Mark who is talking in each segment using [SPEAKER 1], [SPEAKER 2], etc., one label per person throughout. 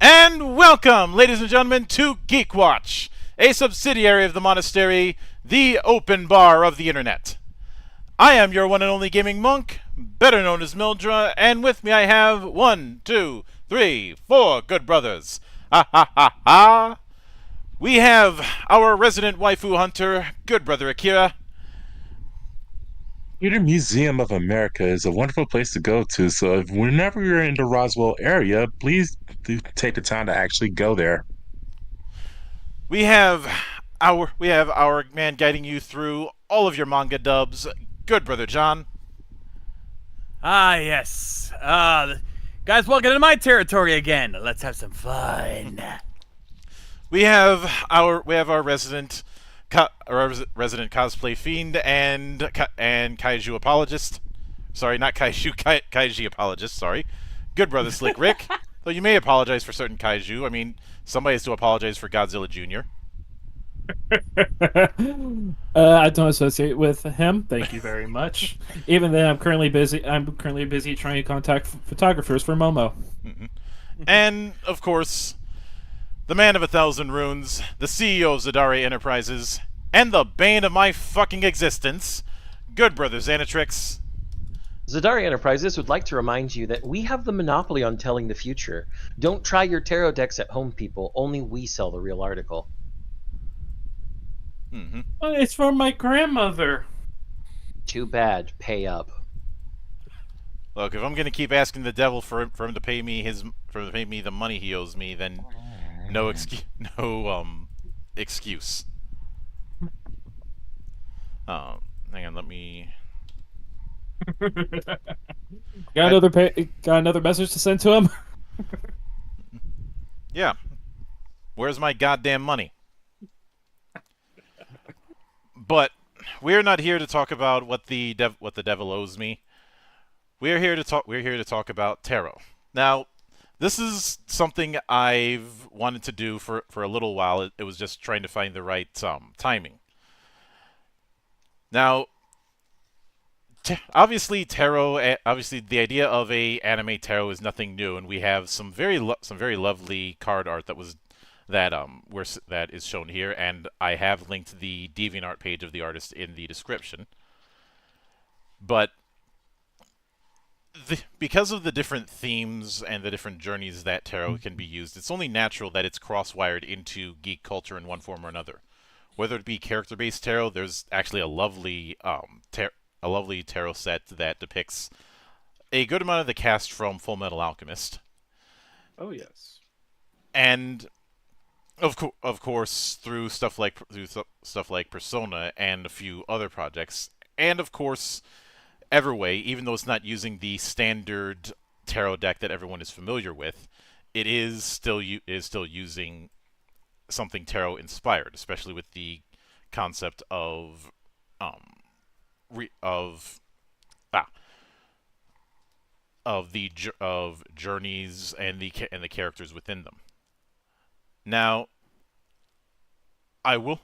[SPEAKER 1] And welcome, ladies and gentlemen, to GeekWatch, a subsidiary of the monastery, the open bar of the internet. I am your one and only gaming monk, better known as Mildra, and with me I have 1, 2, 3, 4 good brothers. Ha ha ha ha! We have our resident waifu hunter, good brother Akira.
[SPEAKER 2] Theater Museum of America is a wonderful place to go to, so if whenever you're in the Roswell area, please do take the time to actually go there.
[SPEAKER 1] We have our man guiding you through all of your manga dubs, good brother John.
[SPEAKER 3] Ah, yes. Guys, welcome to my territory again. Let's have some fun.
[SPEAKER 1] We have our resident cosplay fiend and kaiju apologist. Sorry, not kaiju, kaiji apologist. Sorry, good brother Slick Rick. Though you may apologize for certain kaiju. I mean, somebody has to apologize for Godzilla Jr.
[SPEAKER 4] I don't associate with him. Thank you very much. Even then, I'm currently busy. I'm currently busy trying to contact photographers for Momo.
[SPEAKER 1] Mm-hmm. And of course, the man of 1,000 runes, the CEO of Zadari Enterprises, and the bane of my fucking existence, good brother Xanatrix.
[SPEAKER 5] Zadari Enterprises would like to remind you that we have the monopoly on telling the future. Don't try your tarot decks at home, people. Only we sell the real article.
[SPEAKER 1] Mm-hmm.
[SPEAKER 4] Well, it's for my grandmother.
[SPEAKER 5] Too bad. Pay up.
[SPEAKER 1] Look, if I'm gonna keep asking the devil for him to pay me the money he owes me, then no excuse. Hang on, let me.
[SPEAKER 4] Got another message to send to him.
[SPEAKER 1] Yeah. Where's my goddamn money? But we're not here to talk about what the devil owes me. We're here to talk about tarot. Now, this is something I've wanted to do for a little while. It was just trying to find the right timing. Now, obviously tarot. Obviously, the idea of a anime tarot is nothing new, and we have some very lovely card art that is shown here, and I have linked the DeviantArt page of the artist in the description. But because of the different themes and the different journeys that tarot can be used, it's only natural that it's cross-wired into geek culture in one form or another. Whether it be character-based tarot, there's actually a lovely tarot set that depicts a good amount of the cast from Full Metal Alchemist.
[SPEAKER 4] Oh yes.
[SPEAKER 1] And Of course, through stuff like Persona and a few other projects, and of course, Everway. Even though it's not using the standard tarot deck that everyone is familiar with, it is still using something tarot inspired, especially with the concept of of journeys and the characters within them. Now, I will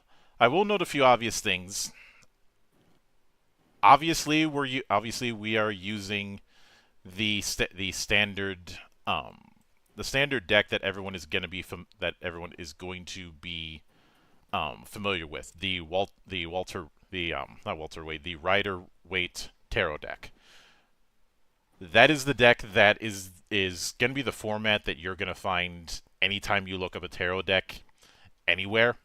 [SPEAKER 1] note a few obvious things. Obviously, we are using the standard deck that everyone is going to be familiar with, the Rider Waite tarot deck. That is the deck that is going to be the format that you're going to find anytime you look up a tarot deck anywhere.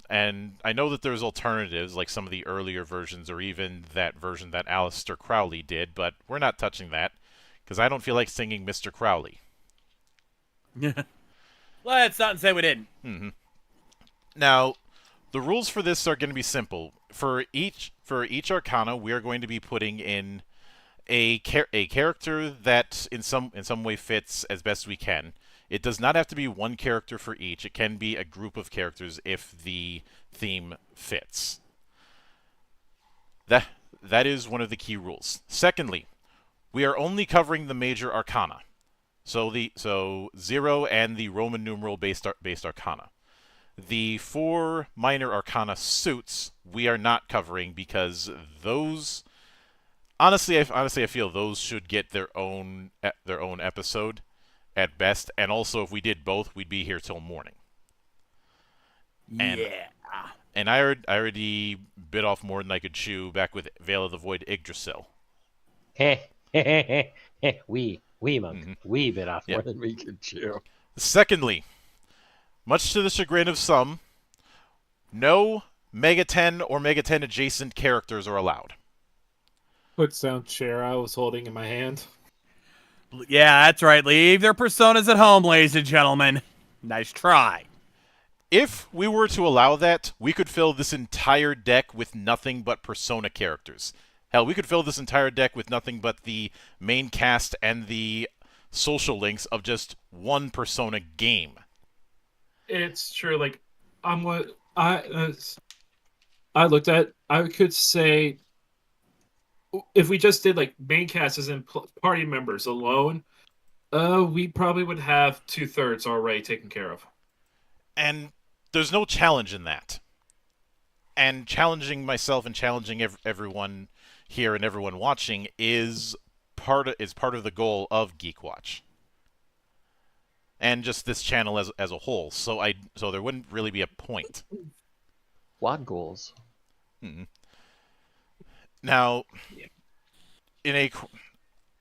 [SPEAKER 1] And I know that there's alternatives, like some of the earlier versions, or even that version that Aleister Crowley did, but we're not touching that, because I don't feel like singing Mr. Crowley.
[SPEAKER 3] Let's not say we didn't.
[SPEAKER 1] Mm-hmm. Now, the rules for this are going to be simple. For each arcana, we are going to be putting in a character that in some way fits as best we can. It does not have to be one character for each. It can be a group of characters if the theme fits. That is one of the key rules. Secondly, we are only covering the major arcana. So 0 and the Roman numeral based arcana. The 4 minor arcana suits we are not covering, because those honestly I feel those should get their own episode at best, and also if we did both, we'd be here till morning. And I already bit off more than I could chew back with Veil of the Void Yggdrasil.
[SPEAKER 5] We monk.
[SPEAKER 1] Mm-hmm.
[SPEAKER 5] We bit off more than we could chew.
[SPEAKER 1] Secondly, much to the chagrin of some, no Mega 10 or Mega 10 adjacent characters are allowed.
[SPEAKER 4] Quick sound chair I was holding in my hand.
[SPEAKER 3] Yeah, that's right. Leave their personas at home, ladies and gentlemen. Nice try.
[SPEAKER 1] If we were to allow that, we could fill this entire deck with nothing but Persona characters. Hell, we could fill this entire deck with nothing but the main cast and the social links of just one Persona game.
[SPEAKER 4] It's true. Like, I looked at. I could say, if we just did like main cast as in party members alone, we probably would have 2/3 already taken care of.
[SPEAKER 1] And there's no challenge in that. And challenging myself and challenging everyone here and everyone watching is part of the goal of GeekWatch. And just this channel as a whole. So there wouldn't really be a point.
[SPEAKER 5] Quad goals.
[SPEAKER 1] Mm-hmm. Now,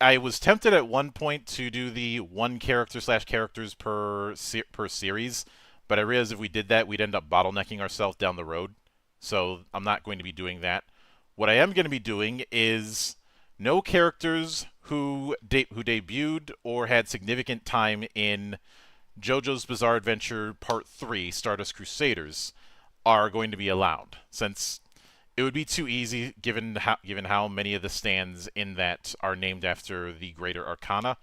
[SPEAKER 1] I was tempted at one point to do the one character/characters per series, but I realized if we did that, we'd end up bottlenecking ourselves down the road. So I'm not going to be doing that. What I am going to be doing is no characters who debuted or had significant time in JoJo's Bizarre Adventure Part 3, Stardust Crusaders, are going to be allowed, since it would be too easy given how many of the stands in that are named after the greater arcana,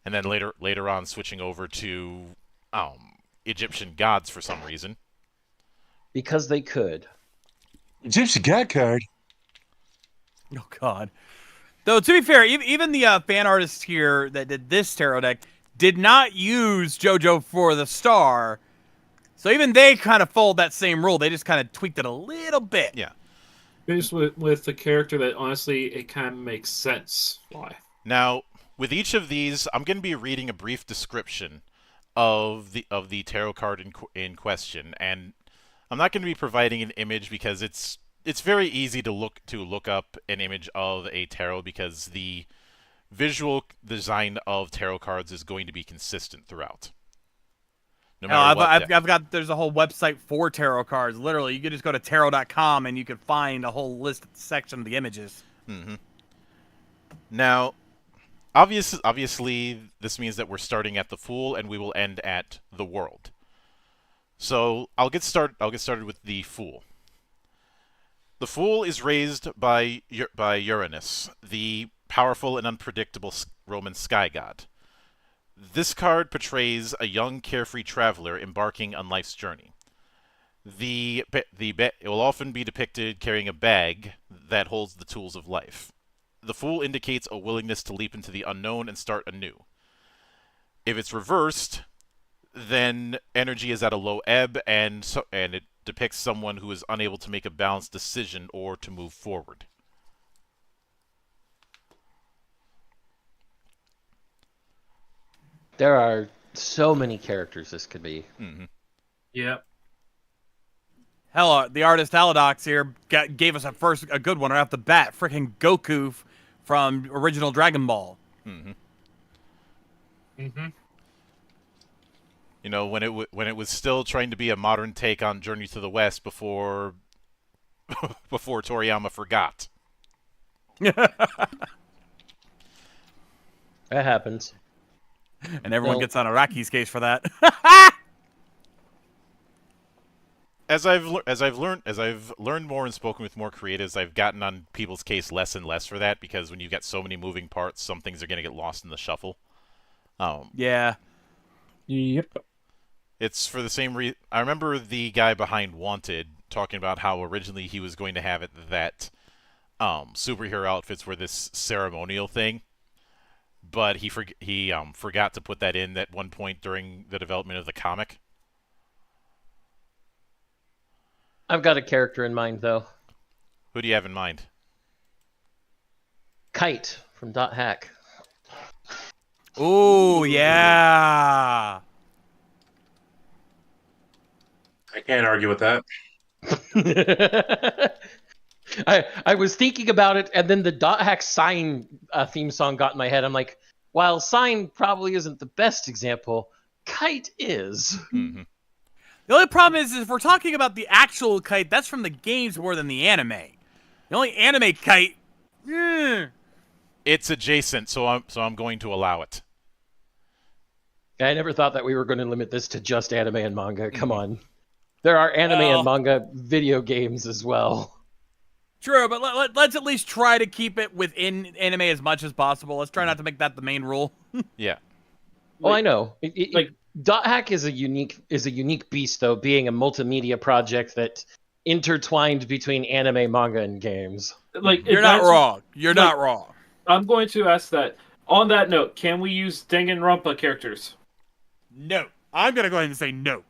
[SPEAKER 1] and then later on switching over to Egyptian gods for some reason.
[SPEAKER 5] Because they could.
[SPEAKER 2] Egyptian god card.
[SPEAKER 3] Oh, God. Though, to be fair, even the fan artists here that did this tarot deck did not use JoJo for the star. So even they kind of followed that same rule. They just kind of tweaked it a little bit.
[SPEAKER 1] Yeah.
[SPEAKER 4] Just with the character that honestly it kind of makes sense. Why?
[SPEAKER 1] Now, with each of these, I'm going to be reading a brief description of the tarot card in question, and I'm not going to be providing an image because it's very easy to look up an image of a tarot, because the visual design of tarot cards is going to be consistent throughout. No matter
[SPEAKER 3] I've got there's a whole website for tarot cards. Literally, you could just go to tarot.com and you could find a whole section of the images.
[SPEAKER 1] Mm-hmm. Now, Obviously, this means that we're starting at the Fool and we will end at the World. So I'll get started with the Fool. The Fool is raised by Uranus, the powerful and unpredictable Roman sky god. This card portrays a young, carefree traveler embarking on life's journey. It will often be depicted carrying a bag that holds the tools of life. The Fool indicates a willingness to leap into the unknown and start anew. If it's reversed, then energy is at a low ebb, and it depicts someone who is unable to make a balanced decision or to move forward.
[SPEAKER 5] There are so many characters this could be.
[SPEAKER 1] Mm-hmm.
[SPEAKER 4] Yeah.
[SPEAKER 3] Hell, the artist Aladox here gave us a good one right off the bat. Freaking Goku from original Dragon Ball.
[SPEAKER 1] Mm-hmm.
[SPEAKER 4] Mm-hmm.
[SPEAKER 1] You know, when it was still trying to be a modern take on Journey to the West before before Toriyama forgot.
[SPEAKER 5] That happens.
[SPEAKER 3] And everyone
[SPEAKER 5] Well-
[SPEAKER 3] gets on Araki's case for that.
[SPEAKER 1] As I've learned more and spoken with more creatives, I've gotten on people's case less and less for that, because when you've got so many moving parts, some things are going to get lost in the shuffle.
[SPEAKER 3] Yeah.
[SPEAKER 4] Yep.
[SPEAKER 1] It's for the same reason. I remember the guy behind Wanted talking about how originally he was going to have it that superhero outfits were this ceremonial thing, but he forgot to put that in at one point during the development of the comic.
[SPEAKER 5] I've got a character in mind, though.
[SPEAKER 1] Who do you have in mind?
[SPEAKER 5] Kite from Dot Hack.
[SPEAKER 3] Ooh, yeah.
[SPEAKER 2] I can't argue with that.
[SPEAKER 5] I was thinking about it, and then the Dot Hack Sign theme song got in my head. I'm like, while Sign probably isn't the best example, Kite is.
[SPEAKER 1] Mm-hmm.
[SPEAKER 3] The only problem is if we're talking about the actual Kite, that's from the games more than the anime. The only anime Kite,
[SPEAKER 1] It's adjacent, so I'm going to allow it.
[SPEAKER 5] I never thought that we were going to limit this to just anime and manga. Come on. There are anime
[SPEAKER 3] Well-
[SPEAKER 5] and manga video games as well.
[SPEAKER 3] True, but let's at least try to keep it within anime as much as possible. Let's try not to make that the main rule.
[SPEAKER 1] Yeah.
[SPEAKER 5] Oh, I know.
[SPEAKER 4] like-
[SPEAKER 5] Dot Hack is a unique beast, though, being a multimedia project that intertwined between anime, manga, and games.
[SPEAKER 4] Like
[SPEAKER 3] You're not wrong. You're not wrong.
[SPEAKER 4] I'm going to ask that. On that note, can we use Danganronpa characters?
[SPEAKER 3] No. I'm going to go ahead and say no.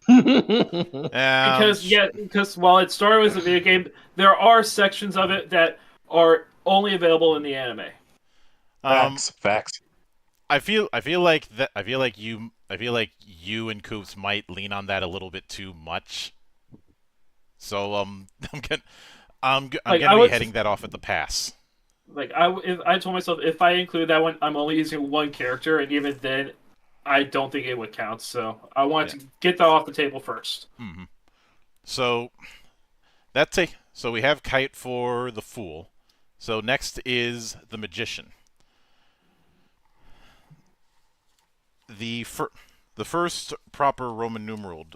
[SPEAKER 4] Because while it started as a video game, there are sections of it that are only available in the anime.
[SPEAKER 2] Facts.
[SPEAKER 1] I feel like you and Coops might lean on that a little bit too much. So I'm gonna be heading that off at the pass.
[SPEAKER 4] Like I told myself if I include that one, I'm only using one character, and even then, I don't think it would count. So I want to get that off the table first.
[SPEAKER 1] Mm-hmm. So so we have Kite for the Fool. So next is the Magician. The first proper Roman numeral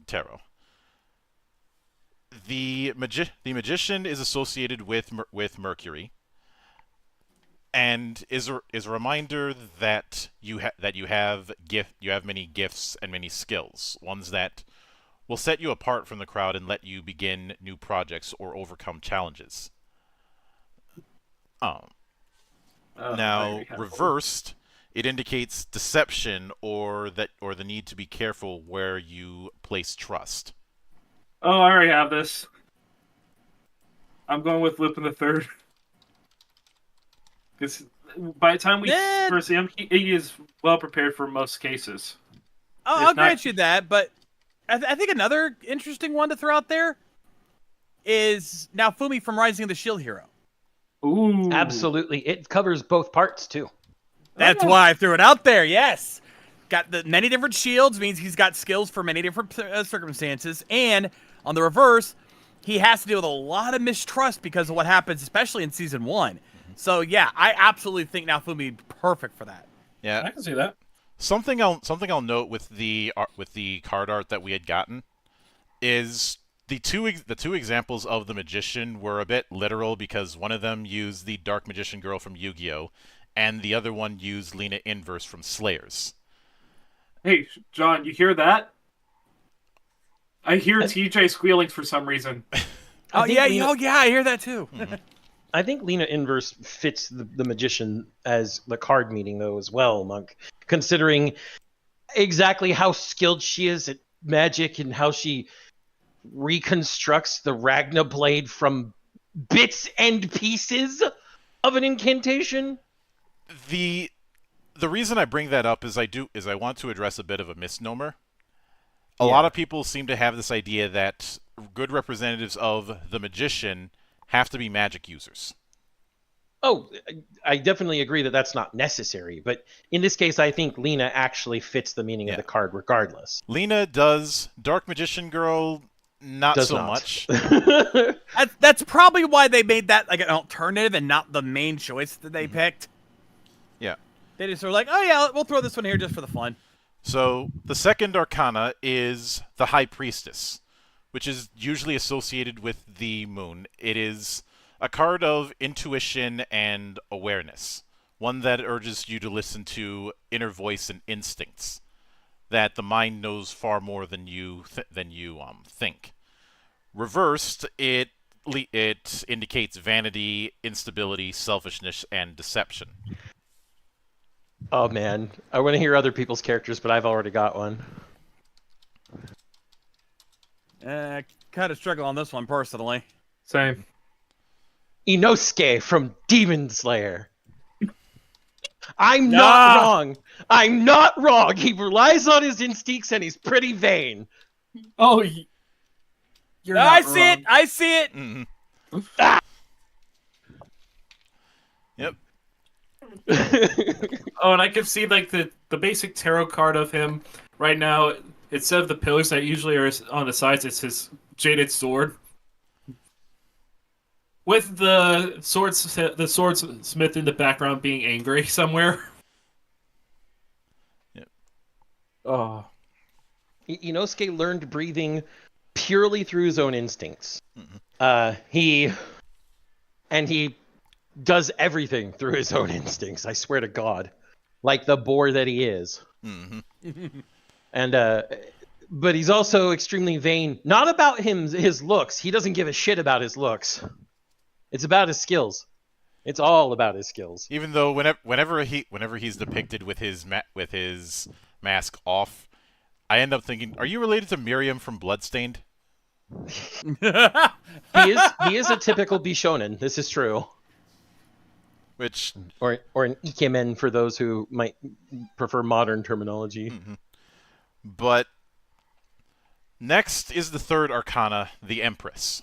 [SPEAKER 1] tarot. The Magician is associated with Mercury, and is a reminder that you have many gifts and many skills, ones that will set you apart from the crowd and let you begin new projects or overcome challenges. Now, reversed, it indicates deception or the need to be careful where you place trust.
[SPEAKER 4] Oh, I already have this. I'm going with Lupin the Third. Because by the time we first see him, he is well prepared for most cases.
[SPEAKER 3] I'll grant you that, but I think another interesting one to throw out there is now Fumi from Rising of the Shield Hero.
[SPEAKER 4] Ooh,
[SPEAKER 5] Absolutely. It covers both parts, too.
[SPEAKER 3] That's why I threw it out there, yes. Got the many different shields, means he's got skills for many different circumstances, and on the reverse, he has to deal with a lot of mistrust because of what happens, especially in Season 1. So yeah, I absolutely think Naofumi would be perfect for that.
[SPEAKER 1] Yeah.
[SPEAKER 4] I can see that.
[SPEAKER 1] Something I'll note with the card art that we had gotten is the two examples of the magician were a bit literal because one of them used the Dark Magician girl from Yu-Gi-Oh, and the other one used Lena Inverse from Slayers.
[SPEAKER 4] Hey, John, you hear that? I hear TJ squealing for some reason.
[SPEAKER 3] Oh
[SPEAKER 5] think
[SPEAKER 3] yeah,
[SPEAKER 5] Lena-
[SPEAKER 3] oh yeah, I hear that too.
[SPEAKER 5] I think Lena Inverse fits the magician as the card meaning, though, as well, Monk. Considering exactly how skilled she is at magic and how she reconstructs the Ragna blade from bits and pieces of an incantation.
[SPEAKER 1] The reason I bring that up is I want to address a bit of a misnomer. A lot of people seem to have this idea that good representatives of the magician have to be magic users.
[SPEAKER 5] Oh, I definitely agree that that's not necessary, but in this case, I think Lena actually fits the meaning of the card regardless.
[SPEAKER 1] Lena does. Dark Magician Girl, not
[SPEAKER 5] Does
[SPEAKER 1] so
[SPEAKER 5] not.
[SPEAKER 1] much.
[SPEAKER 3] That's probably why they made that like an alternative and not the main choice that they picked.
[SPEAKER 1] Yeah.
[SPEAKER 3] They just were like, oh yeah, we'll throw this one here just for the fun.
[SPEAKER 1] So the second arcana is the High Priestess, which is usually associated with the moon. It is a card of intuition and awareness, one that urges you to listen to inner voice and instincts, that the mind knows far more than you think. Reversed, it indicates vanity, instability, selfishness, and deception.
[SPEAKER 5] Oh man, I want to hear other people's characters, but I've already got one.
[SPEAKER 3] Kind of struggle on this one personally.
[SPEAKER 4] Same.
[SPEAKER 5] Inosuke from Demon Slayer. I'm not wrong. I'm not wrong. He relies on his instincts and he's pretty vain.
[SPEAKER 4] Oh, you're not
[SPEAKER 3] I see
[SPEAKER 4] wrong.
[SPEAKER 3] it. I see it.
[SPEAKER 1] Mm-hmm. Yep.
[SPEAKER 4] Oh, and I can see like the basic tarot card of him right now. Instead of the pillars that usually are on the sides, it's his jaded sword. With the swordsmith in the background being angry somewhere.
[SPEAKER 1] Yep.
[SPEAKER 4] Oh.
[SPEAKER 5] Inosuke learned breathing purely through his own instincts.
[SPEAKER 1] Mm-hmm.
[SPEAKER 5] He does everything through his own instincts. I swear to God, like the boar that he is.
[SPEAKER 1] Mm-hmm.
[SPEAKER 5] And but he's also extremely vain. Not about his looks. He doesn't give a shit about his looks. It's about his skills. It's all about his skills.
[SPEAKER 1] Even though whenever he's depicted with his mask off, I end up thinking, are you related to Miriam from Bloodstained?
[SPEAKER 5] He is a typical Bishonen. This is true.
[SPEAKER 1] Which
[SPEAKER 5] Or an ikemen for those who might prefer modern terminology.
[SPEAKER 1] Mm-hmm. But next is the third arcana, the Empress.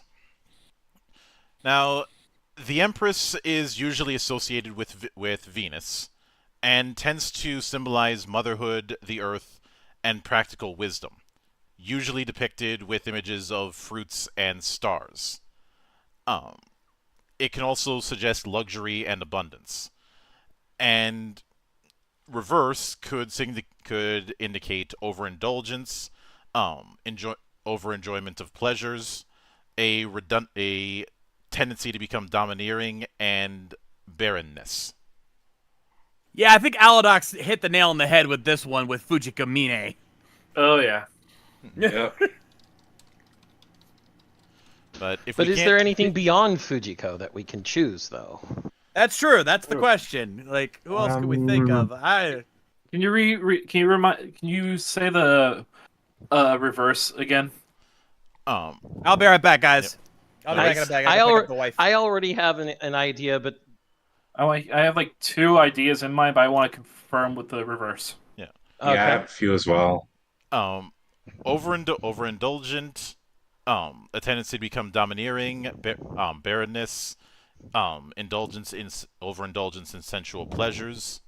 [SPEAKER 1] Now, the Empress is usually associated with Venus, and tends to symbolize motherhood, the earth, and practical wisdom, usually depicted with images of fruits and stars. It can also suggest luxury and abundance. And reverse could indicate overindulgence, overenjoyment of pleasures, a tendency to become domineering, and barrenness.
[SPEAKER 3] Yeah, I think Aladox hit the nail on the head with this one with Fujika Mine.
[SPEAKER 4] Oh yeah. Yeah.
[SPEAKER 1] But
[SPEAKER 5] Is there anything beyond Fujiko that we can choose, though?
[SPEAKER 3] That's true. That's the question. Like, who else can we think of?
[SPEAKER 4] Can you say the reverse again?
[SPEAKER 3] I'll be right back, guys. I'll be back in a bag. I pick up the wife.
[SPEAKER 5] I already have an idea, but
[SPEAKER 4] I have like 2 ideas in mind, but I want to confirm with the reverse.
[SPEAKER 1] Yeah.
[SPEAKER 2] Yeah, I have a few as well.
[SPEAKER 1] Overindulgent, a tendency to become domineering, barrenness, overindulgence in sensual pleasures.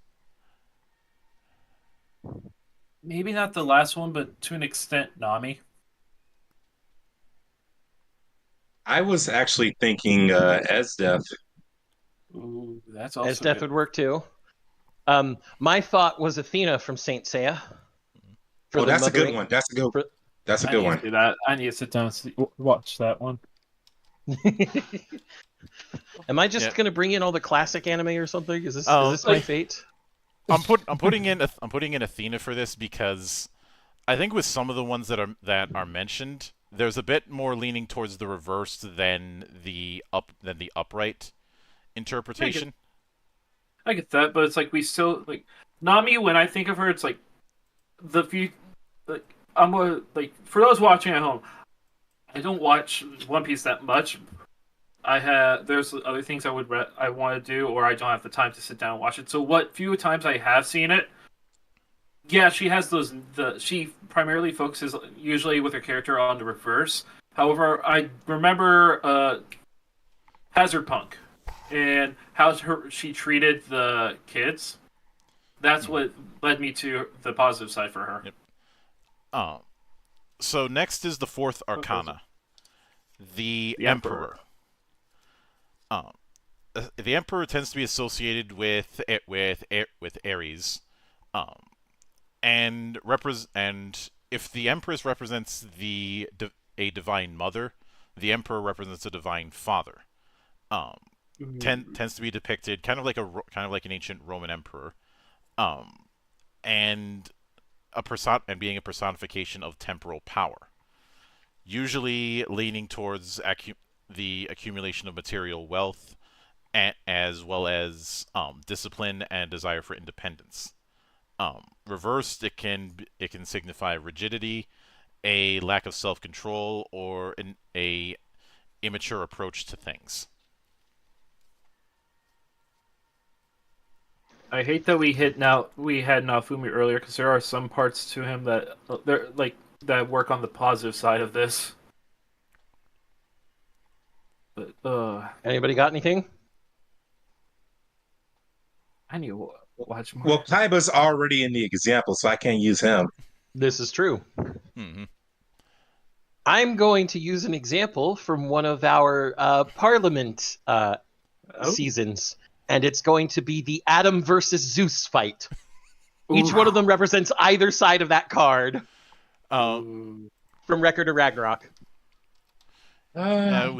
[SPEAKER 4] Maybe not the last one, but to an extent, Nami.
[SPEAKER 2] I was actually thinking Esdeath.
[SPEAKER 4] Ooh, that's
[SPEAKER 5] as
[SPEAKER 4] also
[SPEAKER 5] death
[SPEAKER 4] good.
[SPEAKER 5] would work too. My thought was Athena from Saint Seiya. For
[SPEAKER 6] Oh,
[SPEAKER 5] the
[SPEAKER 6] that's a good
[SPEAKER 5] mothering.
[SPEAKER 6] one. That's a good.
[SPEAKER 5] For...
[SPEAKER 6] That's a
[SPEAKER 4] I
[SPEAKER 6] good
[SPEAKER 4] need to
[SPEAKER 6] one.
[SPEAKER 4] do that. I need to sit down and watch that one.
[SPEAKER 5] Am I just
[SPEAKER 1] Yeah.
[SPEAKER 5] gonna bring in all the classic anime or something? Is this my
[SPEAKER 4] like-
[SPEAKER 5] fate?
[SPEAKER 1] I'm putting in Athena for this because I think with some of the ones that are mentioned, there's a bit more leaning towards the reverse than the upright interpretation.
[SPEAKER 4] I get that, but it's like we still like Nami. When I think of her, it's like the few. Like I'm a, like for those watching at home, I don't watch One Piece that much. There's other things I want to do, or I don't have the time to sit down and watch it. So what few times I have seen it, yeah, she has she primarily focuses usually with her character on the reverse. However, I remember Hazard Punk and how she treated the kids. That's what led me to the positive side for her.
[SPEAKER 1] Yep. So next is the fourth arcana, the Emperor. The Emperor tends to be associated with Ares, and if the Empress represents a divine mother, the Emperor represents a divine father. Tends to be depicted kind of like an ancient Roman emperor, and being a personification of temporal power, usually leaning towards the accumulation of material wealth, as well as discipline and desire for independence. Reversed, it can signify rigidity, a lack of self-control, or a immature approach to things.
[SPEAKER 4] I hate that we had Naofumi earlier because there are some parts to him that that work on the positive side of this. But
[SPEAKER 5] Anybody got anything?
[SPEAKER 4] I need to watch more.
[SPEAKER 6] Well, Kaiba's already in the example, so I can't use him.
[SPEAKER 5] This is true.
[SPEAKER 1] Mm-hmm.
[SPEAKER 5] I'm going to use an example from one of our Parliament seasons, and it's going to be the Adam versus Zeus fight. Each one of them represents either side of that card from Record of Ragnarok.
[SPEAKER 1] Let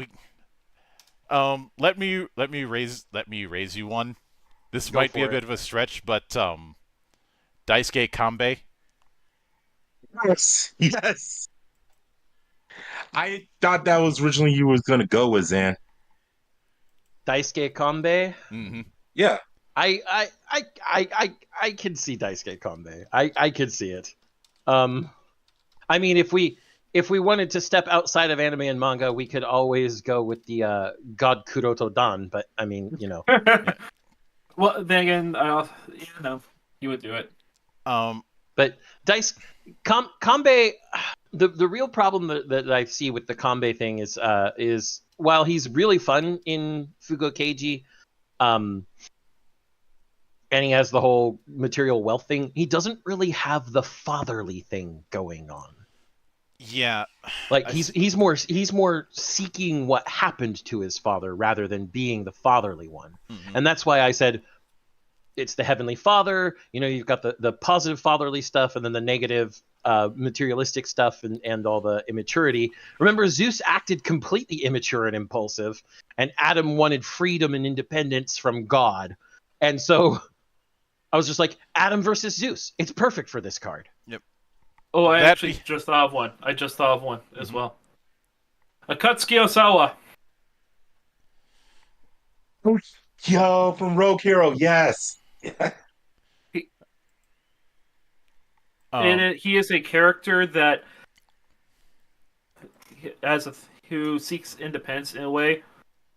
[SPEAKER 1] me raise you one. This might be a bit of a stretch, but Daisuke Kanbei.
[SPEAKER 6] Yes, yes. I thought that was originally you was gonna go with Zan.
[SPEAKER 5] Daisuke Kanbei.
[SPEAKER 1] Mm-hmm.
[SPEAKER 6] Yeah.
[SPEAKER 5] I can see Daisuke Kanbei. I can see it. I mean, if we wanted to step outside of anime and manga, we could always go with the God Kuroto Dan. But I mean, you know.
[SPEAKER 4] Well, then again, you would do it.
[SPEAKER 5] But Kanbei, the real problem that I see with the Kanbei thing is while he's really fun in Fugo Keiji, and he has the whole material wealth thing, he doesn't really have the fatherly thing going on.
[SPEAKER 1] Yeah,
[SPEAKER 5] like he's more seeking what happened to his father rather than being the fatherly one.
[SPEAKER 1] Mm-hmm.
[SPEAKER 5] And that's why I said it's the Heavenly Father. You know, you've got the positive fatherly stuff and then the negative materialistic stuff and all the immaturity. Remember, Zeus acted completely immature and impulsive, and Adam wanted freedom and independence from God. And so I was just like, Adam versus Zeus. It's perfect for this card.
[SPEAKER 1] Yep.
[SPEAKER 4] Oh, I actually just thought of one. I just thought of one as well. Akatsuki Osawa.
[SPEAKER 6] Oh, yo, from Rogue Hero, yes.
[SPEAKER 4] He is a character that who seeks independence in a way.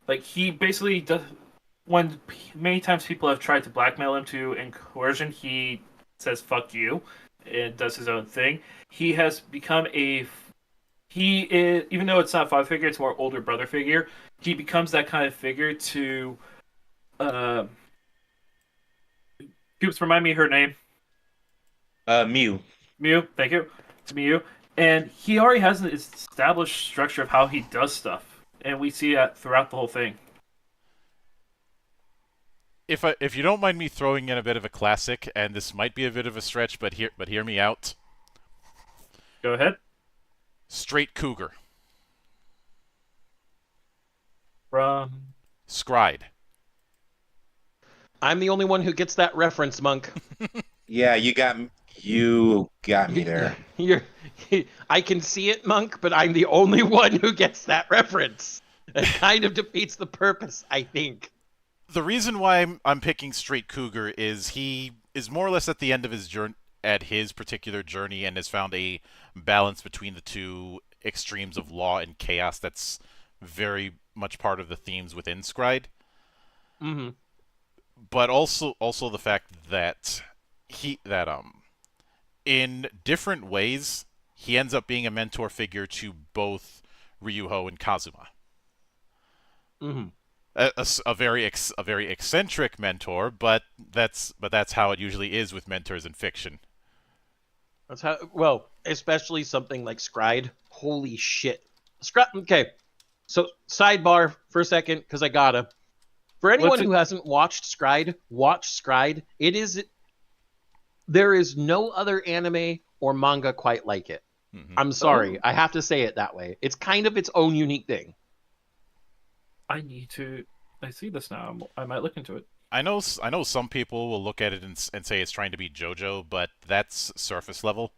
[SPEAKER 4] Like he basically does. When many times people have tried to blackmail him to coercion, he says "fuck you" and does his own thing. He has become even though it's not a father figure, it's more older brother figure. He becomes that kind of figure to. Coops, remind me her name.
[SPEAKER 6] Mew.
[SPEAKER 4] Mew, thank you. It's Mew. And he already has an established structure of how he does stuff. And we see that throughout the whole thing.
[SPEAKER 1] if you don't mind me throwing in a bit of a classic, and this might be a bit of a stretch, but hear me out.
[SPEAKER 4] Go ahead.
[SPEAKER 1] Straight Cougar.
[SPEAKER 4] From
[SPEAKER 1] Scried.
[SPEAKER 5] I'm the only one who gets that reference, Monk.
[SPEAKER 6] Yeah, you got me there.
[SPEAKER 5] I can see it, Monk, but I'm the only one who gets that reference. It kind of defeats the purpose, I think.
[SPEAKER 1] The reason why I'm picking Straight Cougar is he is more or less at the end of his journey, at his particular journey, and has found a balance between the two extremes of law and chaos that's very much part of the themes within Scried.
[SPEAKER 5] Mm-hmm.
[SPEAKER 1] But also the fact that in different ways he ends up being a mentor figure to both Ryuho and Kazuma.
[SPEAKER 5] Mm-hmm.
[SPEAKER 1] A very eccentric mentor, but that's how it usually is with mentors in fiction.
[SPEAKER 5] That's how. Well, especially something like Scried. Holy shit. Okay. So sidebar for a second, because I gotta. For anyone who hasn't watched Scried, watch Scried. There is no other anime or manga quite like it.
[SPEAKER 1] Mm-hmm.
[SPEAKER 5] I'm sorry, I have to say it that way. It's kind of its own unique thing.
[SPEAKER 4] I see this now. I might look into it.
[SPEAKER 1] I know some people will look at it and say it's trying to be JoJo, but that's surface level.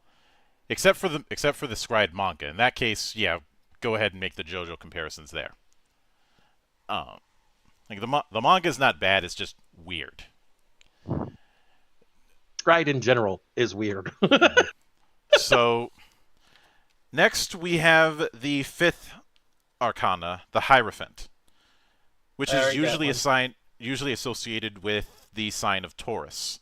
[SPEAKER 1] Except for the Scried manga. In that case, yeah, go ahead and make the JoJo comparisons there. Like the manga is not bad, it's just weird.
[SPEAKER 5] Scried in general is weird.
[SPEAKER 1] So next we have the 5th arcana, the Hierophant, which is usually associated with the sign of Taurus.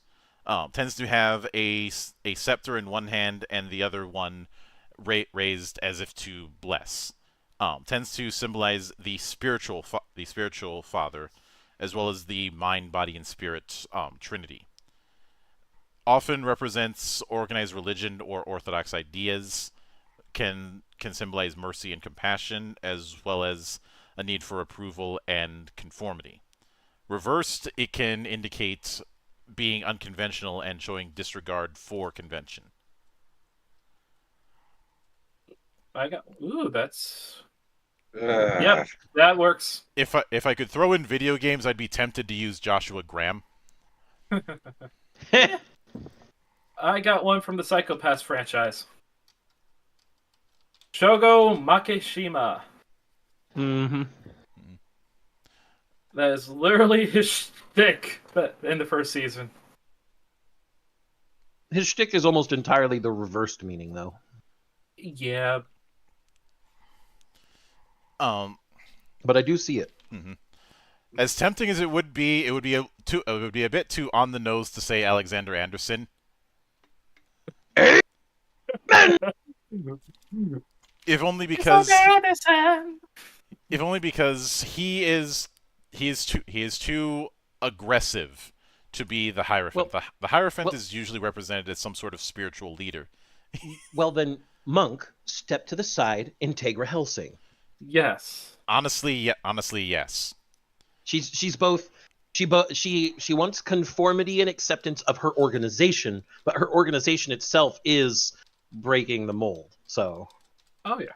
[SPEAKER 1] Tends to have a scepter in one hand and the other one raised as if to bless. Tends to symbolize the spiritual father, as well as the mind, body, and spirit trinity. Often represents organized religion or orthodox ideas. Can symbolize mercy and compassion, as well as a need for approval and conformity. Reversed, it can indicate being unconventional and showing disregard for convention.
[SPEAKER 4] That's yep, that works.
[SPEAKER 1] If I could throw in video games, I'd be tempted to use Joshua Graham.
[SPEAKER 4] I got one from the Psychopaths franchise. Shogo Makishima.
[SPEAKER 5] Mm-hmm.
[SPEAKER 4] That is literally his shtick in the first season.
[SPEAKER 5] His shtick is almost entirely the reversed meaning, though.
[SPEAKER 4] Yeah.
[SPEAKER 5] But I do see it.
[SPEAKER 1] Mm-hmm. As tempting as it would be a bit too on the nose to say Alexander Anderson. If only because he is too aggressive to be the Hierophant.
[SPEAKER 5] Well,
[SPEAKER 1] the Hierophant is usually represented as some sort of spiritual leader.
[SPEAKER 5] Well then, Monk, step to the side, Integra Helsing.
[SPEAKER 4] Yes.
[SPEAKER 1] Honestly, yes.
[SPEAKER 5] She's both. She wants conformity and acceptance of her organization, but her organization itself is breaking the mold. So,
[SPEAKER 4] oh yeah,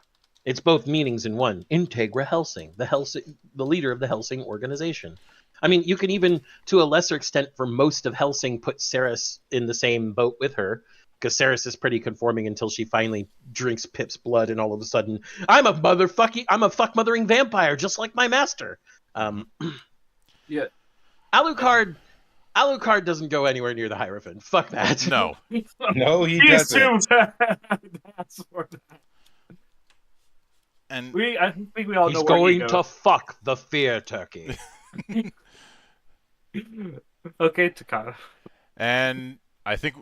[SPEAKER 5] it's both meanings in one. Integra Helsing, the leader of the Helsing organization. I mean, you can even, to a lesser extent, for most of Helsing, put Ceres in the same boat with her, because Ceres is pretty conforming until she finally drinks Pip's blood, and all of a sudden, I'm a fuck mothering vampire, just like my master.
[SPEAKER 4] Yeah.
[SPEAKER 5] Alucard doesn't go anywhere near the Hierophant. Fuck that.
[SPEAKER 1] No.
[SPEAKER 6] No, he
[SPEAKER 4] He's
[SPEAKER 6] doesn't.
[SPEAKER 4] too bad. That's for that.
[SPEAKER 1] And
[SPEAKER 4] I think we all know
[SPEAKER 5] He's
[SPEAKER 4] where he
[SPEAKER 5] going to fuck the fear turkey.
[SPEAKER 4] Okay, Takada.
[SPEAKER 1] And I think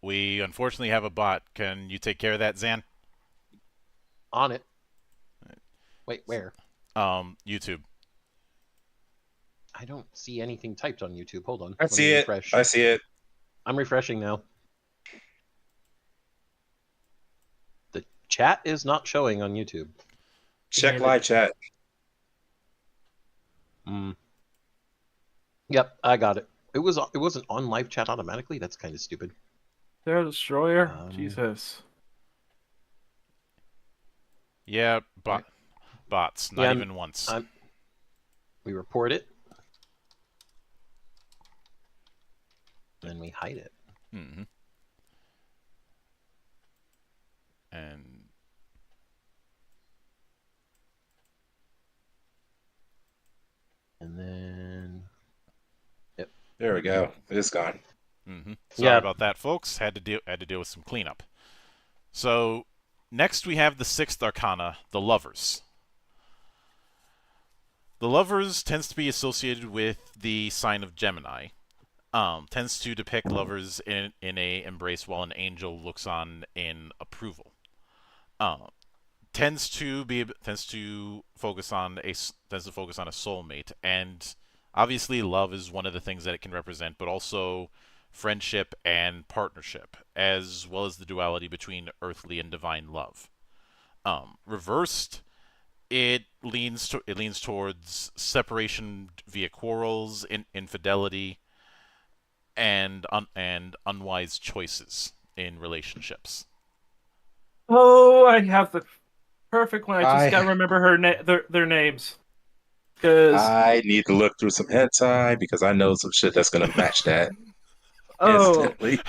[SPEAKER 1] we unfortunately have a bot. Can you take care of that, Zan?
[SPEAKER 5] On it. Wait, where?
[SPEAKER 1] YouTube.
[SPEAKER 5] I don't see anything typed on YouTube. Hold on.
[SPEAKER 6] I
[SPEAKER 5] Let
[SPEAKER 6] see
[SPEAKER 5] me
[SPEAKER 6] it.
[SPEAKER 5] refresh.
[SPEAKER 6] I see it.
[SPEAKER 5] I'm refreshing now. The chat is not showing on YouTube.
[SPEAKER 6] Check live chat.
[SPEAKER 5] No, Yep, I got it. It wasn't on live chat automatically. That's kind of stupid.
[SPEAKER 4] Terror Destroyer.
[SPEAKER 5] Um,
[SPEAKER 4] Jesus.
[SPEAKER 1] Yeah, bots. Not
[SPEAKER 5] Yeah,
[SPEAKER 1] even once.
[SPEAKER 5] we report it, and we hide it.
[SPEAKER 1] Mm-hmm. And
[SPEAKER 5] And then
[SPEAKER 6] There we go. It's gone.
[SPEAKER 1] Sorry
[SPEAKER 5] Yeah.
[SPEAKER 1] about that, folks. Had to deal with some cleanup. So next we have the 6th Arcana, the Lovers. The Lovers tends to be associated with the sign of Gemini. Tends to depict lovers in a embrace while an angel looks on in approval. Tends to focus on a soulmate, and obviously love is one of the things that it can represent, but also friendship and partnership, as well as the duality between earthly and divine love. Reversed, it leans towards separation via quarrels, infidelity, and unwise choices in relationships.
[SPEAKER 4] Oh, I have the perfect one. I just
[SPEAKER 6] I-
[SPEAKER 4] gotta remember their names. Because
[SPEAKER 6] I need to look through some hentai because I know some shit that's gonna match that instantly.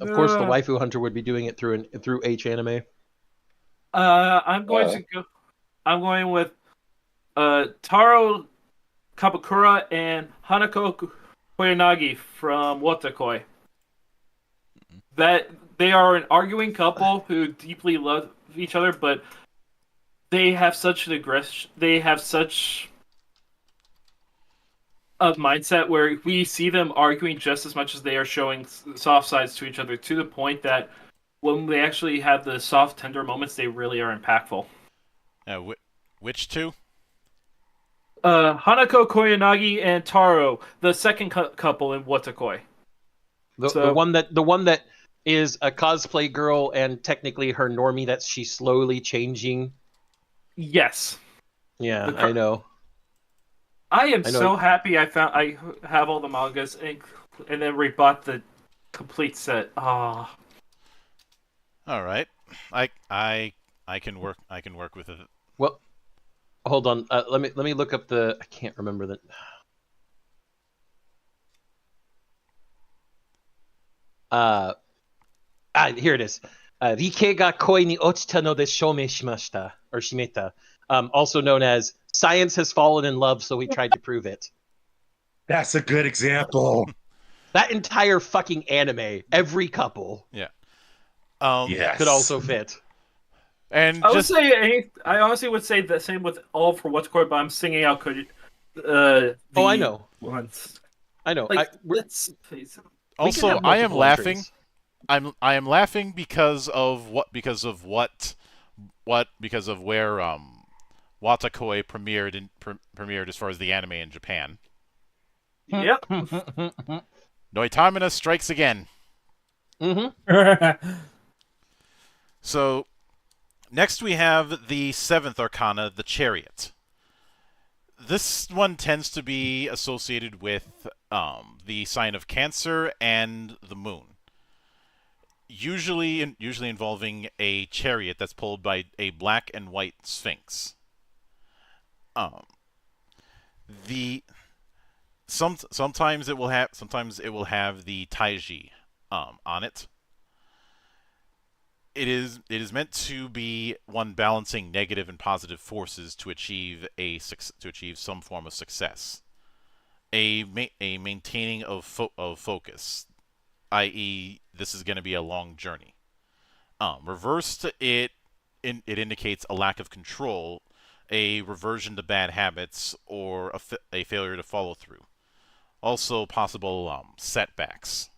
[SPEAKER 5] Of course, the waifu hunter would be doing it through H anime.
[SPEAKER 4] I'm going to go. I'm going with Taro Kabakura and Hanako Koyanagi from Watakoi. That they are an arguing couple who deeply love each other, but they have such an aggression. They have such a mindset where we see them arguing just as much as they are showing soft sides to each other, to the point that when they actually have the soft, tender moments, they really are impactful.
[SPEAKER 1] Which two?
[SPEAKER 4] Hanako Koyanagi and Taro, the second couple in Watakoi.
[SPEAKER 5] The one that is a cosplay girl and technically her normie that she's slowly changing.
[SPEAKER 4] Yes.
[SPEAKER 5] Yeah, I know.
[SPEAKER 4] I am so happy I have all the mangas and then rebought the complete set. Ah.
[SPEAKER 1] All right. I can work with it.
[SPEAKER 5] Well, hold on. Let me look up the. I can't remember the. Here it is. Rike ga koi ni ochita no de shome shimashita, or shimeta, also known as science has fallen in love, so we tried to prove it.
[SPEAKER 6] That's a good example.
[SPEAKER 5] That entire fucking anime, every couple,
[SPEAKER 1] Yeah.
[SPEAKER 6] Yes.
[SPEAKER 5] could also fit.
[SPEAKER 1] And
[SPEAKER 4] I honestly would say the same with all for what's core, but I'm singing out.
[SPEAKER 5] I know.
[SPEAKER 4] Once.
[SPEAKER 5] I know.
[SPEAKER 4] Like, let's face it.
[SPEAKER 1] also, I am laughing. I am laughing because of where Watakoi premiered as far as the anime in Japan.
[SPEAKER 4] Yep.
[SPEAKER 1] Noitamina strikes again.
[SPEAKER 5] Mm-hmm.
[SPEAKER 1] So, next we have the 7th Arcana, the Chariot. This one tends to be associated with the sign of Cancer and the Moon. Usually involving a chariot that's pulled by a black and white sphinx. Sometimes it will have the Taiji on it. It is meant to be one balancing negative and positive forces to achieve some form of success. A maintaining of focus, i.e., this is going to be a long journey. Reversed, it indicates a lack of control, a reversion to bad habits, or a failure to follow through. Also, possible setbacks.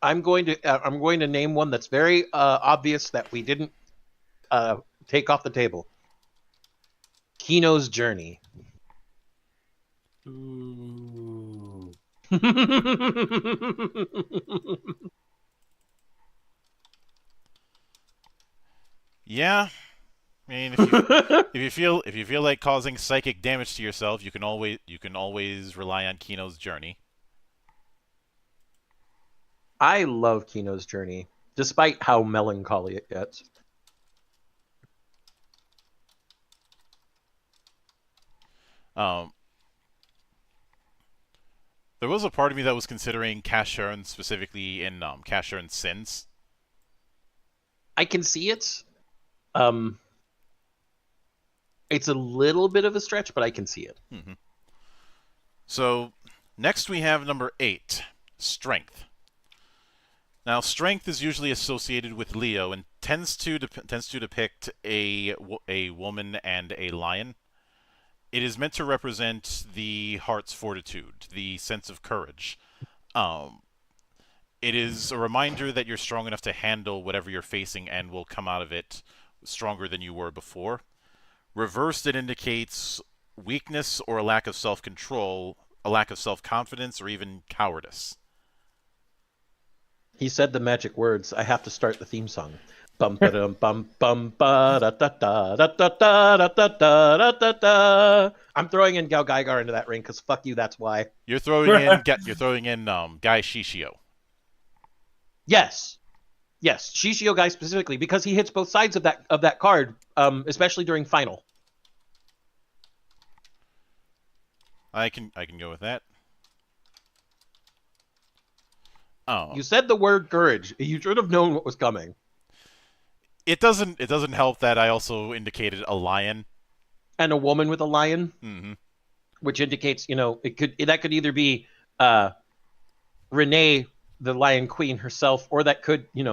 [SPEAKER 5] I'm going to name one that's very obvious that we didn't take off the table. Kino's Journey.
[SPEAKER 4] Ooh.
[SPEAKER 1] Yeah, mean, if you feel like causing psychic damage to yourself, you can always rely on Kino's journey.
[SPEAKER 5] I love Kino's journey, despite how melancholy it gets.
[SPEAKER 1] Um, there was a part of me that was considering Cashern specifically in Cashern's Sins.
[SPEAKER 5] I can see it. It's a little bit of a stretch, but I can see it.
[SPEAKER 1] Mm-hmm. So, next we have number 8, Strength. Now, strength is usually associated with Leo and tends to depict a woman and a lion. It is meant to represent the heart's fortitude, the sense of courage. It is a reminder that you're strong enough to handle whatever you're facing and will come out of it stronger than you were before. Reversed, it indicates weakness or a lack of self-control, a lack of self-confidence, or even cowardice.
[SPEAKER 5] He said the magic words. I have to start the theme song. Bum ba dum bum bum ba da da da da da da da da da da da. I'm throwing in Gal Gaigar into that ring because fuck you. That's why.
[SPEAKER 1] You're throwing in Guy Shishio.
[SPEAKER 5] Yes, Shishio Guy specifically because he hits both sides of that card, especially during final.
[SPEAKER 1] I can go with that. Oh.
[SPEAKER 5] You said the word courage. You should have known what was coming.
[SPEAKER 1] It doesn't help that I also indicated a lion
[SPEAKER 5] and a woman with a lion, which indicates that could either be Renee, the Lion Queen herself, or that could be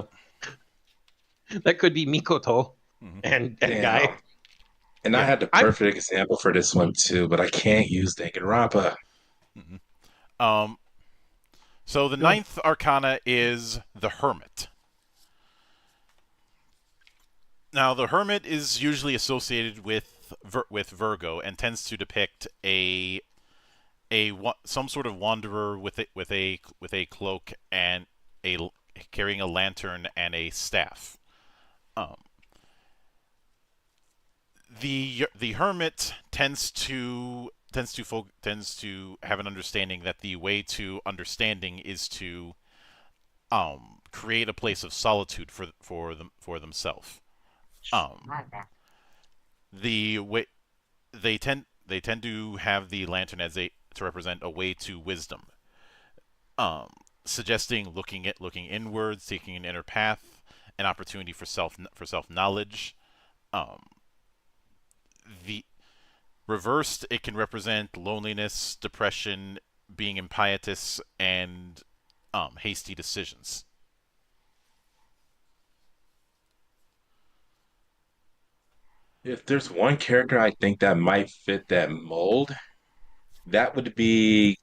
[SPEAKER 5] Mikoto and Guy.
[SPEAKER 6] And I had the perfect example for this one too, but I can't use Danganronpa.
[SPEAKER 1] So the 9th Arcana is the Hermit. Now, the Hermit is usually associated with Virgo and tends to depict some sort of wanderer with a cloak and carrying a lantern and a staff. The Hermit tends to have an understanding that the way to understanding is to create a place of solitude for themselves. They tend to have the lantern to represent a way to wisdom, suggesting looking inwards, taking an inner path, an opportunity for self knowledge. The reversed, it can represent loneliness, depression, being impietous, and hasty decisions.
[SPEAKER 6] If there's one character I think that might fit that mold, that would be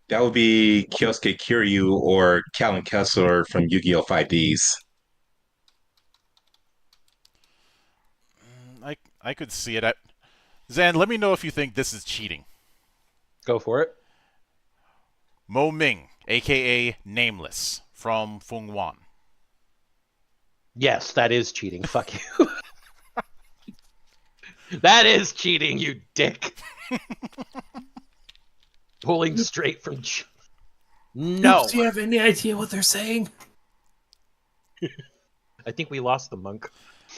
[SPEAKER 6] Kyosuke Kiryu or Callan Kessler from Yu-Gi-Oh! 5Ds.
[SPEAKER 1] I could see it. Zan, let me know if you think this is cheating.
[SPEAKER 5] Go for it.
[SPEAKER 1] Mo Ming, a.k.a. Nameless, from Fung Wan.
[SPEAKER 5] Yes, that is cheating. Fuck you. That is cheating, you dick. Pulling straight from... No.
[SPEAKER 4] Do you have any idea what they're saying?
[SPEAKER 5] I think we lost the monk.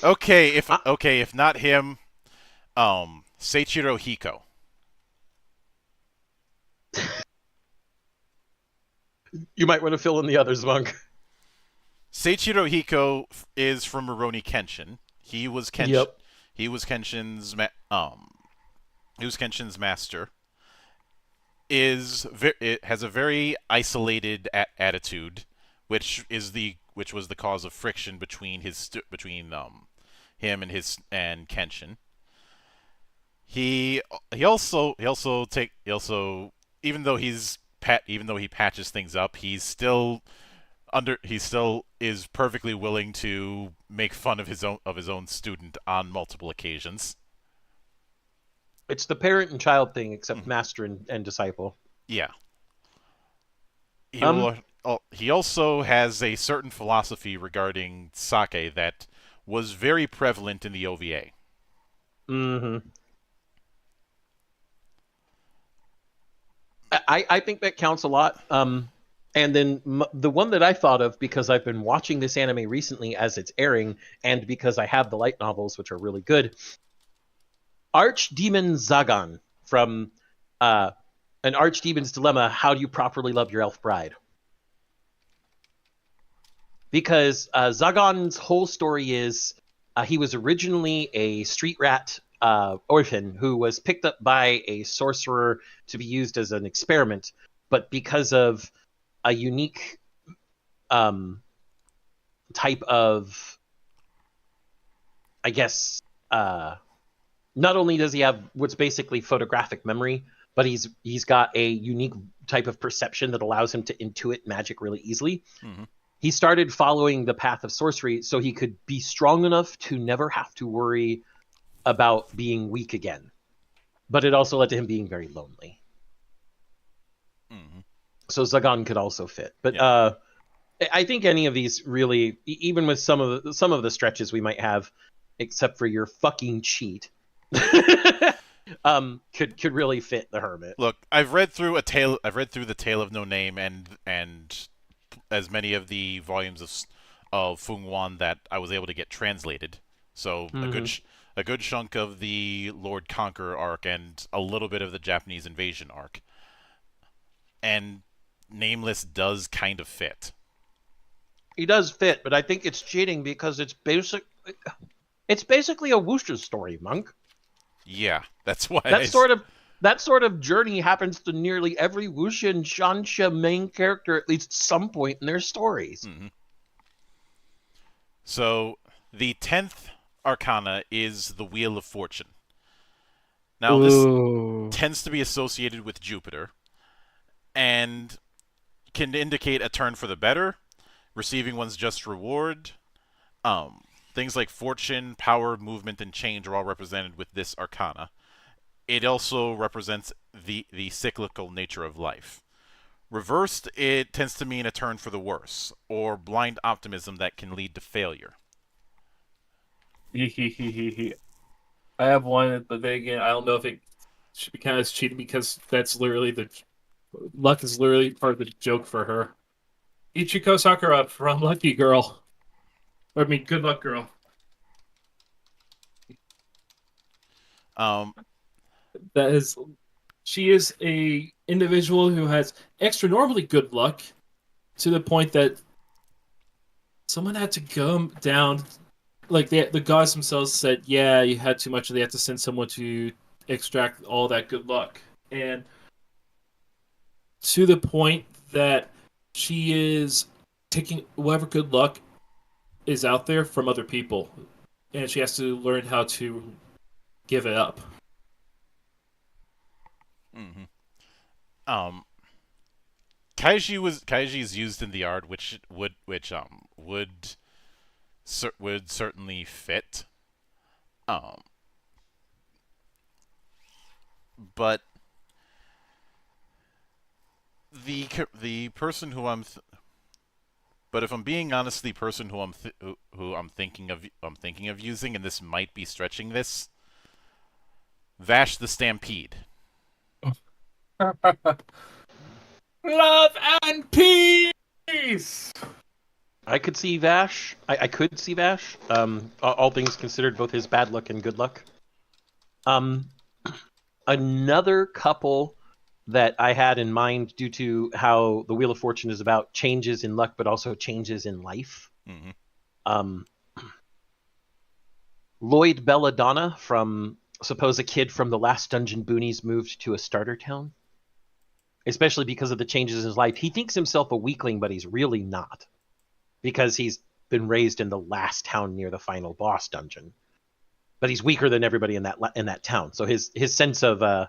[SPEAKER 1] Okay, if not him, Seiichiro Hiko.
[SPEAKER 5] You might want to fill in the others, monk.
[SPEAKER 1] Seiichiro Hiko is from Rurouni Kenshin. He was Kenshin's master. It has a very isolated attitude, which was the cause of friction between him and Kenshin. He also even though he patches things up, he still is perfectly willing to make fun of his own student on multiple occasions.
[SPEAKER 5] It's the parent and child thing, except master and disciple.
[SPEAKER 1] Yeah. He also has a certain philosophy regarding sake that was very prevalent in the OVA.
[SPEAKER 5] Mm-hmm. I think that counts a lot. And then the one that I thought of, because I've been watching this anime recently as it's airing, and because I have the light novels, which are really good, Archdemon Zagan from An Archdemon's Dilemma, How Do You Properly Love Your Elf Bride? Because Zagan's whole story is he was originally a street rat orphan who was picked up by a sorcerer to be used as an experiment, but because of a unique type of, I guess, not only does he have what's basically photographic memory, but he's got a unique type of perception that allows him to intuit magic really easily.
[SPEAKER 1] Mm-hmm.
[SPEAKER 5] He started following the path of sorcery so he could be strong enough to never have to worry about being weak again. But it also led to him being very lonely.
[SPEAKER 1] Mm-hmm.
[SPEAKER 5] So Zagan could also fit. But
[SPEAKER 1] Yeah.
[SPEAKER 5] I think any of these really, even with some of the stretches we might have, except for your fucking cheat, could really fit the Hermit.
[SPEAKER 1] Look, I've read through the Tale of No Name and as many of the volumes of Fung Wan that I was able to get translated. So a good chunk of the Lord Conqueror arc and a little bit of the Japanese invasion arc. And Nameless does kind of fit.
[SPEAKER 5] He does fit, but I think it's cheating because it's basically a Wusha story, Monk.
[SPEAKER 1] Yeah, that's why
[SPEAKER 5] That sort of journey happens to nearly every Wuxia and Shansha main character at least some point in their stories.
[SPEAKER 1] Mm-hmm. So, the 10th Arcana is the Wheel of Fortune. Now, this tends to be associated with Jupiter, and can indicate a turn for the better, receiving one's just reward. Things like fortune, power, movement, and change are all represented with this Arcana. It also represents the cyclical nature of life. Reversed, it tends to mean a turn for the worse, or blind optimism that can lead to failure.
[SPEAKER 4] I have one, but then again, I don't know if it should be kind of cheating because that's literally luck is literally part of the joke for her. Ichiko Sakura from Lucky Girl. Good Luck Girl. She is a individual who has extra normally good luck to the point that someone had to go down, like the gods themselves said, yeah, you had too much, and they had to send someone to extract all that good luck. And to the point that she is taking whatever good luck is out there from other people, and she has to learn how to give it up.
[SPEAKER 1] Mm-hmm. Kaiji is used in the art, which would certainly fit. But the person who but if I'm being honest, the person who I'm thinking of using, and this might be stretching this, Vash the Stampede.
[SPEAKER 4] Love and peace!
[SPEAKER 5] I could see Vash. I could see Vash. All things considered, both his bad luck and good luck. Another couple that I had in mind due to how the Wheel of Fortune is about changes in luck, but also changes in life.
[SPEAKER 1] Mm-hmm.
[SPEAKER 5] Lloyd Belladonna from Suppose a Kid from the Last Dungeon Boonies moved to a starter town. Especially because of the changes in his life. He thinks himself a weakling, but he's really not. Because he's been raised in the last town near the final boss dungeon. But he's weaker than everybody in that town. So his sense of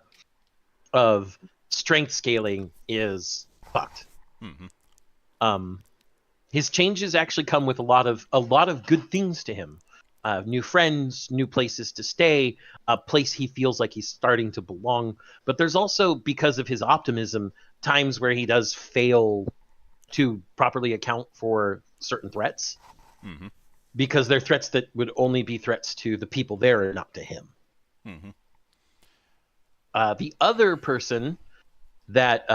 [SPEAKER 5] strength scaling is fucked.
[SPEAKER 1] Mm-hmm.
[SPEAKER 5] His changes actually come with a lot of good things to him. New friends, new places to stay, a place he feels like he's starting to belong. But there's also, because of his optimism, times where he does fail to properly account for certain threats.
[SPEAKER 1] Mm-hmm.
[SPEAKER 5] because they're threats that would only be threats to the people there and not to him.
[SPEAKER 1] Mm-hmm.
[SPEAKER 5] The other person that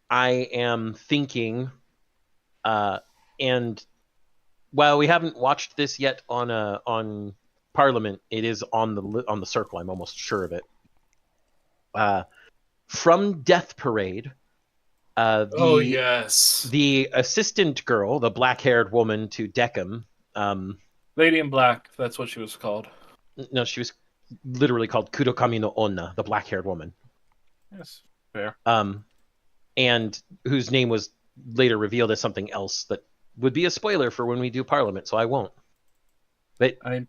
[SPEAKER 5] I am thinking, and while we haven't watched this yet on Parliament, it is on the circle. I'm almost sure of it. From Death Parade,
[SPEAKER 4] Oh yes,
[SPEAKER 5] the assistant girl, the black-haired woman to Deckham.
[SPEAKER 4] Lady in Black. That's what she was called.
[SPEAKER 5] No, she was literally called Kudokami no Onna, the black-haired woman.
[SPEAKER 4] Yes, fair.
[SPEAKER 5] And whose name was later revealed as something else that would be a spoiler for when we do Parliament, so I won't. But
[SPEAKER 4] I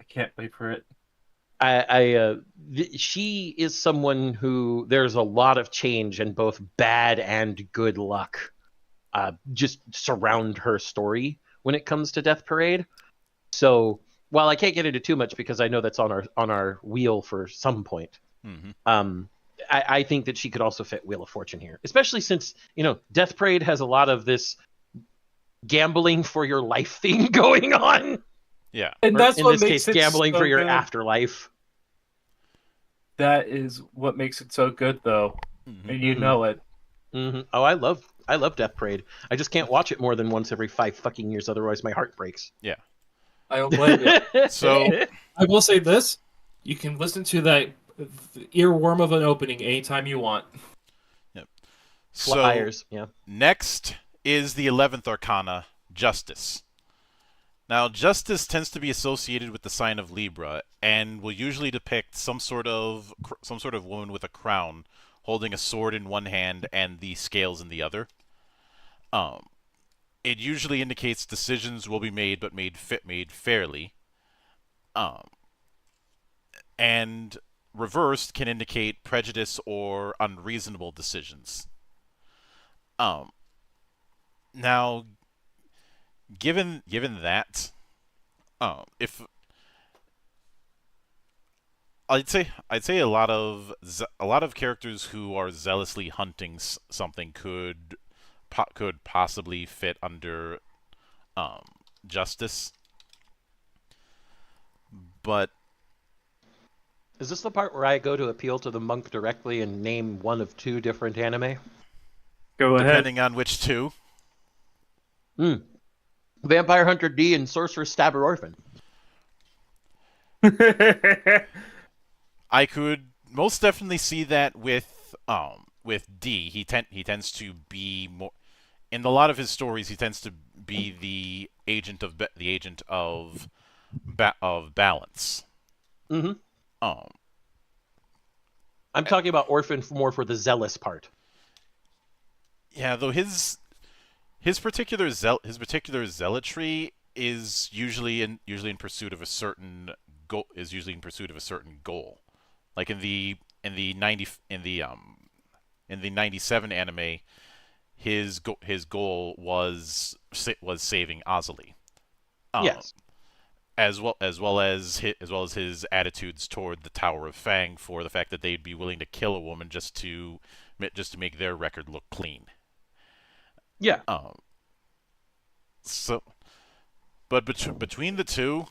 [SPEAKER 4] can't wait for it.
[SPEAKER 5] she is someone who there's a lot of change and both bad and good luck just surround her story when it comes to Death Parade. So while I can't get into too much because I know that's on our wheel for some point, I think that she could also fit Wheel of Fortune here, especially since Death Parade has a lot of this gambling for your life thing going on.
[SPEAKER 1] Yeah.
[SPEAKER 4] And
[SPEAKER 5] Or
[SPEAKER 4] that's
[SPEAKER 5] in
[SPEAKER 4] what
[SPEAKER 5] this
[SPEAKER 4] makes
[SPEAKER 5] case,
[SPEAKER 4] it
[SPEAKER 5] gambling
[SPEAKER 4] so
[SPEAKER 5] for your
[SPEAKER 4] good.
[SPEAKER 5] afterlife.
[SPEAKER 4] That is what makes it so good, though, and you know it.
[SPEAKER 5] Mm-hmm. Oh, I love Death Parade. I just can't watch it more than once every 5 fucking years, otherwise my heart breaks.
[SPEAKER 1] Yeah.
[SPEAKER 4] I don't blame you.
[SPEAKER 1] So
[SPEAKER 4] I will say this: you can listen to that earworm of an opening anytime you want.
[SPEAKER 5] Flyers, yeah.
[SPEAKER 1] Next is the 11th Arcana, Justice. Now, Justice tends to be associated with the sign of Libra, and will usually depict some sort of woman with a crown, holding a sword in one hand and the scales in the other. It usually indicates decisions will be made, but made fairly. And reversed can indicate prejudice or unreasonable decisions. Now, given that, if I'd say a lot of characters who are zealously hunting something could possibly fit under Justice, but
[SPEAKER 5] Is this the part where I go to appeal to the monk directly and name one of 2 different anime?
[SPEAKER 4] Go ahead.
[SPEAKER 1] depending on which two.
[SPEAKER 5] Vampire Hunter D and Sorceress Stabber Orphan.
[SPEAKER 1] I could most definitely see that with D. He tends to be more in a lot of his stories. He tends to be the agent of balance.
[SPEAKER 5] Mm-hmm. I'm talking about Orphan more for the zealous part.
[SPEAKER 1] Yeah, though his particular zealotry is usually in pursuit of a certain goal. Like in the 97 anime, his goal was saving Azali.
[SPEAKER 5] Yes.
[SPEAKER 1] As well as his attitudes toward the Tower of Fang, for the fact that they'd be willing to kill a woman just to make their record look clean.
[SPEAKER 5] Yeah.
[SPEAKER 1] So, but between the two,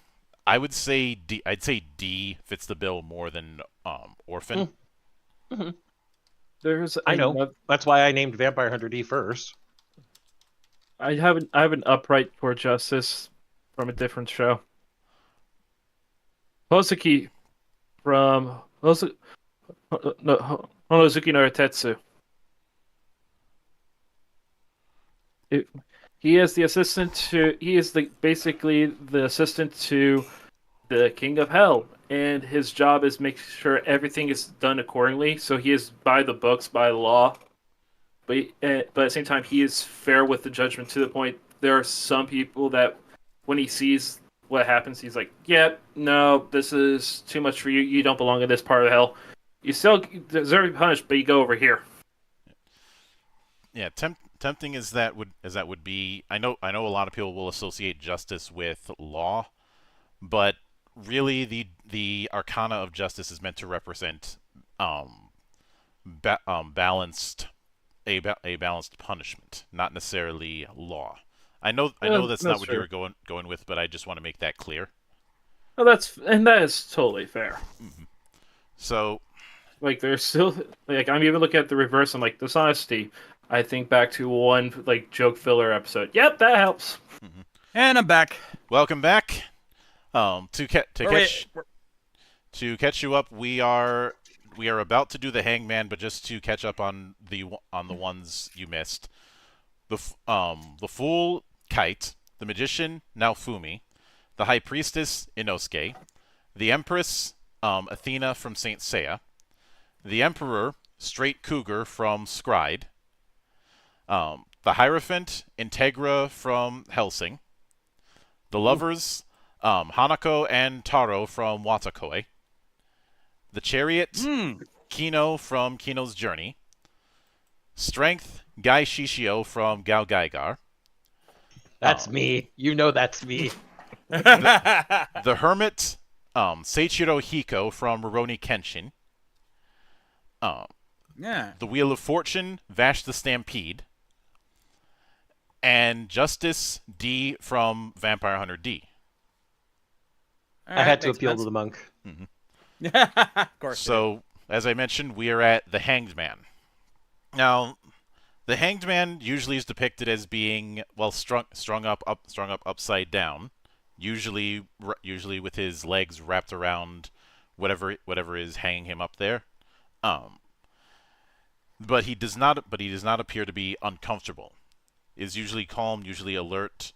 [SPEAKER 1] I'd say D fits the bill more than Orphan.
[SPEAKER 5] Mm-hmm.
[SPEAKER 4] I
[SPEAKER 5] know. That's why I named Vampire Hunter D first.
[SPEAKER 4] I have an upright for Justice from a different show. Hosuki from Honosuki no Tetsu. He is the assistant to. He is basically the assistant to the King of Hell, and his job is make sure everything is done accordingly. So he is by the books, by law, but at the same time he is fair with the judgment to the point. There are some people that when he sees what happens, he's like, "Yep, no, this is too much for you. You don't belong in this part of hell. You still deserve to be punished, but you go over here."
[SPEAKER 1] Yeah, tempting as that would be. I know a lot of people will associate Justice with law, but really the Arcana of Justice is meant to represent balanced punishment, not necessarily law. I know that's not what you
[SPEAKER 4] fair.
[SPEAKER 1] were going with, but I just want to make that clear.
[SPEAKER 4] Oh, that is totally fair.
[SPEAKER 1] So,
[SPEAKER 4] Like there's still like I'm even looking at the reverse. I'm like dishonesty. I think back to one like joke filler episode. Yep, that helps.
[SPEAKER 3] And I'm back.
[SPEAKER 1] welcome back. To
[SPEAKER 3] Wait,
[SPEAKER 1] catch you up, we are about to do the Hangman, but just to catch up on the ones you missed. The Fool, Kite, the Magician, Naofumi, the High Priestess, Inosuke, the Empress, Athena from Saint Seiya, the Emperor, Straight Cougar from Scride, the Hierophant, Integra from Hellsing, the Lovers, Hanako and Taro from Watakoi, the Chariot, Kino from Kino's Journey, Strength, Gai Shishio from Gao Gaigar,
[SPEAKER 5] That's me. You know that's me.
[SPEAKER 1] the Hermit, Seichiro Hiko from Rurouni Kenshin,
[SPEAKER 3] Yeah.
[SPEAKER 1] the Wheel of Fortune, Vash the Stampede, and Justice D from Vampire Hunter D.
[SPEAKER 5] I had to appeal to the monk.
[SPEAKER 3] Of course.
[SPEAKER 1] So, as I mentioned, we are at the Hanged Man. Now, the Hanged Man usually is depicted as being strung up upside down, usually with his legs wrapped around whatever is hanging him up there. But he does not appear to be uncomfortable. Is usually calm, usually alert.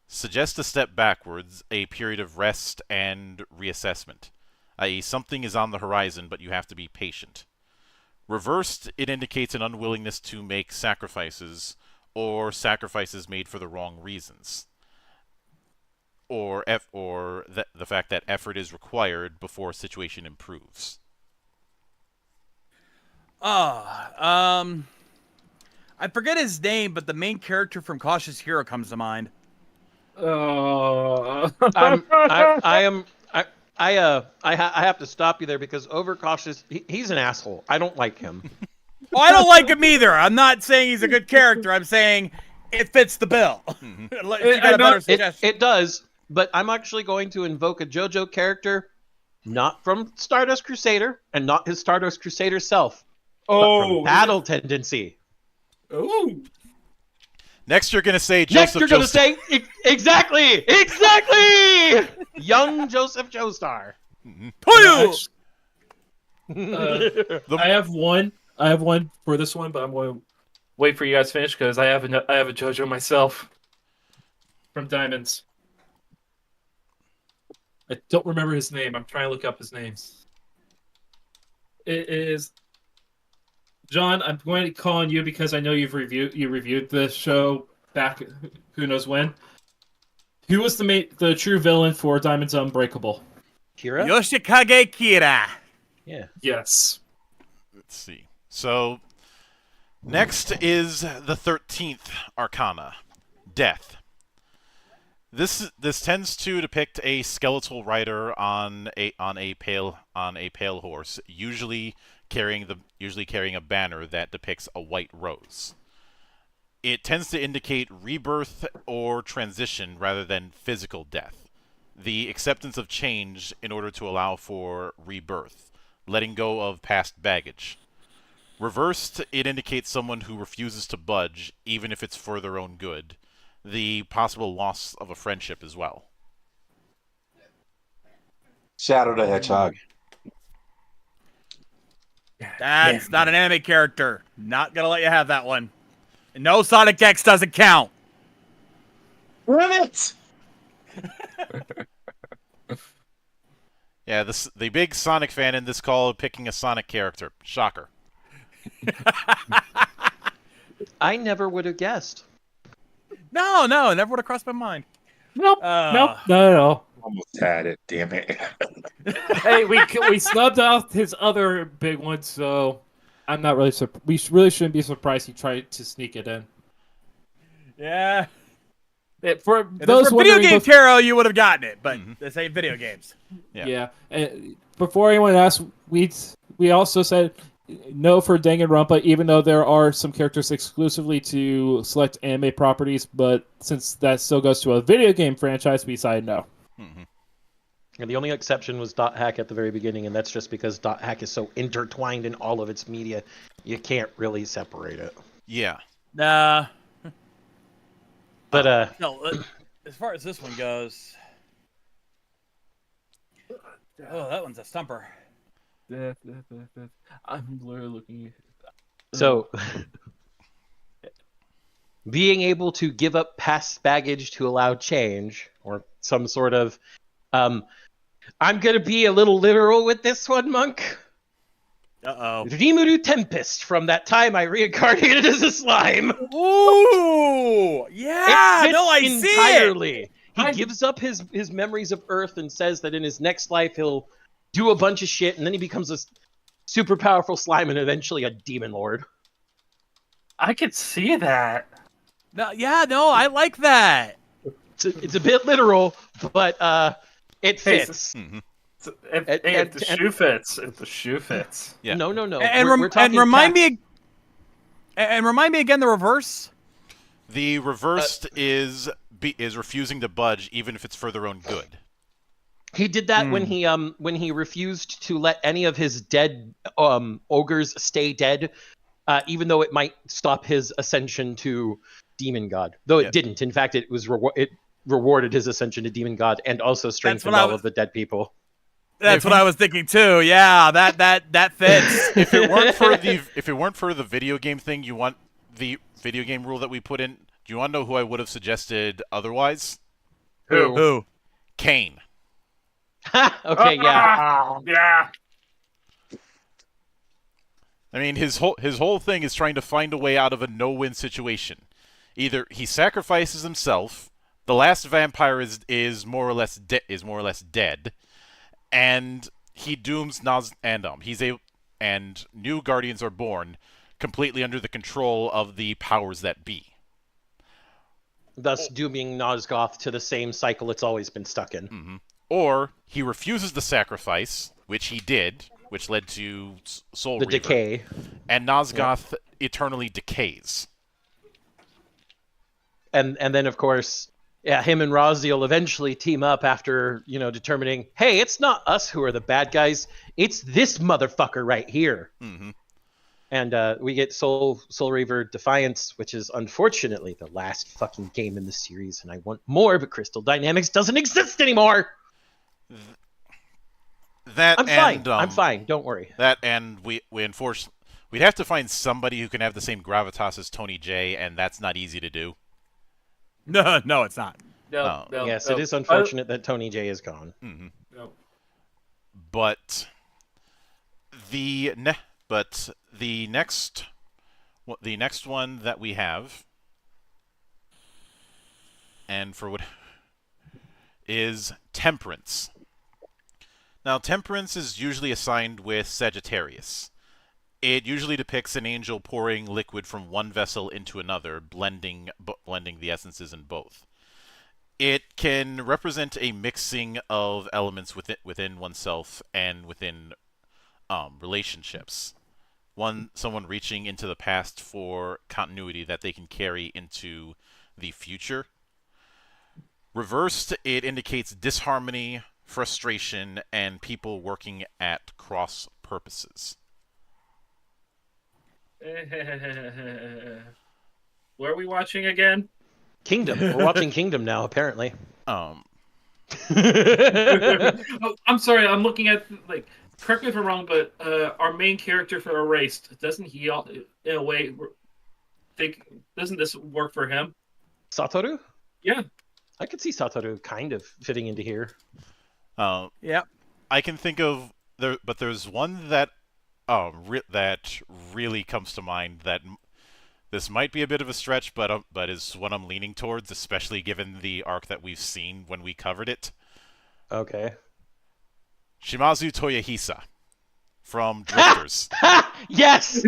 [SPEAKER 1] Suggests a step backwards, a period of rest and reassessment, i.e. something is on the horizon, but you have to be patient. Reversed, it indicates an unwillingness to make sacrifices, or sacrifices made for the wrong reasons, or the fact that effort is required before a situation improves.
[SPEAKER 3] I forget his name, but the main character from Cautious Hero comes to mind.
[SPEAKER 4] Uh...
[SPEAKER 5] I have to stop you there because overcautious. He's an asshole. I don't like him.
[SPEAKER 3] Oh, I don't like him either. I'm not saying he's a good character. I'm saying it fits the bill. You got a better suggestion.
[SPEAKER 5] It does, but I'm actually going to invoke a JoJo character, not from Stardust Crusader, and not his Stardust Crusader self, but from Battle Tendency.
[SPEAKER 4] Oh.
[SPEAKER 1] Next, you're going to say Joseph.
[SPEAKER 5] Next, you're going to say exactly, young Joseph Joestar.
[SPEAKER 3] Toyo!
[SPEAKER 4] I have one for this one, but I'm going to wait for you guys to finish because I have a JoJo myself from Diamonds. I don't remember his name. I'm trying to look up his names. It is John. I'm going to call on you because I know you reviewed the show back who knows when. Who was the true villain for Diamonds Unbreakable?
[SPEAKER 5] Kira?
[SPEAKER 3] Yoshikage Kira.
[SPEAKER 5] Yeah.
[SPEAKER 4] Yes.
[SPEAKER 1] Let's see. So, next is the 13th Arcana, Death. This tends to depict a skeletal rider on a pale horse, usually carrying a banner that depicts a white rose. It tends to indicate rebirth or transition rather than physical death. The acceptance of change in order to allow for rebirth, letting go of past baggage. Reversed, it indicates someone who refuses to budge, even if it's for their own good. The possible loss of a friendship as well.
[SPEAKER 6] Shadow the Hedgehog.
[SPEAKER 3] That's not an anime character. Not gonna let you have that one. No, Sonic X doesn't count.
[SPEAKER 6] Damn it!
[SPEAKER 1] Yeah, the big Sonic fan in this call picking a Sonic character. Shocker.
[SPEAKER 5] I never would have guessed.
[SPEAKER 3] No, never would have crossed my mind.
[SPEAKER 4] Nope. Nope. Not at all.
[SPEAKER 6] Almost had it. Damn it.
[SPEAKER 4] Hey, we snubbed out his other big one, so I'm not really we really shouldn't be surprised he tried to sneak it in.
[SPEAKER 3] Yeah.
[SPEAKER 4] For
[SPEAKER 3] If
[SPEAKER 4] those
[SPEAKER 3] this were video
[SPEAKER 4] wondering,
[SPEAKER 3] game tarot, you would have gotten it, but this ain't video games.
[SPEAKER 1] Yeah.
[SPEAKER 4] yeah. And before anyone asks, we also said no for Danganronpa, even though there are some characters exclusively to select anime properties, but since that still goes to a video game franchise, we decided no.
[SPEAKER 5] And the only exception was Dot Hack at the very beginning, and that's just because Dot Hack is so intertwined in all of its media, you can't really separate it.
[SPEAKER 1] Yeah.
[SPEAKER 3] Nah.
[SPEAKER 5] But
[SPEAKER 3] No, as far as this one goes, oh, that one's a stumper.
[SPEAKER 4] I'm literally looking.
[SPEAKER 5] so being able to give up past baggage to allow change, or some sort of, I'm gonna be a little literal with this one, Monk.
[SPEAKER 3] Uh-oh.
[SPEAKER 5] Rimuru Tempest from that time I reincarnated as a slime.
[SPEAKER 3] Ooh! Yeah!
[SPEAKER 5] It fits
[SPEAKER 3] No, I see it!
[SPEAKER 5] entirely. He gives up his memories of Earth and says that in his next life he'll do a bunch of shit, and then he becomes a super powerful slime and eventually a demon lord.
[SPEAKER 7] I could see that.
[SPEAKER 3] No, yeah, no, I like that.
[SPEAKER 5] It's a bit literal, but it fits.
[SPEAKER 7] If the shoe fits, if the shoe fits.
[SPEAKER 1] Yeah.
[SPEAKER 5] No.
[SPEAKER 3] And,
[SPEAKER 5] We're talking
[SPEAKER 3] remind
[SPEAKER 5] tax.
[SPEAKER 3] me, and remind me again the reverse.
[SPEAKER 1] The reversed is refusing to budge, even if it's for their own good.
[SPEAKER 5] He did that when he refused to let any of his dead ogres stay dead, even though it might stop his ascension to demon god. Though it didn't. In fact, it was it rewarded his ascension to demon god and also strengthened all of the dead people.
[SPEAKER 3] That's what I was thinking too. Yeah, that fits.
[SPEAKER 1] If it weren't for the video game thing, you want the video game rule that we put in. Do you want to know who I would have suggested otherwise?
[SPEAKER 3] Who?
[SPEAKER 1] Kane.
[SPEAKER 5] Okay, yeah.
[SPEAKER 7] Yeah.
[SPEAKER 1] I mean, his whole thing is trying to find a way out of a no-win situation. Either he sacrifices himself, the last vampire is more or less dead, and he dooms Nas and new guardians are born completely under the control of the powers that be.
[SPEAKER 5] Thus dooming Nosgoth to the same cycle it's always been stuck in.
[SPEAKER 1] Mm-hmm. Or he refuses the sacrifice, which he did, which led to Soul
[SPEAKER 5] The
[SPEAKER 1] Reaver,
[SPEAKER 5] decay.
[SPEAKER 1] and Nosgoth eternally decays.
[SPEAKER 5] And then of course, yeah, him and Raziel eventually team up after, determining, hey, it's not us who are the bad guys, it's this motherfucker right here.
[SPEAKER 1] Mm-hmm.
[SPEAKER 5] And we get Soul Reaver Defiance, which is unfortunately the last fucking game in the series, and I want more, but Crystal Dynamics doesn't exist anymore. I'm fine. Don't worry.
[SPEAKER 1] That and we'd have to find somebody who can have the same gravitas as Tony J, and that's not easy to do.
[SPEAKER 3] No, it's not.
[SPEAKER 7] No.
[SPEAKER 5] Yes, it is unfortunate that Tony J is gone.
[SPEAKER 1] Mm-hmm.
[SPEAKER 7] No.
[SPEAKER 1] But the next one that we have, and for what is Temperance. Now, Temperance is usually assigned with Sagittarius. It usually depicts an angel pouring liquid from one vessel into another, blending the essences in both. It can represent a mixing of elements within oneself and within relationships. Someone reaching into the past for continuity that they can carry into the future. Reversed, it indicates disharmony, frustration, and people working at cross purposes.
[SPEAKER 7] What are we watching again?
[SPEAKER 5] Kingdom. We're watching Kingdom now, apparently.
[SPEAKER 7] Oh, I'm sorry. I'm looking at correct me if I'm wrong, but our main character for Erased, doesn't he, in a way, doesn't this work for him?
[SPEAKER 5] Satoru?
[SPEAKER 7] Yeah.
[SPEAKER 5] I could see Satoru kind of fitting into here.
[SPEAKER 3] Yeah.
[SPEAKER 1] I can think of there's one that that really comes to mind that this might be a bit of a stretch, but is what I'm leaning towards, especially given the arc that we've seen when we covered it.
[SPEAKER 5] Okay.
[SPEAKER 1] Shimazu Toyohisa from Drifters.
[SPEAKER 5] Yes!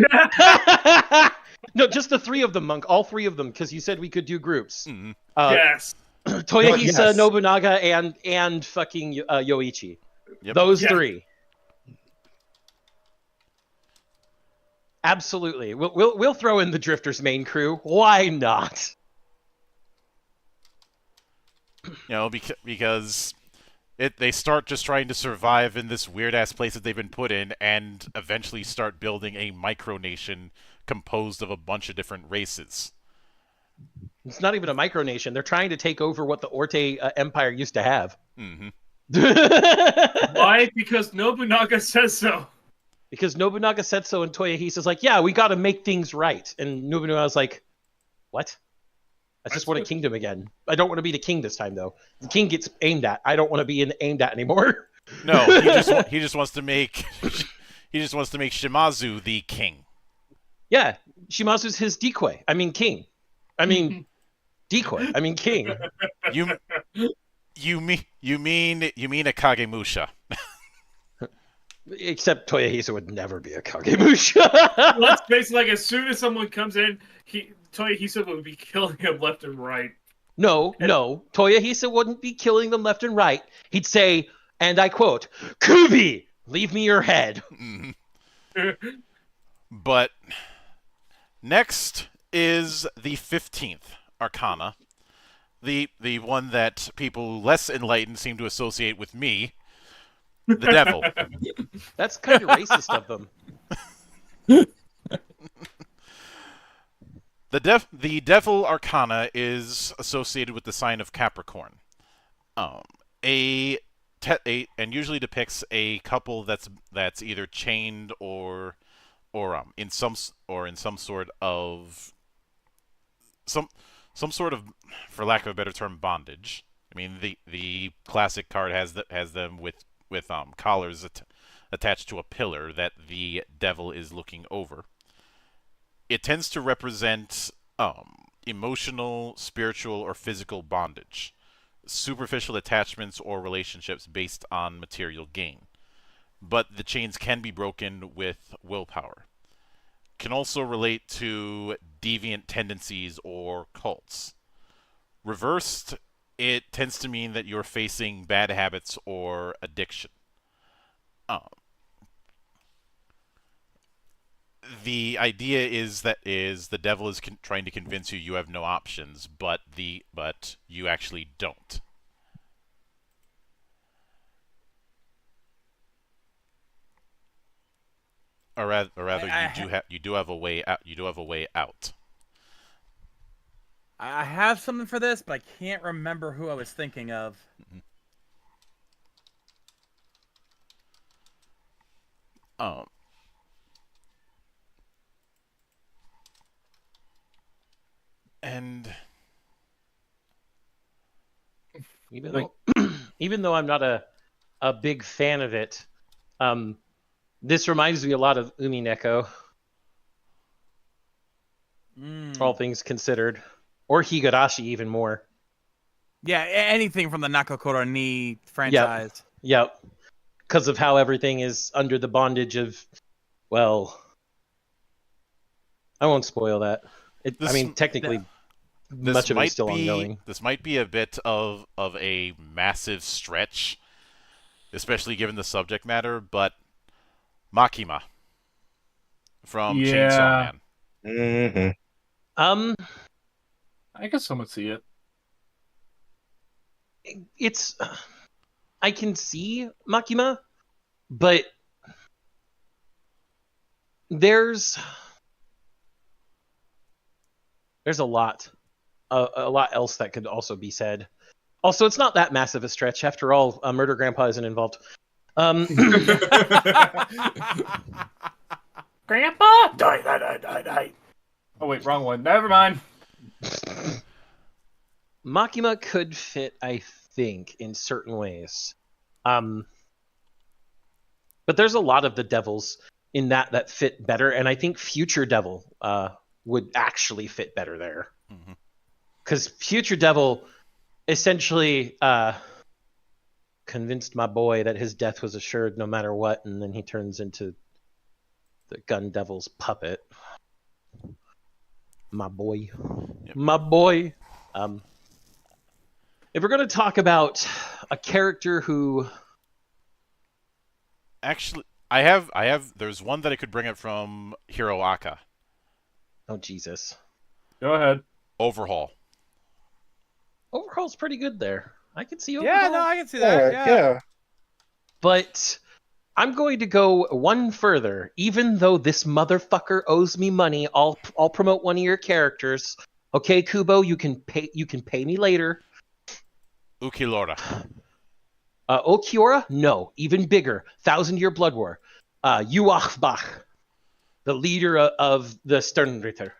[SPEAKER 5] No, just the three of them, Monk. All three of them, because you said we could do groups.
[SPEAKER 1] Mm-hmm.
[SPEAKER 7] Yes.
[SPEAKER 5] Toyohisa,
[SPEAKER 2] Yes.
[SPEAKER 5] Nobunaga, and fucking Yoichi.
[SPEAKER 1] Yep.
[SPEAKER 5] Those
[SPEAKER 7] Yeah.
[SPEAKER 5] three. Absolutely. We'll throw in the Drifters main crew. Why not?
[SPEAKER 1] You know, because they start just trying to survive in this weird ass place that they've been put in, and eventually start building a micronation composed of a bunch of different races.
[SPEAKER 5] It's not even a micronation. They're trying to take over what the Orte Empire used to have.
[SPEAKER 1] Mm-hmm.
[SPEAKER 7] Why? Because Nobunaga says so.
[SPEAKER 5] Because Nobunaga said so, and Toyohisa's like, yeah, we got to make things right. And Nobunaga's like, what? I just want a kingdom again. I don't want to be the king this time, though. The king gets aimed at. I don't want to be aimed at anymore.
[SPEAKER 1] No, he just wants to make Shimazu the king.
[SPEAKER 5] Yeah, Shimazu's his decoy. I mean, king. I mean, decoy. I mean, king.
[SPEAKER 1] You mean a Kagemusha?
[SPEAKER 5] Except Toyohisa would never be a Kagemusha.
[SPEAKER 7] Let's face it, like as soon as someone comes in, Toyohisa would be killing him left and right.
[SPEAKER 5] No. Toyohisa wouldn't be killing them left and right. He'd say, and I quote, "Kubi, leave me your head."
[SPEAKER 1] But next is the 15th Arcana, the one that people less enlightened seem to associate with me, the devil.
[SPEAKER 5] That's kind of racist of them.
[SPEAKER 1] The devil Arcana is associated with the sign of Capricorn. And usually depicts a couple that's either chained or in some sort of for lack of a better term, bondage. I mean, the classic card has them with collars attached to a pillar that the devil is looking over. It tends to represent emotional, spiritual, or physical bondage, superficial attachments or relationships based on material gain. But the chains can be broken with willpower. Can also relate to deviant tendencies or cults. Reversed, it tends to mean that you're facing bad habits or addiction. The idea is the devil is trying to convince you have no options, but you actually don't. Or rather, you do have a way out. You do have a way out.
[SPEAKER 3] I have something for this, but I can't remember who I was thinking of.
[SPEAKER 1] Mm-hmm. And
[SPEAKER 5] even though I'm not a big fan of it, this reminds me a lot of Umineko. All things considered, or Higurashi even more.
[SPEAKER 3] Yeah, anything from the Nakokoro ni franchise.
[SPEAKER 5] Yep. Because of how everything is under the bondage of, well, I won't spoil that. Technically, much of it is still ongoing.
[SPEAKER 1] This might be a bit of a massive stretch, especially given the subject matter, but Makima from Chainsaw Man.
[SPEAKER 2] Mm-hmm.
[SPEAKER 7] I guess someone see it.
[SPEAKER 5] I can see Makima, but there's a lot else that could also be said. Also, it's not that massive a stretch. After all, Murder Grandpa isn't involved.
[SPEAKER 7] Grandpa? Die. Oh wait, wrong one. Never mind.
[SPEAKER 5] Makima could fit, I think, in certain ways. But there's a lot of the devils in that fit better, and I think Future Devil would actually fit better there. Because Future Devil essentially convinced my boy that his death was assured no matter what, and then he turns into the Gun Devil's puppet. My boy. Yep. My boy. If we're going to talk about a character who...
[SPEAKER 1] There's one that I could bring up from Hiro Aka.
[SPEAKER 5] Oh Jesus.
[SPEAKER 4] Go ahead.
[SPEAKER 1] Overhaul.
[SPEAKER 5] Overhaul's pretty good there. I can see Overhaul.
[SPEAKER 3] Yeah, no, I can see that. Yeah.
[SPEAKER 5] But I'm going to go one further. Even though this motherfucker owes me money, I'll promote one of your characters. Okay, Kubo, you can pay me later.
[SPEAKER 1] Ukilora.
[SPEAKER 5] Okiora? No, even bigger. 1,000-Year Blood War. Yuachbach, the leader of the Sternritter,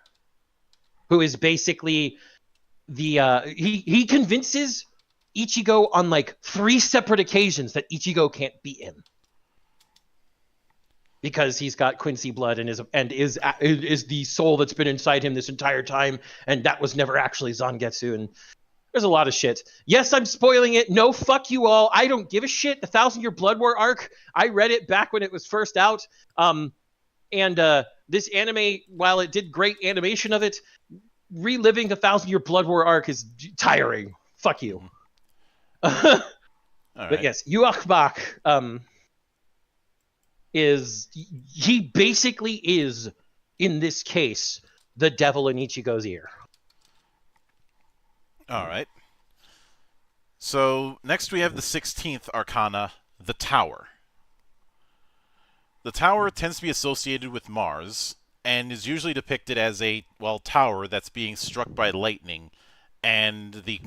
[SPEAKER 5] who is basically the he convinces Ichigo on like 3 separate occasions that Ichigo can't beat him because he's got Quincy blood and is the soul that's been inside him this entire time, and that was never actually Zangetsu. And there's a lot of shit. Yes, I'm spoiling it. No, fuck you all. I don't give a shit. The 1,000-Year Blood War arc, I read it back when it was first out. This anime, while it did great animation of it, reliving the 1,000-Year Blood War arc is tiring. Fuck you.
[SPEAKER 1] All
[SPEAKER 5] But
[SPEAKER 1] right.
[SPEAKER 5] yes, Yuachbach he basically is, in this case, the devil in Ichigo's ear.
[SPEAKER 1] All right. So next we have the 16th Arcana, the Tower. The Tower tends to be associated with Mars and is usually depicted as a tower that's being struck by lightning, and the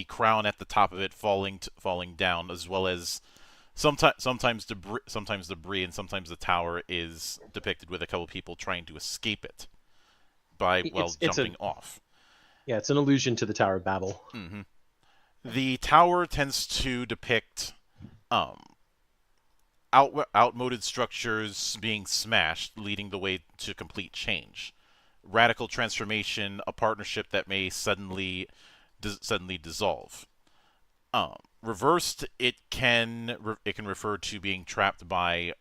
[SPEAKER 1] crown at the top of it falling down, as well as sometimes debris, and sometimes the tower is depicted with a couple people trying to escape it by jumping off.
[SPEAKER 5] Yeah, it's an allusion to the Tower of Babel.
[SPEAKER 1] Mm-hmm. The tower tends to depict outmoded structures being smashed, leading the way to complete change, radical transformation, a partnership that may suddenly dissolve. Reversed, it can refer to being trapped by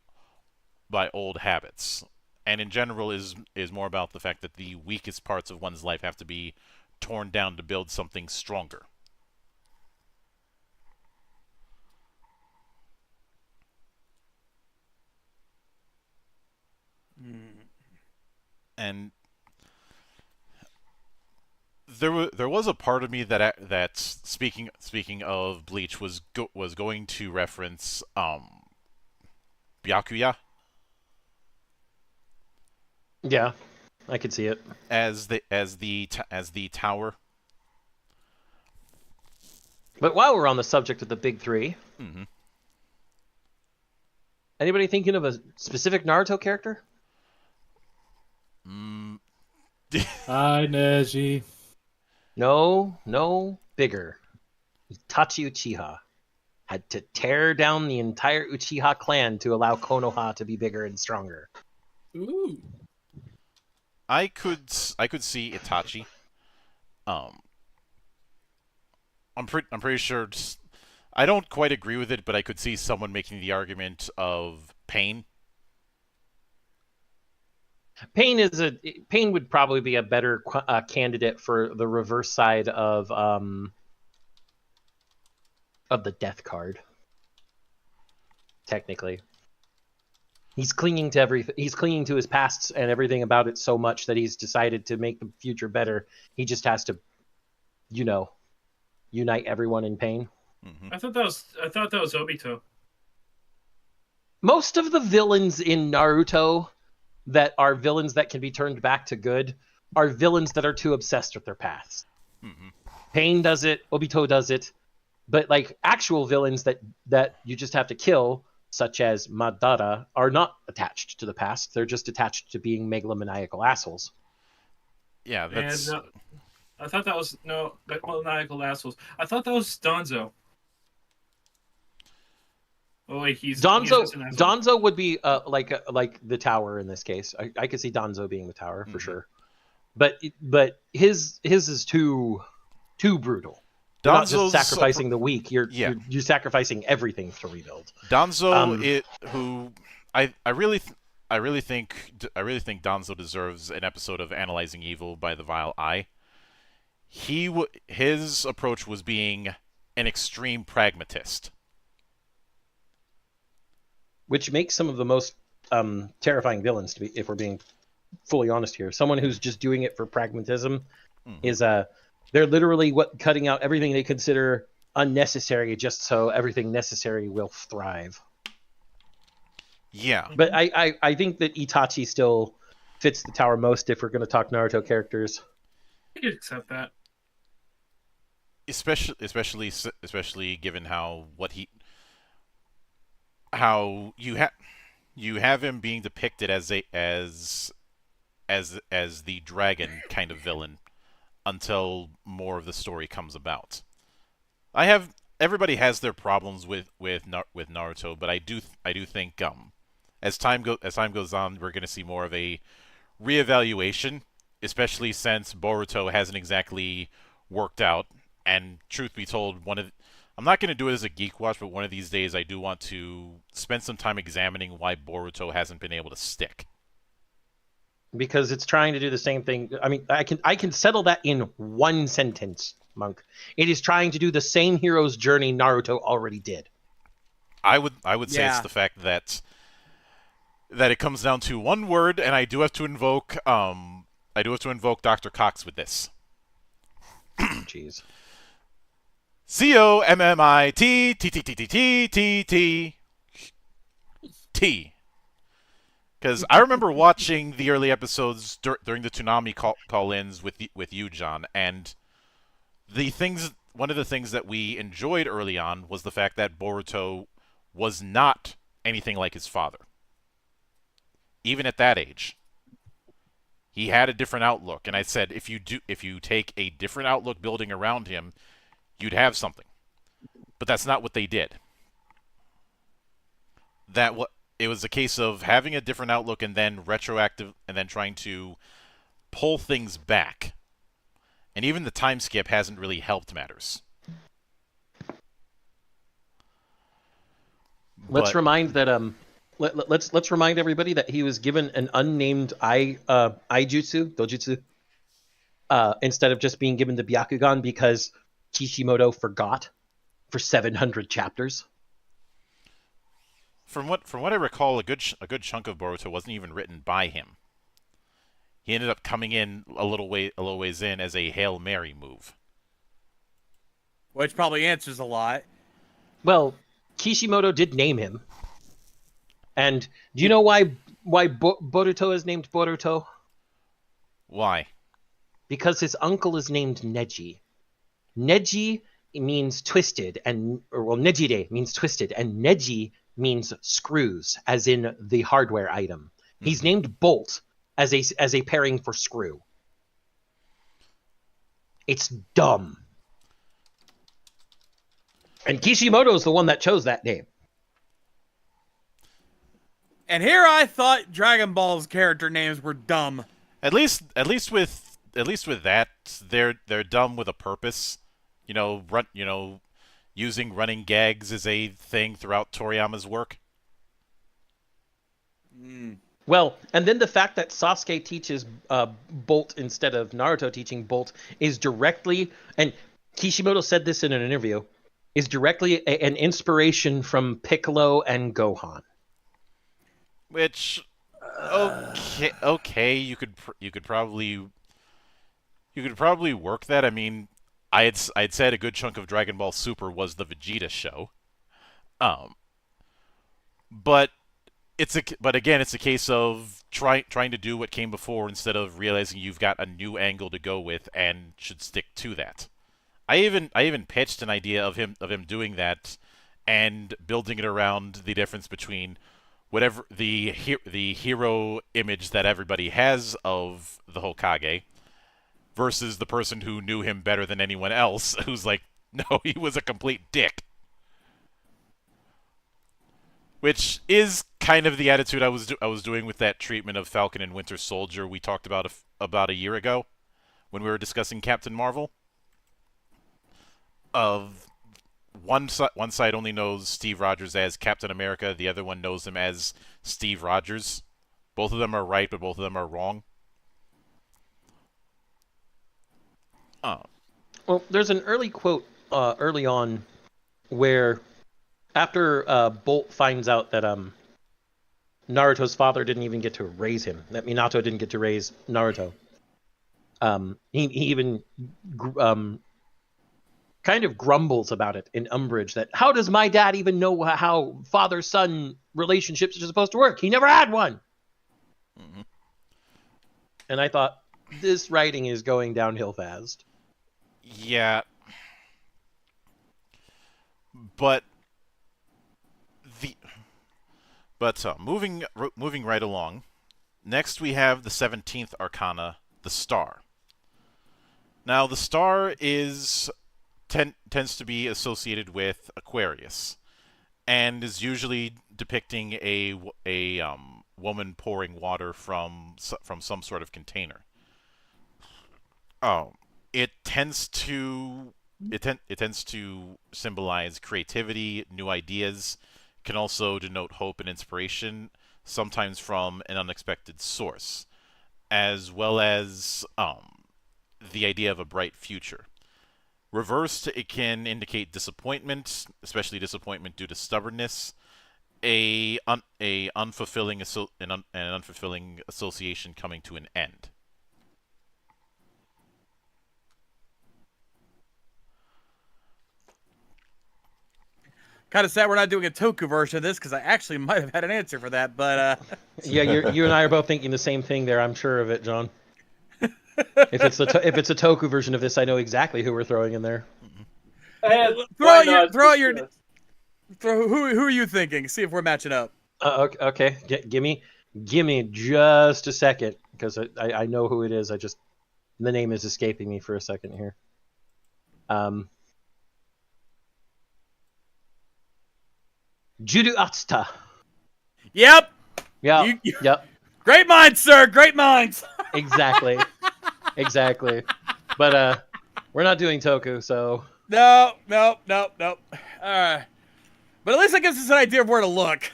[SPEAKER 1] old habits, and in general is more about the fact that the weakest parts of one's life have to be torn down to build something stronger. And there was a part of me that speaking of Bleach was going to reference Byakuya
[SPEAKER 5] Yeah, I could see it.
[SPEAKER 1] as the tower.
[SPEAKER 5] But while we're on the subject of the big three,
[SPEAKER 1] Mm-hmm.
[SPEAKER 5] anybody thinking of a specific Naruto character?
[SPEAKER 4] Hi, Neji.
[SPEAKER 5] No, bigger. Itachi Uchiha had to tear down the entire Uchiha clan to allow Konoha to be bigger and stronger.
[SPEAKER 4] Ooh.
[SPEAKER 1] I could see Itachi. I'm pretty sure. I don't quite agree with it, but I could see someone making the argument of Pain.
[SPEAKER 5] Pain would probably be a better candidate for the reverse side of the death card. Technically, he's clinging to everything. He's clinging to his past and everything about it so much that he's decided to make the future better. He just has to, unite everyone in pain.
[SPEAKER 1] Mm-hmm.
[SPEAKER 7] I thought that was Obito.
[SPEAKER 5] Most of the villains in Naruto that are villains that can be turned back to good are villains that are too obsessed with their pasts.
[SPEAKER 1] Mm-hmm.
[SPEAKER 5] Pain does it, Obito does it, but like actual villains that you just have to kill, such as Madara, are not attached to the past. They're just attached to being megalomaniacal assholes.
[SPEAKER 1] Yeah, that's.
[SPEAKER 7] And I thought that was maniacal assholes. I thought that was Donzo. Oh wait, he's
[SPEAKER 5] Donzo.
[SPEAKER 7] just an asshole.
[SPEAKER 5] Donzo would be like the tower in this case. I could see Donzo being the tower for sure, but his is too brutal. You're not just sacrificing the weak. You're sacrificing everything to rebuild.
[SPEAKER 1] Donzo, I really think Donzo deserves an episode of Analyzing Evil by the Vile Eye. His approach was being an extreme pragmatist.
[SPEAKER 5] which makes some of the most terrifying villains, to be, if we're being fully honest here. Someone who's just doing it for pragmatism is they're literally cutting out everything they consider unnecessary just so everything necessary will thrive.
[SPEAKER 1] Yeah.
[SPEAKER 5] But I think that Itachi still fits the tower most if we're going to talk Naruto characters.
[SPEAKER 7] I could accept that.
[SPEAKER 1] Especially given how you have him being depicted as the dragon kind of villain until more of the story comes about. Everybody has their problems with Naruto, but I do think as time goes on, we're going to see more of a reevaluation, especially since Boruto hasn't exactly worked out. And truth be told, I'm not going to do it as a geek watch, but one of these days I do want to spend some time examining why Boruto hasn't been able to stick.
[SPEAKER 5] Because it's trying to do the same thing. I mean, I can settle that in one sentence, Monk. It is trying to do the same hero's journey Naruto already did.
[SPEAKER 1] I would say it's the fact that it comes down to one word, and I do have to invoke Dr. Cox with this.
[SPEAKER 5] Jeez.
[SPEAKER 1] COMMITTTTTTT. Because I remember watching the early episodes during the Toonami call-ins with you, John, and one of the things that we enjoyed early on was the fact that Boruto was not anything like his father. Even at that age, he had a different outlook, and I said if you take a different outlook building around him, you'd have something. But that's not what they did. It was a case of having a different outlook and then trying to pull things back. And even the time skip hasn't really helped matters.
[SPEAKER 5] Let's remind everybody that he was given an unnamed dojutsu, instead of just being given the Byakugan because Kishimoto forgot for 700 chapters.
[SPEAKER 1] From what I recall, a good chunk of Boruto wasn't even written by him. He ended up coming in a little ways in as a Hail Mary move.
[SPEAKER 3] Which probably answers a lot.
[SPEAKER 5] Well, Kishimoto did name him. And do you know why Boruto is named Boruto?
[SPEAKER 1] Why?
[SPEAKER 5] Because his uncle is named Neji. Neji means twisted, Nejire means twisted, and Neji means screws, as in the hardware item. He's named Bolt as a pairing for screw. It's dumb. And Kishimoto's the one that chose that name.
[SPEAKER 3] And here I thought Dragon Ball's character names were dumb.
[SPEAKER 1] At least with that, they're dumb with a purpose. Using running gags is a thing throughout Toriyama's work.
[SPEAKER 5] Well, and then the fact that Sasuke teaches Bolt instead of Naruto teaching Bolt is directly, and Kishimoto said this in an interview, is directly an inspiration from Piccolo and Gohan.
[SPEAKER 1] Which, okay, you could probably work that. I mean, I'd said a good chunk of Dragon Ball Super was the Vegeta show, but again, it's a case of trying to do what came before instead of realizing you've got a new angle to go with and should stick to that. I even pitched an idea of him doing that and building it around the difference between whatever the hero image that everybody has of the Hokage versus the person who knew him better than anyone else, who's like, no, he was a complete dick. Which is kind of the attitude I was doing with that treatment of Falcon and Winter Soldier we talked about a year ago when we were discussing Captain Marvel. Of one side only knows Steve Rogers as Captain America, the other one knows him as Steve Rogers. Both of them are right, but both of them are wrong.
[SPEAKER 5] Well, there's an early quote early on where after Bolt finds out that Naruto's father didn't even get to raise him. That Minato didn't get to raise Naruto. He even kind of grumbles about it in Umbrage that how does my dad even know how father-son relationships are supposed to work? He never had one.
[SPEAKER 1] Mhm.
[SPEAKER 5] And I thought, this writing is going downhill fast.
[SPEAKER 1] Yeah. But moving right along. Next we have the 17th Arcana, the Star. Now the Star tends to be associated with Aquarius, and is usually depicting a woman pouring water from some sort of container. It tends to symbolize creativity, new ideas. Can also denote hope and inspiration, sometimes from an unexpected source, as well as the idea of a bright future. Reversed, it can indicate disappointment, especially disappointment due to stubbornness, an unfulfilling association coming to an end.
[SPEAKER 3] Kind of sad we're not doing a Toku version of this because I actually might have had an answer for that, but
[SPEAKER 5] Yeah, you and I are both thinking the same thing there. I'm sure of it, John. If it's a Toku version of this, I know exactly who we're throwing in there.
[SPEAKER 3] Who are you thinking? See if we're matching up.
[SPEAKER 5] Okay, give me just a second because I know who it is. The name is escaping me for a second here. Judo Atsuta.
[SPEAKER 3] Yep.
[SPEAKER 5] Yeah. Yep.
[SPEAKER 3] Great minds, sir. Great minds.
[SPEAKER 5] Exactly. But we're not doing Toku, so.
[SPEAKER 3] No. But at least that gives us an idea of where to look.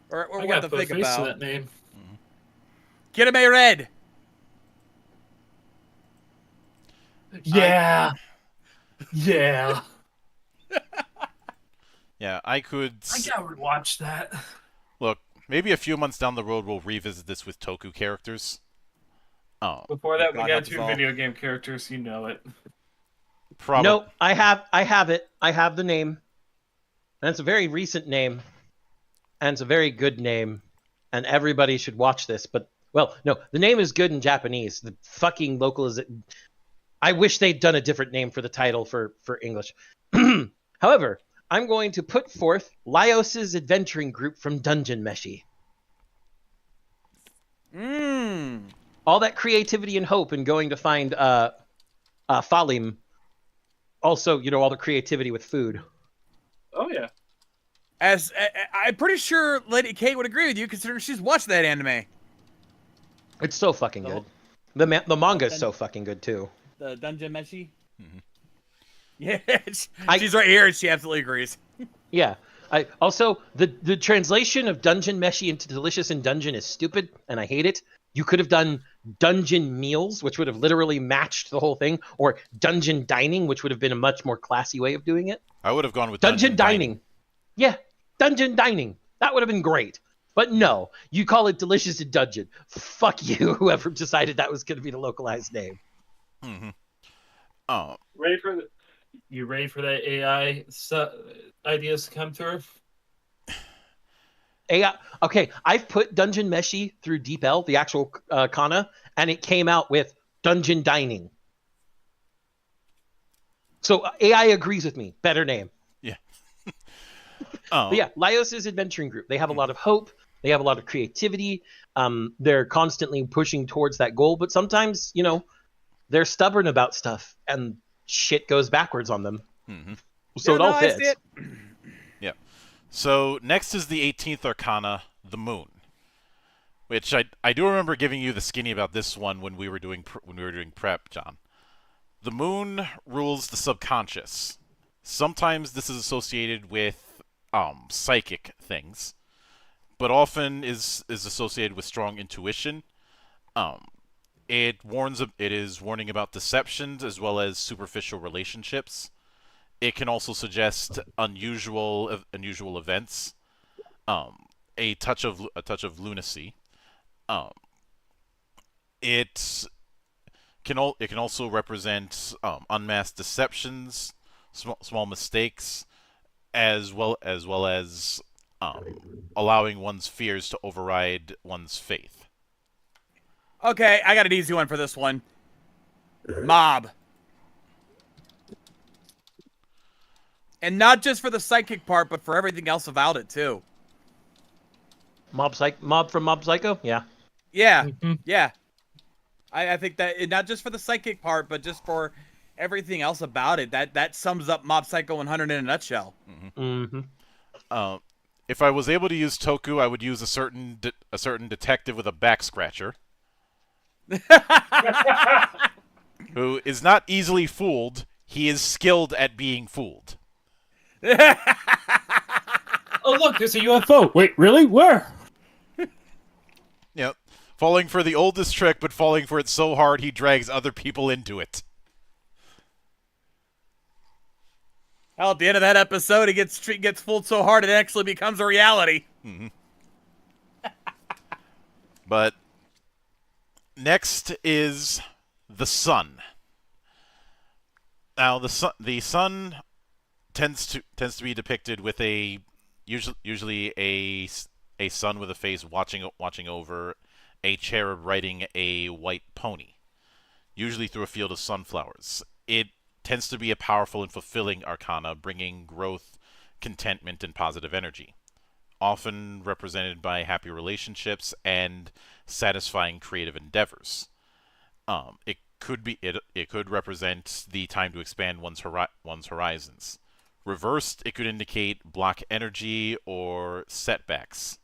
[SPEAKER 3] Or
[SPEAKER 4] I
[SPEAKER 3] what
[SPEAKER 4] got
[SPEAKER 3] to
[SPEAKER 4] both
[SPEAKER 3] think
[SPEAKER 4] faces to
[SPEAKER 3] about.
[SPEAKER 4] that name.
[SPEAKER 3] Kirame Red.
[SPEAKER 4] Yeah. Yeah.
[SPEAKER 1] Yeah, I could.
[SPEAKER 7] I gotta watch that.
[SPEAKER 1] Look, maybe a few months down the road we'll revisit this with Toku characters. Oh,
[SPEAKER 7] Before that,
[SPEAKER 3] God
[SPEAKER 7] we got
[SPEAKER 3] help us
[SPEAKER 7] 2
[SPEAKER 3] all.
[SPEAKER 7] video game characters. You know it.
[SPEAKER 1] probably.
[SPEAKER 5] No, I have it. I have the name. And it's a very recent name. And it's a very good name. And everybody should watch this. But, well, no, the name is good in Japanese. The fucking localization. I wish they'd done a different name for the title for English. However, I'm going to put forth Laios' adventuring group from Dungeon Meshi. All that creativity and hope in going to find Falim. Also, all the creativity with food.
[SPEAKER 7] Oh yeah.
[SPEAKER 3] As I'm pretty sure Lady Kate would agree with you, considering she's watched that anime.
[SPEAKER 5] It's so fucking good. The manga is so fucking good too.
[SPEAKER 3] The Dungeon Meshi.
[SPEAKER 1] Mm-hmm.
[SPEAKER 3] Yeah, she's right here, and she absolutely agrees.
[SPEAKER 5] Yeah. Also the translation of Dungeon Meshi into Delicious in Dungeon is stupid, and I hate it. You could have done Dungeon Meals, which would have literally matched the whole thing, or Dungeon Dining, which would have been a much more classy way of doing it.
[SPEAKER 1] I would have gone with
[SPEAKER 5] Dungeon Dining. Yeah, Dungeon Dining. That would have been great. But no, you call it Delicious in Dungeon. Fuck you, whoever decided that was going to be the localized name.
[SPEAKER 1] Mm-hmm. Oh,
[SPEAKER 7] You ready for that AI ideas to come through?
[SPEAKER 5] AI. Okay, I've put Dungeon Meshi through DeepL, the actual kana, and it came out with Dungeon Dining. So AI agrees with me. Better name.
[SPEAKER 1] yeah.
[SPEAKER 5] But yeah, Laios' adventuring group. They have a lot of hope. They have a lot of creativity. They're constantly pushing towards that goal, but sometimes, they're stubborn about stuff, and shit goes backwards on them.
[SPEAKER 1] Mm-hmm.
[SPEAKER 5] So it all fits.
[SPEAKER 1] Yeah. So next is the 18th Arcana, the Moon, which I do remember giving you the skinny about this one when we were doing prep, John. The Moon rules the subconscious. Sometimes this is associated with psychic things, but often is associated with strong intuition. It is warning about deceptions as well as superficial relationships. It can also suggest unusual events. a touch of lunacy. It it can also represent unmasked deceptions, small mistakes, as well as allowing one's fears to override one's faith.
[SPEAKER 3] Okay, I got an easy one for this one. Mob. And not just for the psychic part, but for everything else about it too.
[SPEAKER 5] Mob from Mob Psycho? Yeah.
[SPEAKER 3] Yeah,
[SPEAKER 4] Mhm.
[SPEAKER 3] yeah. I think that not just for the psychic part, but just for everything else about it. That sums up Mob Psycho 100 in a nutshell.
[SPEAKER 5] Mm-hmm.
[SPEAKER 1] If I was able to use Toku, I would use a certain detective with a back scratcher, who is not easily fooled. He is skilled at being fooled.
[SPEAKER 4] Oh, look, there's a UFO. Wait, really? Where?
[SPEAKER 1] Yep. Falling for the oldest trick, but falling for it so hard he drags other people into it.
[SPEAKER 3] Hell, at the end of that episode, he gets fooled so hard it actually becomes a reality.
[SPEAKER 1] But next is the sun. Now the sun tends to be depicted with usually a sun with a face watching over a cherub riding a white pony, usually through a field of sunflowers. It tends to be a powerful and fulfilling arcana, bringing growth, contentment, and positive energy, often represented by happy relationships and satisfying creative endeavors. It could represent the time to expand one's horizons. Reversed, it could indicate block energy or setbacks.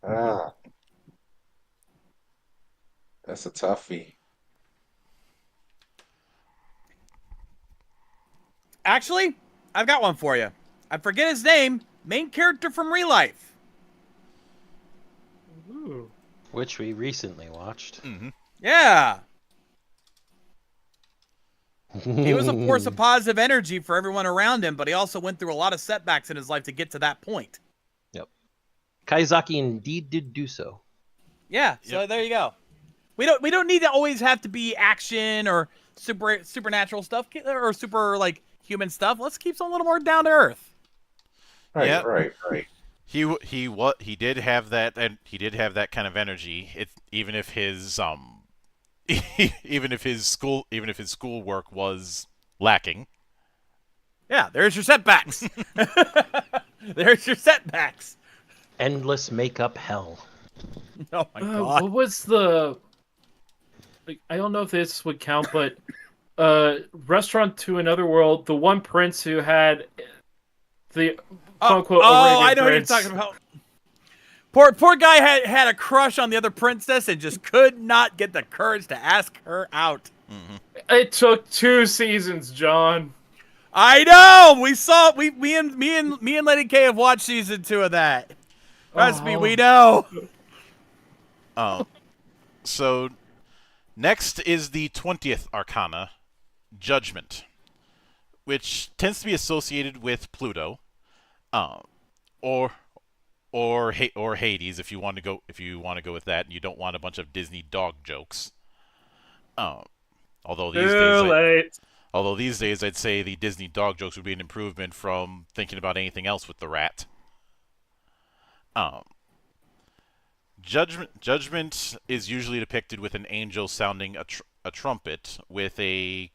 [SPEAKER 6] Ah, that's a toughie.
[SPEAKER 3] Actually, I've got one for you. I forget his name. Main character from Real Life.
[SPEAKER 4] Ooh.
[SPEAKER 5] Which we recently watched.
[SPEAKER 3] Yeah. He was a force of positive energy for everyone around him, but he also went through a lot of setbacks in his life to get to that point.
[SPEAKER 5] Yep. Kaizaki indeed did do so.
[SPEAKER 3] Yeah, so there you go. We don't need to always have to be action or supernatural stuff or super like human stuff. Let's keep some a little more down to earth.
[SPEAKER 6] Right,
[SPEAKER 1] Yeah.
[SPEAKER 6] right.
[SPEAKER 1] He did have that, and he did have that kind of energy. Even if his even if his schoolwork was lacking.
[SPEAKER 3] Yeah, there's your setbacks. There's your setbacks.
[SPEAKER 5] Endless makeup hell.
[SPEAKER 3] Oh my god.
[SPEAKER 4] What was the? Like, I don't know if this would count, but Restaurant to Another World. The one prince who had the quote unquote.
[SPEAKER 3] I know what you're talking about. Poor guy had a crush on the other princess and just could not get the courage to ask her out.
[SPEAKER 4] It took 2 seasons, John.
[SPEAKER 3] I know. We saw me and Lady K have watched season 2 of that. Trust me, we know.
[SPEAKER 1] So next is the 20th arcana, Judgment, which tends to be associated with Pluto, or Hades if you want to go with that, and you don't want a bunch of Disney dog jokes. Although these days I'd say the Disney dog jokes would be an improvement from thinking about anything else with the rat. Judgment is usually depicted with an angel sounding a trumpet with the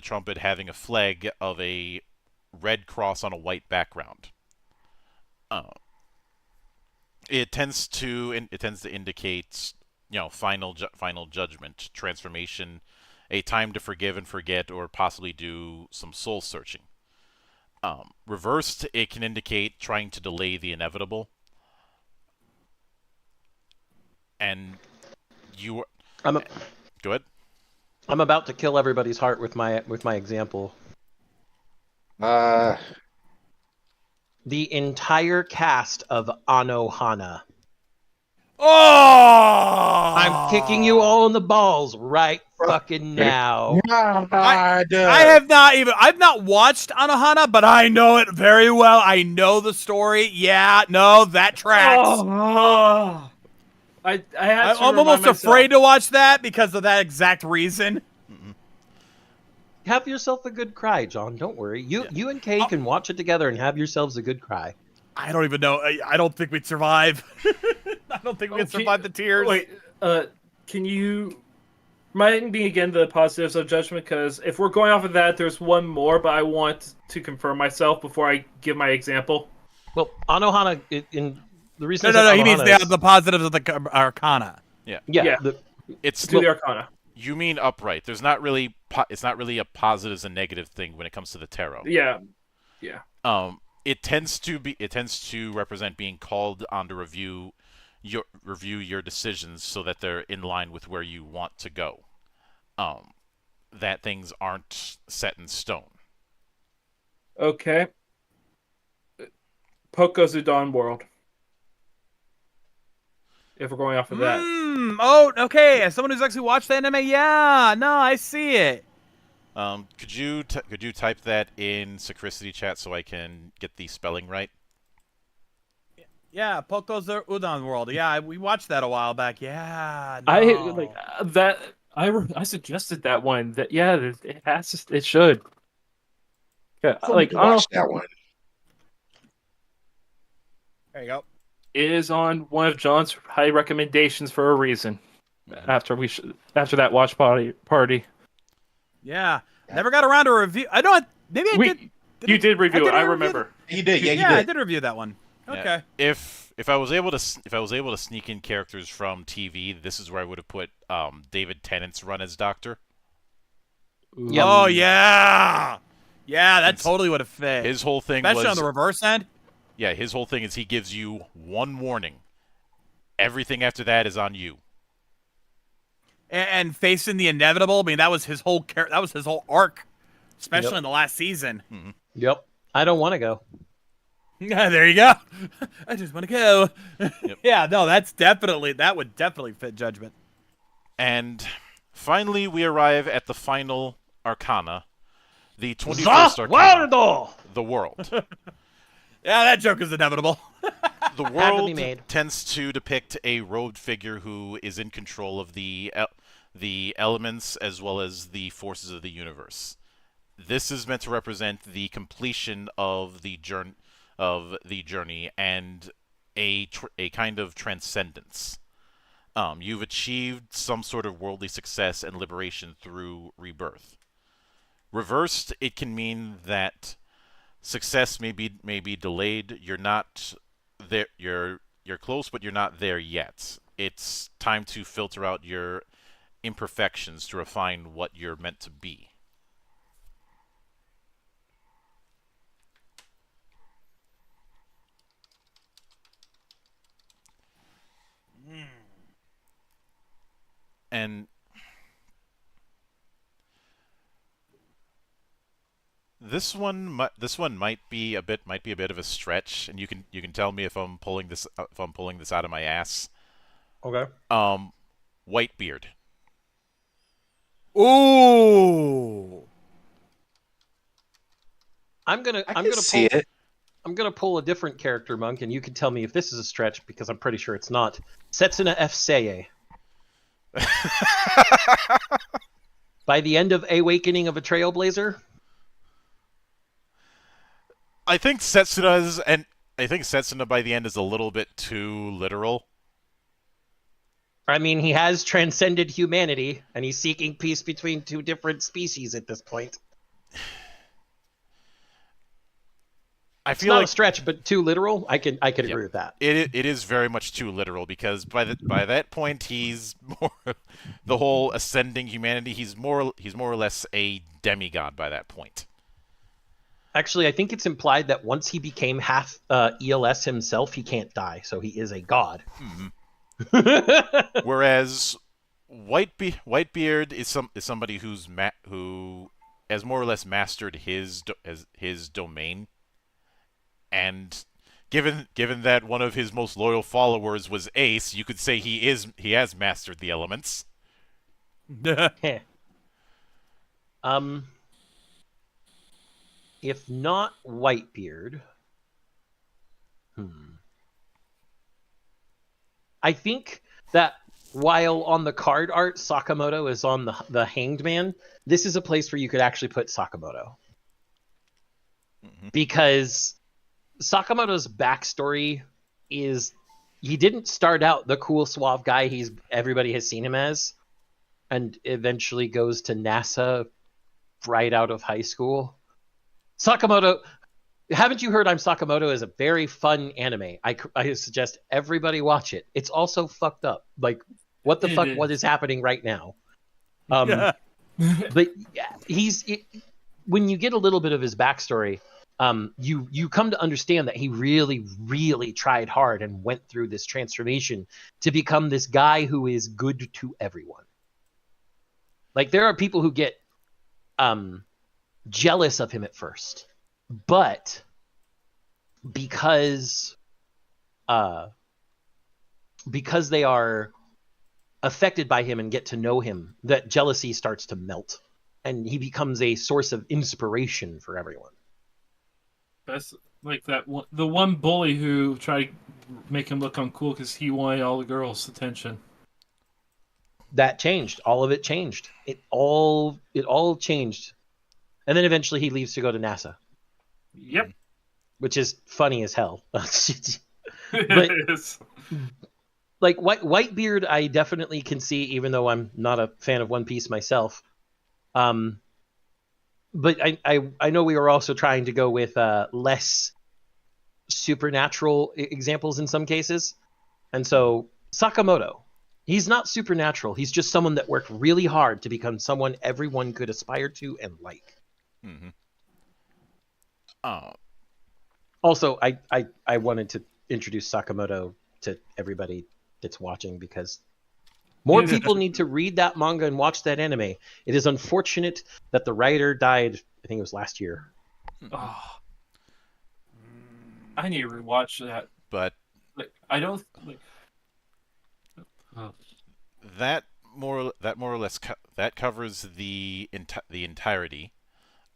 [SPEAKER 1] trumpet having a flag of a red cross on a white background. It tends to indicate, final judgment, transformation, a time to forgive and forget, or possibly do some soul searching. Reversed, it can indicate trying to delay the inevitable. And go ahead.
[SPEAKER 5] I'm about to kill everybody's heart with my example. The entire cast of Anohana.
[SPEAKER 3] Oh!
[SPEAKER 5] I'm kicking you all in the balls right fucking now.
[SPEAKER 2] God.
[SPEAKER 3] I've not watched Anohana, but I know it very well. I know the story. Yeah, no, that tracks.
[SPEAKER 7] Oh, I had to
[SPEAKER 3] I'm
[SPEAKER 7] remind
[SPEAKER 3] almost
[SPEAKER 7] myself.
[SPEAKER 3] afraid to watch that because of that exact reason.
[SPEAKER 5] Have yourself a good cry, John. Don't worry. You and Kay can watch it together and have yourselves a good cry.
[SPEAKER 3] I don't even know. I don't think we'd survive. I don't think we can survive the tears.
[SPEAKER 7] Wait, can you remind me again the positives of Judgment? Because if we're going off of that, there's one more, but I want to confirm myself before I give my example.
[SPEAKER 5] Well, Anohana, in the reason
[SPEAKER 3] No.
[SPEAKER 5] I said
[SPEAKER 3] He means
[SPEAKER 5] Anohana is-
[SPEAKER 3] the positives of the Arcana.
[SPEAKER 5] yeah.
[SPEAKER 7] Yeah.
[SPEAKER 1] It's
[SPEAKER 7] Do the Arcana.
[SPEAKER 1] you mean upright. There's not really it's not really a positives and negative thing when it comes to the tarot.
[SPEAKER 7] Yeah.
[SPEAKER 1] It tends to represent being called on to review your decisions so that they're in line with where you want to go. That things aren't set in stone.
[SPEAKER 7] Okay. Poko's Dawn World. If we're going off of that.
[SPEAKER 3] Oh, okay. As someone who's actually watched the anime, yeah. No, I see it.
[SPEAKER 1] Could you type that in Sacristity chat so I can get the spelling right?
[SPEAKER 3] Yeah, Poko's Udon World. Yeah, we watched that a while back. Yeah. No.
[SPEAKER 7] I like that. I suggested that one. That it has to, it should. Yeah, like I don't know.
[SPEAKER 6] Watch that one.
[SPEAKER 3] There you go.
[SPEAKER 7] It is on one of John's high recommendations for a reason. After that watch party.
[SPEAKER 3] Yeah. Never got around to review. I know. Maybe I did.
[SPEAKER 7] You did review it. I
[SPEAKER 3] review
[SPEAKER 7] remember.
[SPEAKER 6] He did. Yeah, you
[SPEAKER 3] Yeah, I
[SPEAKER 6] did.
[SPEAKER 3] did review that one. Okay.
[SPEAKER 1] Yeah. If I was able to sneak in characters from TV, this is where I would have put David Tennant's run as Doctor.
[SPEAKER 5] Yep.
[SPEAKER 3] Oh yeah. Yeah, that totally would have fit.
[SPEAKER 1] His whole thing
[SPEAKER 3] Especially
[SPEAKER 1] was
[SPEAKER 3] on the reverse end.
[SPEAKER 1] yeah. His whole thing is he gives you one warning. Everything after that is on you.
[SPEAKER 3] And facing the inevitable. I mean, that was his whole arc, especially
[SPEAKER 5] Yep.
[SPEAKER 3] in the last season.
[SPEAKER 5] Yep. I don't want to go.
[SPEAKER 3] Yeah, there you go. I just want to go.
[SPEAKER 1] Yep.
[SPEAKER 3] Yeah, no, that would definitely fit Judgment.
[SPEAKER 1] And finally, we arrive at the final Arcana, the 21st Arcana, the world.
[SPEAKER 3] Yeah, that joke is inevitable.
[SPEAKER 1] The
[SPEAKER 5] Had to be
[SPEAKER 1] world
[SPEAKER 5] made.
[SPEAKER 1] tends to depict a robed figure who is in control of the elements as well as the forces of the universe. This is meant to represent the completion of the journey and a kind of transcendence. You've achieved some sort of worldly success and liberation through rebirth. Reversed, it can mean that success may be delayed. You're not there. You're close, but you're not there yet. It's time to filter out your imperfections to refine what you're meant to be. And this one might be a bit of a stretch, and you can tell me if I'm pulling this out of my ass.
[SPEAKER 5] Okay.
[SPEAKER 1] Whitebeard.
[SPEAKER 3] Ooh.
[SPEAKER 5] I'm gonna
[SPEAKER 6] see
[SPEAKER 5] pull
[SPEAKER 6] it.
[SPEAKER 5] I'm gonna pull a different character, Monk, and you can tell me if this is a stretch because I'm pretty sure it's not. Setsuna F. Seiei. By the end of Awakening of a Trailblazer,
[SPEAKER 1] I think Setsuna by the end is a little bit too literal.
[SPEAKER 5] I mean, he has transcended humanity, and he's seeking peace between two different species at this point.
[SPEAKER 1] I
[SPEAKER 5] It's
[SPEAKER 1] feel
[SPEAKER 5] not
[SPEAKER 1] like
[SPEAKER 5] a stretch, but too literal. I can agree with that.
[SPEAKER 1] it is very much too literal because by that point he's more the whole ascending humanity. He's more or less a demigod by that point.
[SPEAKER 5] Actually, I think it's implied that once he became half ELS himself, he can't die, so he is a god.
[SPEAKER 1] Whereas Whitebeard is somebody who has more or less mastered his domain, and given that one of his most loyal followers was Ace, you could say he has mastered the elements.
[SPEAKER 5] Heh. If not Whitebeard, I think that while on the card art Sakamoto is on the Hanged Man, this is a place where you could actually put Sakamoto. Because Sakamoto's backstory is he didn't start out the cool suave guy everybody has seen him as, and eventually goes to NASA right out of high school. Sakamoto, haven't you heard I'm Sakamoto is a very fun anime. I suggest everybody watch it. It's also fucked up. Like, what the fuck? What is happening right now? But yeah, when you get a little bit of his backstory, you come to understand that he really, really tried hard and went through this transformation to become this guy who is good to everyone. Like, there are people who get jealous of him at first, but because they are affected by him and get to know him, that jealousy starts to melt, and he becomes a source of inspiration for everyone.
[SPEAKER 7] That's like the one bully who tried to make him look uncool because he wanted all the girls' attention.
[SPEAKER 5] That changed. All of it changed. It all changed. And then eventually he leaves to go to NASA.
[SPEAKER 7] Yep.
[SPEAKER 5] Which is funny as hell.
[SPEAKER 7] It is.
[SPEAKER 5] Like Whitebeard, I definitely can see, even though I'm not a fan of One Piece myself. But I know we were also trying to go with less supernatural examples in some cases. And so Sakamoto, he's not supernatural. He's just someone that worked really hard to become someone everyone could aspire to and like.
[SPEAKER 1] Mm-hmm.
[SPEAKER 5] Also, I wanted to introduce Sakamoto to everybody that's watching because more people need to read that manga and watch that anime. It is unfortunate that the writer died, I think it was last year.
[SPEAKER 7] Oh, I need to rewatch that.
[SPEAKER 1] But
[SPEAKER 7] Like, I don't like.
[SPEAKER 1] that more or less that covers the entirety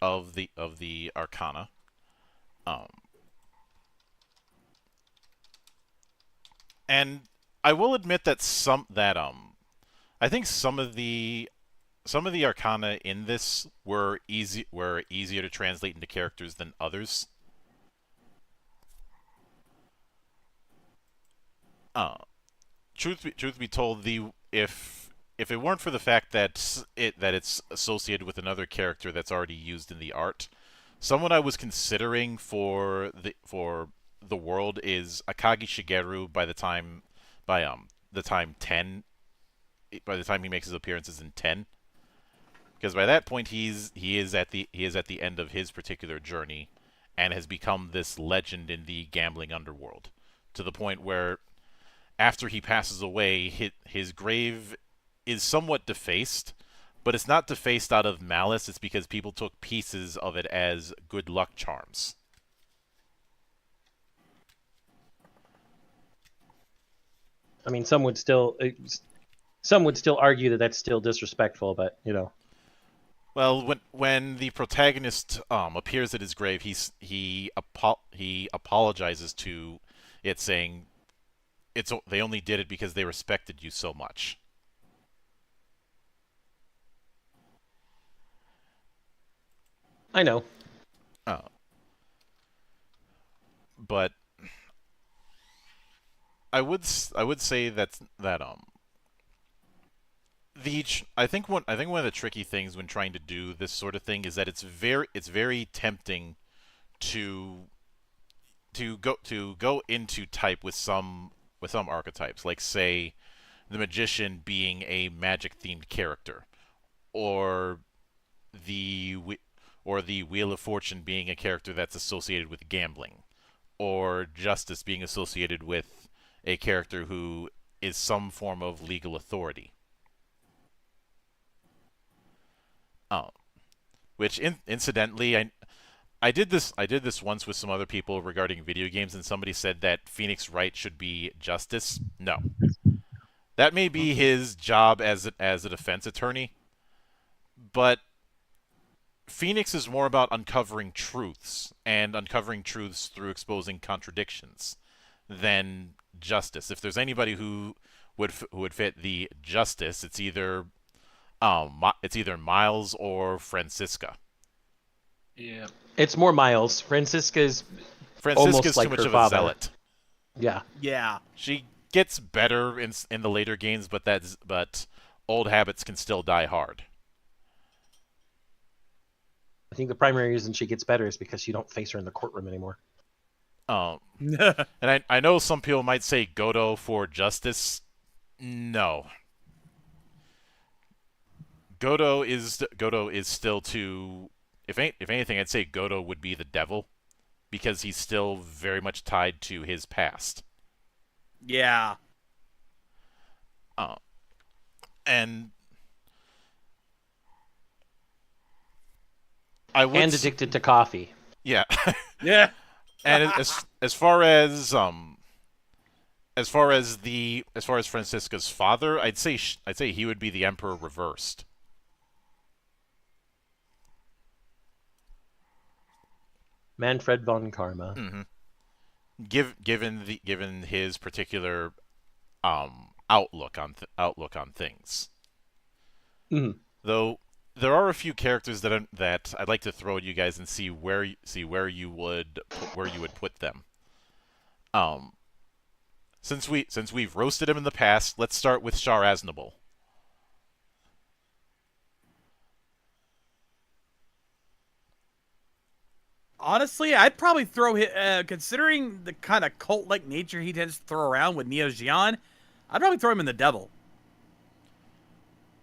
[SPEAKER 1] of the Arcana. And I will admit that I think some of the Arcana in this were easier to translate into characters than others. Truth be told, if it weren't for the fact that it's associated with another character that's already used in the art, someone I was considering for the world is Akagi Shigeru by the time he makes his appearances in 10. Because by that point he is at the end of his particular journey and has become this legend in the gambling underworld, to the point where after he passes away, his grave is somewhat defaced, but it's not defaced out of malice. It's because people took pieces of it as good luck charms.
[SPEAKER 5] I mean, some would still argue that that's still disrespectful, but you know.
[SPEAKER 1] Well, when the protagonist appears at his grave, he apologizes to it, saying they only did it because they respected you so much.
[SPEAKER 5] I know.
[SPEAKER 1] But I would say that I think one of the tricky things when trying to do this sort of thing is that it's very tempting to go into type with some archetypes, like say the magician being a magic themed character, or the Wheel of Fortune being a character that's associated with gambling, or Justice being associated with a character who is some form of legal authority. Which incidentally, I did this once with some other people regarding video games, and somebody said that Phoenix Wright should be Justice. No, that may be his job as a defense attorney, but Phoenix is more about uncovering truths through exposing contradictions than Justice. If there's anybody who would fit the Justice, it's either Miles or Francisca.
[SPEAKER 4] Yeah.
[SPEAKER 5] It's more Miles. Francisca's
[SPEAKER 1] Francisca's
[SPEAKER 5] like
[SPEAKER 1] too much
[SPEAKER 5] her
[SPEAKER 1] of
[SPEAKER 5] father.
[SPEAKER 1] a zealot.
[SPEAKER 5] Yeah.
[SPEAKER 3] Yeah.
[SPEAKER 1] She gets better in the later games, but old habits can still die hard.
[SPEAKER 5] I think the primary reason she gets better is because you don't face her in the courtroom anymore.
[SPEAKER 1] And I know some people might say Godo for Justice. No. Godo is still too. If anything, I'd say Godo would be the devil, because he's still very much tied to his past.
[SPEAKER 3] Yeah.
[SPEAKER 1] And I would
[SPEAKER 5] And addicted to coffee.
[SPEAKER 1] Yeah.
[SPEAKER 3] Yeah.
[SPEAKER 1] And as far as Francisca's father, I'd say he would be the Emperor reversed.
[SPEAKER 5] Manfred von Karma.
[SPEAKER 1] Mm-hmm. Given his particular outlook on things.
[SPEAKER 5] Mm.
[SPEAKER 1] Though there are a few characters that I'd like to throw at you guys and see where you would put them. Since we've roasted him in the past, let's start with Shar Aznable.
[SPEAKER 3] Honestly, I'd probably throw him, considering the kind of cult-like nature he tends to throw around with Neo Zeon, I'd probably throw him in the Devil.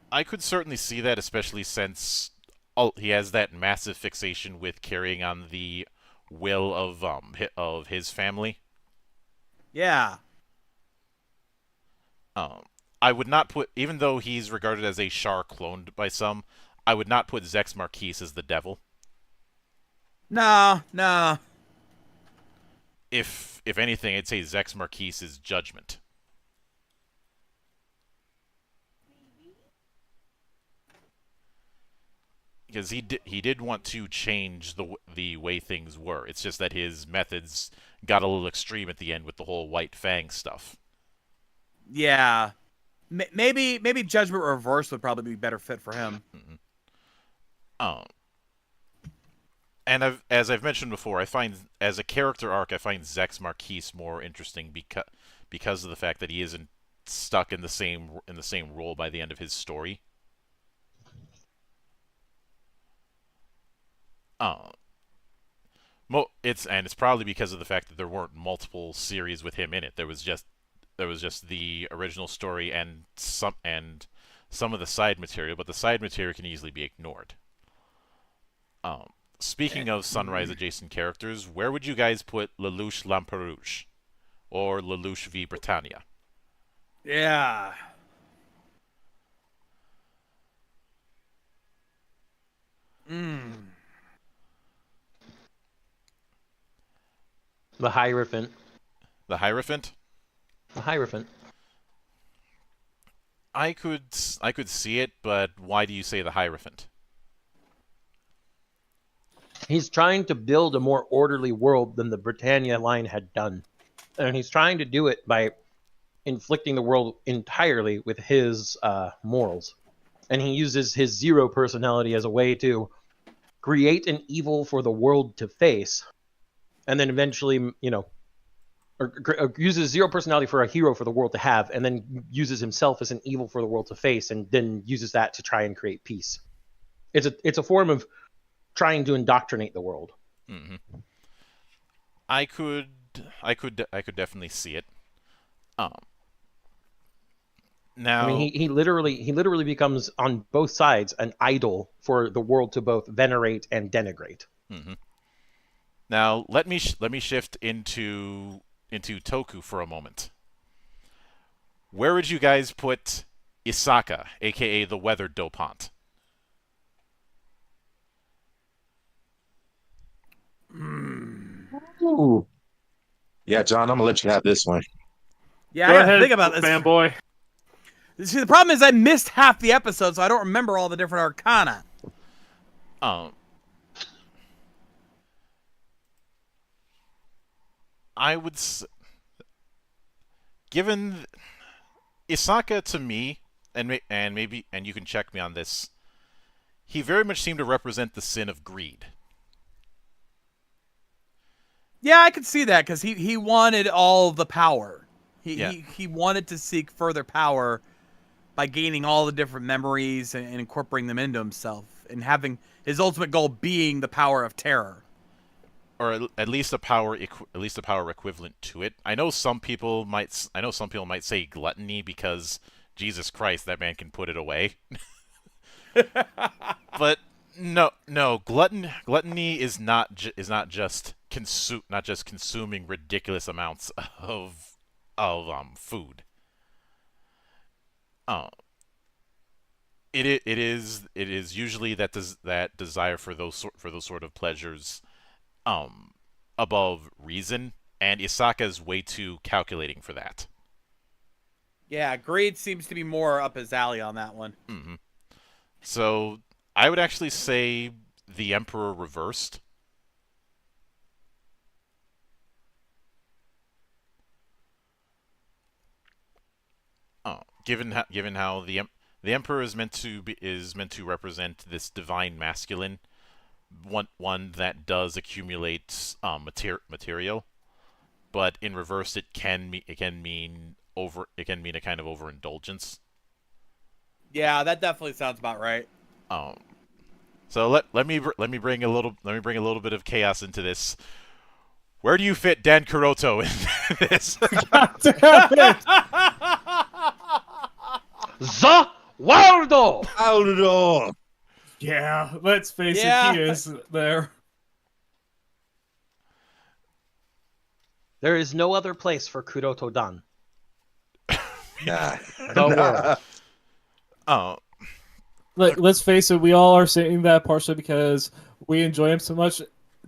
[SPEAKER 1] I could certainly see that, especially since he has that massive fixation with carrying on the will of his family.
[SPEAKER 3] Yeah.
[SPEAKER 1] I would not put, even though he's regarded as a Shar cloned by some, I would not put Zex Marquise as the devil.
[SPEAKER 3] No.
[SPEAKER 1] If anything, I'd say Zex Marquise is Judgment. Because he did want to change the way things were. It's just that his methods got a little extreme at the end with the whole White Fang stuff.
[SPEAKER 3] Yeah. Maybe Judgment Reverse would probably be a better fit for him.
[SPEAKER 1] Mm-hmm. And as I've mentioned before, I find as a character arc, I find Zex Marquise more interesting because of the fact that he isn't stuck in the same role by the end of his story. It's probably because of the fact that there weren't multiple series with him in it. There was just the original story and some of the side material, but the side material can easily be ignored. Speaking of Sunrise adjacent characters, where would you guys put Lelouch Lamperouche or Lelouch v Britannia?
[SPEAKER 3] Yeah.
[SPEAKER 5] The Hierophant.
[SPEAKER 1] The Hierophant?
[SPEAKER 5] The Hierophant.
[SPEAKER 1] I could see it, but why do you say the Hierophant?
[SPEAKER 5] He's trying to build a more orderly world than the Britannia line had done. And he's trying to do it by inflicting the world entirely with his morals. And he uses his Zero personality as a way to create an evil for the world to face. And then eventually, or uses Zero personality for a hero for the world to have, and then uses himself as an evil for the world to face, and then uses that to try and create peace. It's a form of trying to indoctrinate the world.
[SPEAKER 1] Mm-hmm. I could definitely see it. Now,
[SPEAKER 5] I mean, he literally becomes on both sides an idol for the world to both venerate and denigrate.
[SPEAKER 1] Mm-hmm. Now let me shift into Toku for a moment. Where would you guys put Isaka, aka the Weather Dopant?
[SPEAKER 6] Ooh. Yeah, John, I'm gonna let you have this one.
[SPEAKER 3] Yeah,
[SPEAKER 7] Go
[SPEAKER 3] I gotta
[SPEAKER 7] ahead,
[SPEAKER 3] think about this.
[SPEAKER 7] fanboy.
[SPEAKER 3] See, the problem is I missed half the episode, so I don't remember all the different arcana.
[SPEAKER 1] Um, I would, given Isaka to me, and maybe you can check me on this. He very much seemed to represent the sin of greed.
[SPEAKER 3] Yeah, I could see that because he wanted all the power.
[SPEAKER 1] Yeah.
[SPEAKER 3] He wanted to seek further power by gaining all the different memories and incorporating them into himself, and having his ultimate goal being the power of terror.
[SPEAKER 1] Or at least a power, equivalent to it. I know some people might say gluttony because Jesus Christ, that man can put it away. But no, gluttony is not just consuming ridiculous amounts of food. It is usually that desire for those sort of pleasures above reason, and Isaka is way too calculating for that.
[SPEAKER 3] Yeah, greed seems to be more up his alley on that one.
[SPEAKER 1] Mm-hmm. So I would actually say the Emperor reversed. Given how the Emperor is meant to represent this divine masculine, one that does accumulate material, but in reverse it can mean a kind of overindulgence.
[SPEAKER 3] Yeah, that definitely sounds about right.
[SPEAKER 1] So let me bring a little bit of chaos into this. Where do you fit Dan Kuroto in this?
[SPEAKER 5] The Waldo!
[SPEAKER 2] Aldo!
[SPEAKER 7] Yeah, let's face
[SPEAKER 3] Yeah.
[SPEAKER 7] it, he is there.
[SPEAKER 5] There is no other place for Kuroto Dan.
[SPEAKER 2] Nah.
[SPEAKER 5] The world.
[SPEAKER 1] Oh,
[SPEAKER 7] Let's face it, we all are saying that partially because we enjoy him so much.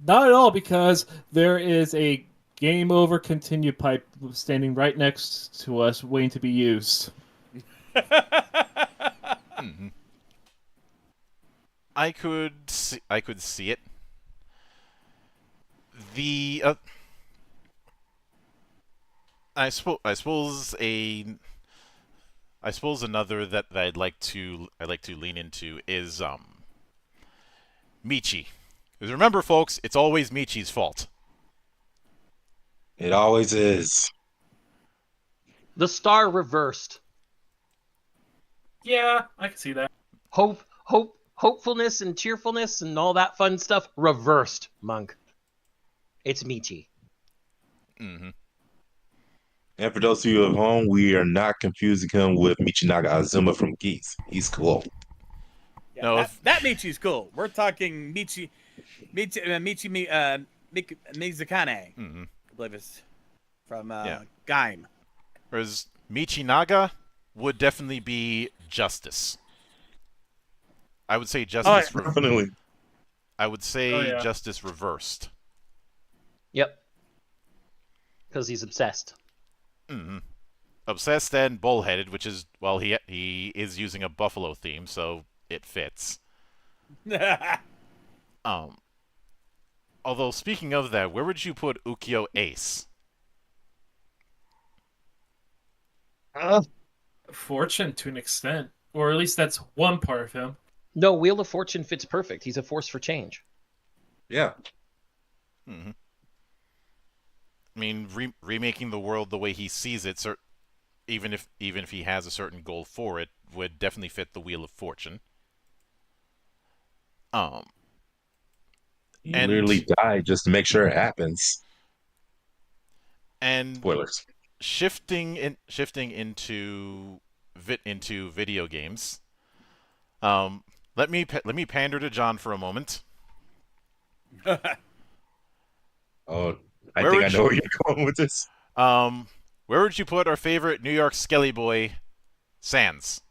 [SPEAKER 7] Not at all because there is a game over continue pipe standing right next to us waiting to be used.
[SPEAKER 1] mm-hmm. I could see it. The I suppose another that I'd like to lean into is Michi. Because remember, folks, it's always Michi's fault.
[SPEAKER 6] It always is.
[SPEAKER 5] The star reversed.
[SPEAKER 7] Yeah, I can see that.
[SPEAKER 5] Hopefulness and cheerfulness and all that fun stuff reversed, Monk. It's Michi.
[SPEAKER 1] Mm-hmm.
[SPEAKER 6] And for those of you at home, we are not confusing him with Michinaga Azuma from Geese. He's cool.
[SPEAKER 3] Yeah,
[SPEAKER 1] No,
[SPEAKER 3] that Michi's cool. We're talking Mizukane.
[SPEAKER 1] Mm-hmm.
[SPEAKER 3] I believe it's from
[SPEAKER 1] Yeah.
[SPEAKER 3] Gaim.
[SPEAKER 1] Whereas Michinaga would definitely be Justice. I would say Justice.
[SPEAKER 6] Definitely.
[SPEAKER 1] I would say
[SPEAKER 7] Oh, yeah.
[SPEAKER 1] Justice reversed.
[SPEAKER 5] Yep. Because he's obsessed.
[SPEAKER 1] Mm-hmm. Obsessed and bullheaded, which is, well, he is using a buffalo theme, so it fits. Although speaking of that, where would you put Ukyo Ace?
[SPEAKER 7] Fortune to an extent, or at least that's one part of him.
[SPEAKER 5] No, Wheel of Fortune fits perfect. He's a force for change.
[SPEAKER 6] Yeah.
[SPEAKER 1] Mm-hmm. I mean, remaking the world the way he sees it, even if he has a certain goal for it, would definitely fit the Wheel of Fortune.
[SPEAKER 6] He
[SPEAKER 1] And-
[SPEAKER 6] literally died just to make sure it happens.
[SPEAKER 1] And
[SPEAKER 6] Spoilers.
[SPEAKER 1] shifting into video games. Let me pander to John for a moment.
[SPEAKER 6] Oh, I
[SPEAKER 1] Where
[SPEAKER 6] think I
[SPEAKER 1] would
[SPEAKER 6] know where you're going with this.
[SPEAKER 1] Where would you put our favorite New York Skelly boy, Sans?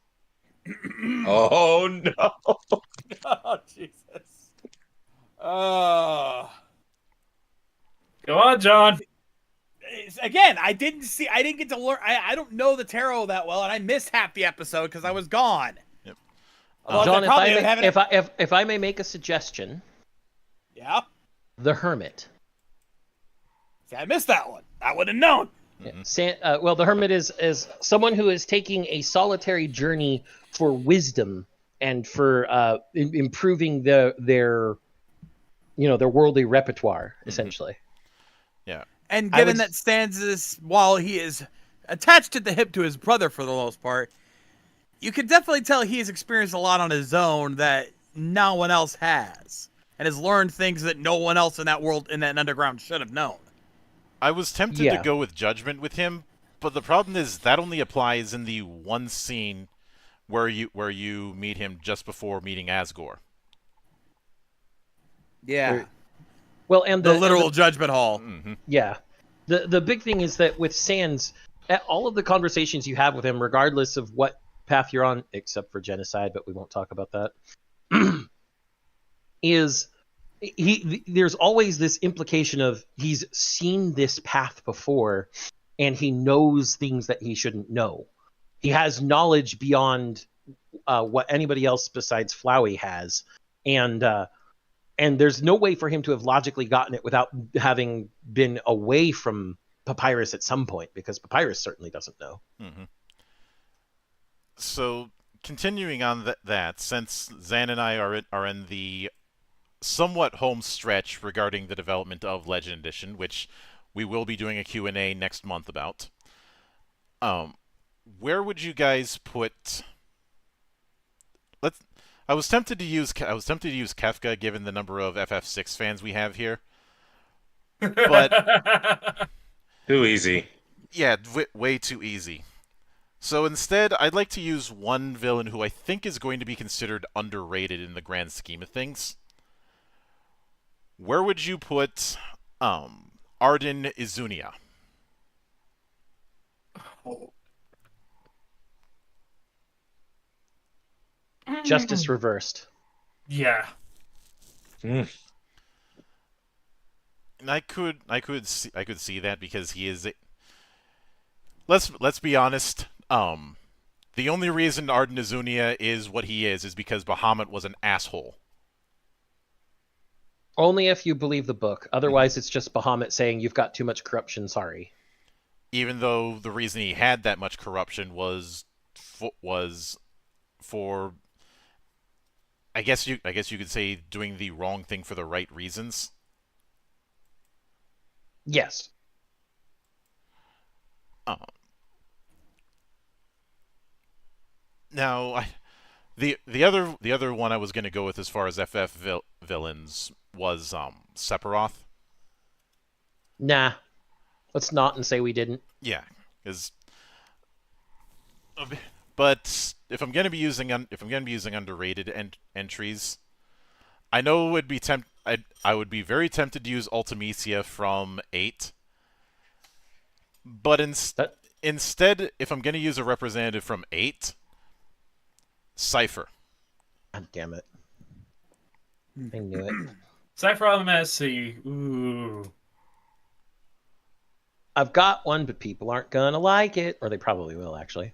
[SPEAKER 6] Oh no!
[SPEAKER 3] Oh Jesus! Oh.
[SPEAKER 4] Go on, John.
[SPEAKER 3] Again, I didn't get to learn. I don't know the tarot that well, and I missed half the episode because I was gone.
[SPEAKER 1] Yep.
[SPEAKER 3] Although
[SPEAKER 5] John,
[SPEAKER 3] they
[SPEAKER 5] if I
[SPEAKER 3] probably
[SPEAKER 5] may,
[SPEAKER 3] haven't-
[SPEAKER 5] if I may make a suggestion,
[SPEAKER 3] yeah,
[SPEAKER 5] The Hermit.
[SPEAKER 3] see, I missed that one. I would have known.
[SPEAKER 5] Well, the Hermit is someone who is taking a solitary journey for wisdom and for improving their worldly repertoire, essentially.
[SPEAKER 1] Yeah.
[SPEAKER 3] And
[SPEAKER 5] I
[SPEAKER 3] given
[SPEAKER 5] would-
[SPEAKER 3] that Stan's, while he is attached at the hip to his brother for the most part, you can definitely tell he has experienced a lot on his own that no one else has, and has learned things that no one else in that world, in that underground, should have known.
[SPEAKER 1] I was tempted to go with Judgment with him, but the problem is that only applies in the one scene where you meet him just before meeting Asgore.
[SPEAKER 3] Yeah.
[SPEAKER 5] Well, and
[SPEAKER 3] The literal judgment hall.
[SPEAKER 1] Mm-hmm.
[SPEAKER 5] Yeah. The big thing is that with Sans, all of the conversations you have with him, regardless of what path you're on, except for genocide, but we won't talk about that, there's always this implication of he's seen this path before and he knows things that he shouldn't know. He has knowledge beyond what anybody else besides Flowey has. And there's no way for him to have logically gotten it without having been away from Papyrus at some point, because Papyrus certainly doesn't know.
[SPEAKER 1] Mm-hmm. So, continuing on that, since Zan and I are in the somewhat home stretch regarding the development of Legend Edition, which we will be doing a Q&A next month about, where would you guys put... I was tempted to use Kefka given the number of FF6 fans we have here, but
[SPEAKER 6] Too easy.
[SPEAKER 1] yeah, way too easy. So instead, I'd like to use one villain who I think is going to be considered underrated in the grand scheme of things. Where would you put Arden Izunia?
[SPEAKER 5] Justice reversed.
[SPEAKER 4] Yeah.
[SPEAKER 1] And I could see that because he is. Let's be honest. The only reason Arden Izunia is what he is because Bahamut was an asshole.
[SPEAKER 5] Only if you believe the book. Otherwise, it's just Bahamut saying you've got too much corruption. Sorry.
[SPEAKER 1] Even though the reason he had that much corruption was for I guess you could say doing the wrong thing for the right reasons.
[SPEAKER 5] Yes.
[SPEAKER 1] Now, the other one I was going to go with as far as FF villains was Sephiroth.
[SPEAKER 5] Nah. Let's not and say we didn't.
[SPEAKER 1] Yeah, but if I'm going to be using underrated entries, I know it would be I would be very tempted to use Ultimecia from 8. But instead, if I'm going to use a representative from 8, Cypher.
[SPEAKER 5] God damn it. I knew it.
[SPEAKER 4] Cypher on the MSC. Ooh.
[SPEAKER 5] I've got one, but people aren't gonna like it. Or they probably will, actually.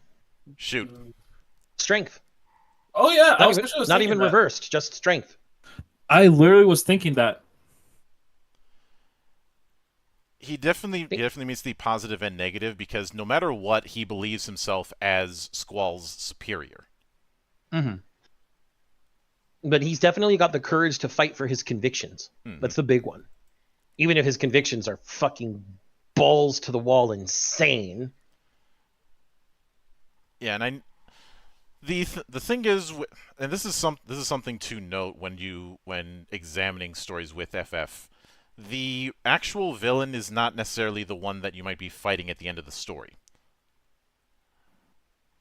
[SPEAKER 1] Shoot.
[SPEAKER 5] Strength.
[SPEAKER 4] Oh yeah,
[SPEAKER 5] Not even reversed, just strength.
[SPEAKER 7] I literally was thinking that.
[SPEAKER 1] He definitely meets the positive and negative because no matter what, he believes himself as Squall's superior.
[SPEAKER 5] Mm-hmm. But he's definitely got the courage to fight for his convictions.
[SPEAKER 1] Mm-hmm.
[SPEAKER 5] That's the big one. Even if his convictions are fucking balls to the wall insane.
[SPEAKER 1] Yeah, and the thing is, and this is something to note when examining stories with FF. The actual villain is not necessarily the one that you might be fighting at the end of the story.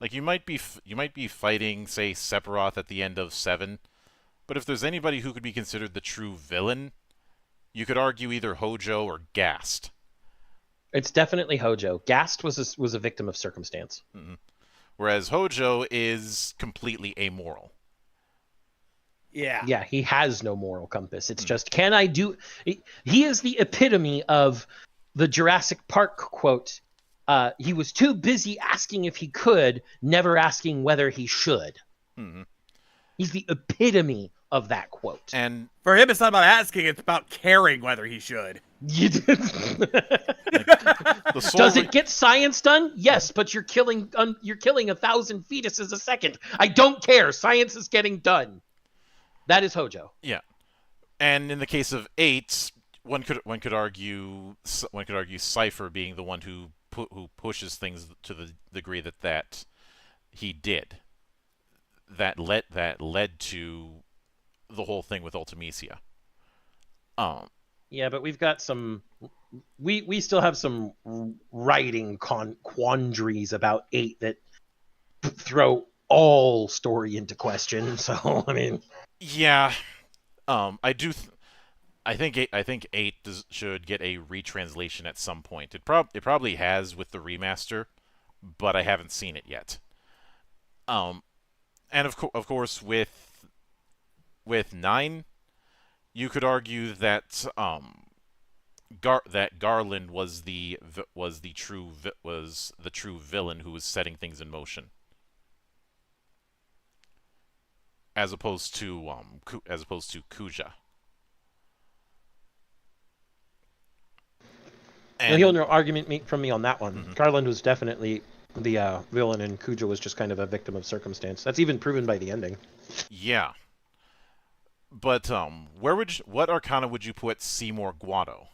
[SPEAKER 1] Like you might be fighting, say, Sephiroth at the end of 7, but if there's anybody who could be considered the true villain, you could argue either Hojo or Gast.
[SPEAKER 5] It's definitely Hojo. Gast was a victim of circumstance.
[SPEAKER 1] Mm-hmm. Whereas Hojo is completely amoral.
[SPEAKER 5] Yeah, he has no moral compass. It's just, can I do... He is the epitome of the Jurassic Park quote. He was too busy asking if he could, never asking whether he should.
[SPEAKER 1] Mm-hmm.
[SPEAKER 5] He's the epitome of that quote.
[SPEAKER 1] And
[SPEAKER 3] For him, it's not about asking; it's about caring whether he should.
[SPEAKER 1] the sole
[SPEAKER 5] Does it get science done? Yes, but you're killing 1,000 fetuses a second. I don't care. Science is getting done. That is Hojo.
[SPEAKER 1] Yeah, and in the case of 8, one could argue Cypher being the one who pushes things to the degree that he did. That led to the whole thing with Ultimecia.
[SPEAKER 5] Yeah, but we've got some. We still have some writing quandaries about 8 that throw all story into question. So I mean,
[SPEAKER 1] yeah, I do. I think 8 should get a retranslation at some point. It probably has with the remaster, but I haven't seen it yet. And of course with 9, you could argue that Garland was the true villain who was setting things in motion, as opposed to Kuja.
[SPEAKER 5] and you'll no argument from me on that one.
[SPEAKER 1] Mm-hmm.
[SPEAKER 5] Garland was definitely the villain, and Kuja was just kind of a victim of circumstance. That's even proven by the ending.
[SPEAKER 1] Yeah. But what arcana would you put Seymour Guado?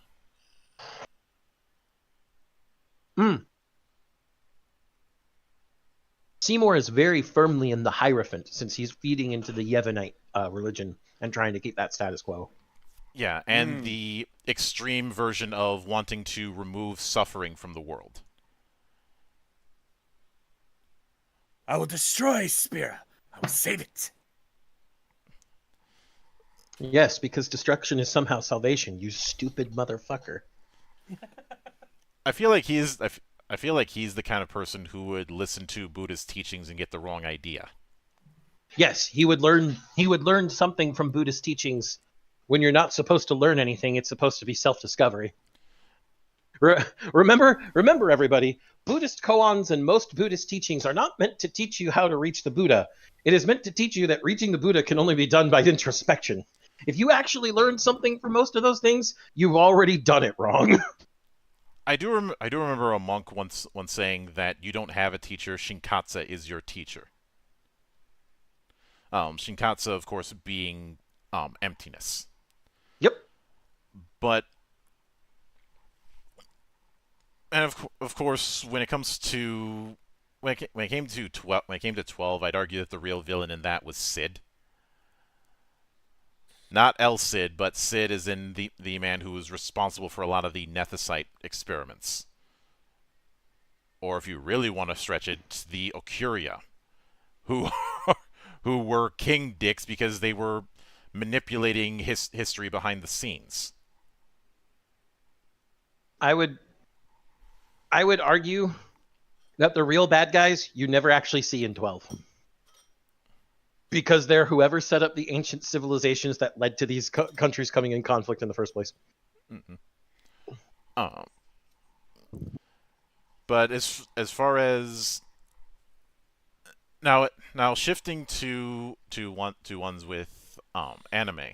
[SPEAKER 5] Seymour is very firmly in the Hierophant, since he's feeding into the Yevonite religion and trying to keep that status quo.
[SPEAKER 1] Yeah, and the extreme version of wanting to remove suffering from the world.
[SPEAKER 3] I will destroy Spira. I will save it.
[SPEAKER 5] Yes, because destruction is somehow salvation, you stupid motherfucker.
[SPEAKER 1] I feel like he's the kind of person who would listen to Buddhist teachings and get the wrong idea.
[SPEAKER 5] Yes, he would learn something from Buddhist teachings. When you're not supposed to learn anything, it's supposed to be self-discovery. Remember, everybody, Buddhist koans and most Buddhist teachings are not meant to teach you how to reach the Buddha. It is meant to teach you that reaching the Buddha can only be done by introspection. If you actually learned something from most of those things, you've already done it wrong.
[SPEAKER 1] I do remember a monk once saying that you don't have a teacher, Shinkatsu is your teacher. Shinkatsu, of course, being emptiness.
[SPEAKER 5] Yep.
[SPEAKER 1] But, and of course, when it came to 12, I'd argue that the real villain in that was Sid. Not El Cid, but Sid is in the man who was responsible for a lot of the Nethicite experiments. Or if you really want to stretch it, the Ocuria, who were king dicks because they were manipulating history behind the scenes.
[SPEAKER 5] I would argue that the real bad guys you never actually see in 12. Because they're whoever set up the ancient civilizations that led to these countries coming in conflict in the first place.
[SPEAKER 1] Mm-hmm. But as far as now shifting to ones with anime,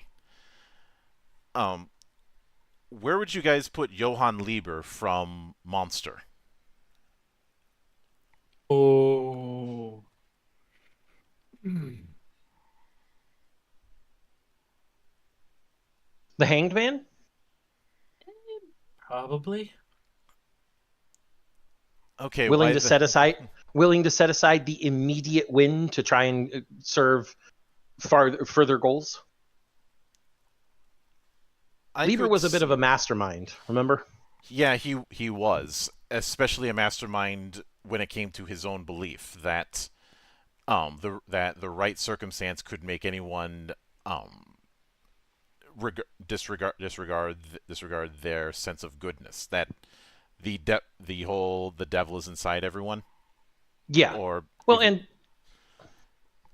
[SPEAKER 1] where would you guys put Johann Lieber from Monster?
[SPEAKER 4] Oh.
[SPEAKER 5] The Hanged Man?
[SPEAKER 4] Probably.
[SPEAKER 1] Okay,
[SPEAKER 5] willing to set aside the immediate win to try and serve further goals. Lieber was a bit of a mastermind, remember?
[SPEAKER 1] Yeah, he was, especially a mastermind when it came to his own belief that the right circumstance could make anyone disregard their sense of goodness. That the devil is inside everyone.
[SPEAKER 5] Yeah.
[SPEAKER 1] Or
[SPEAKER 5] well, and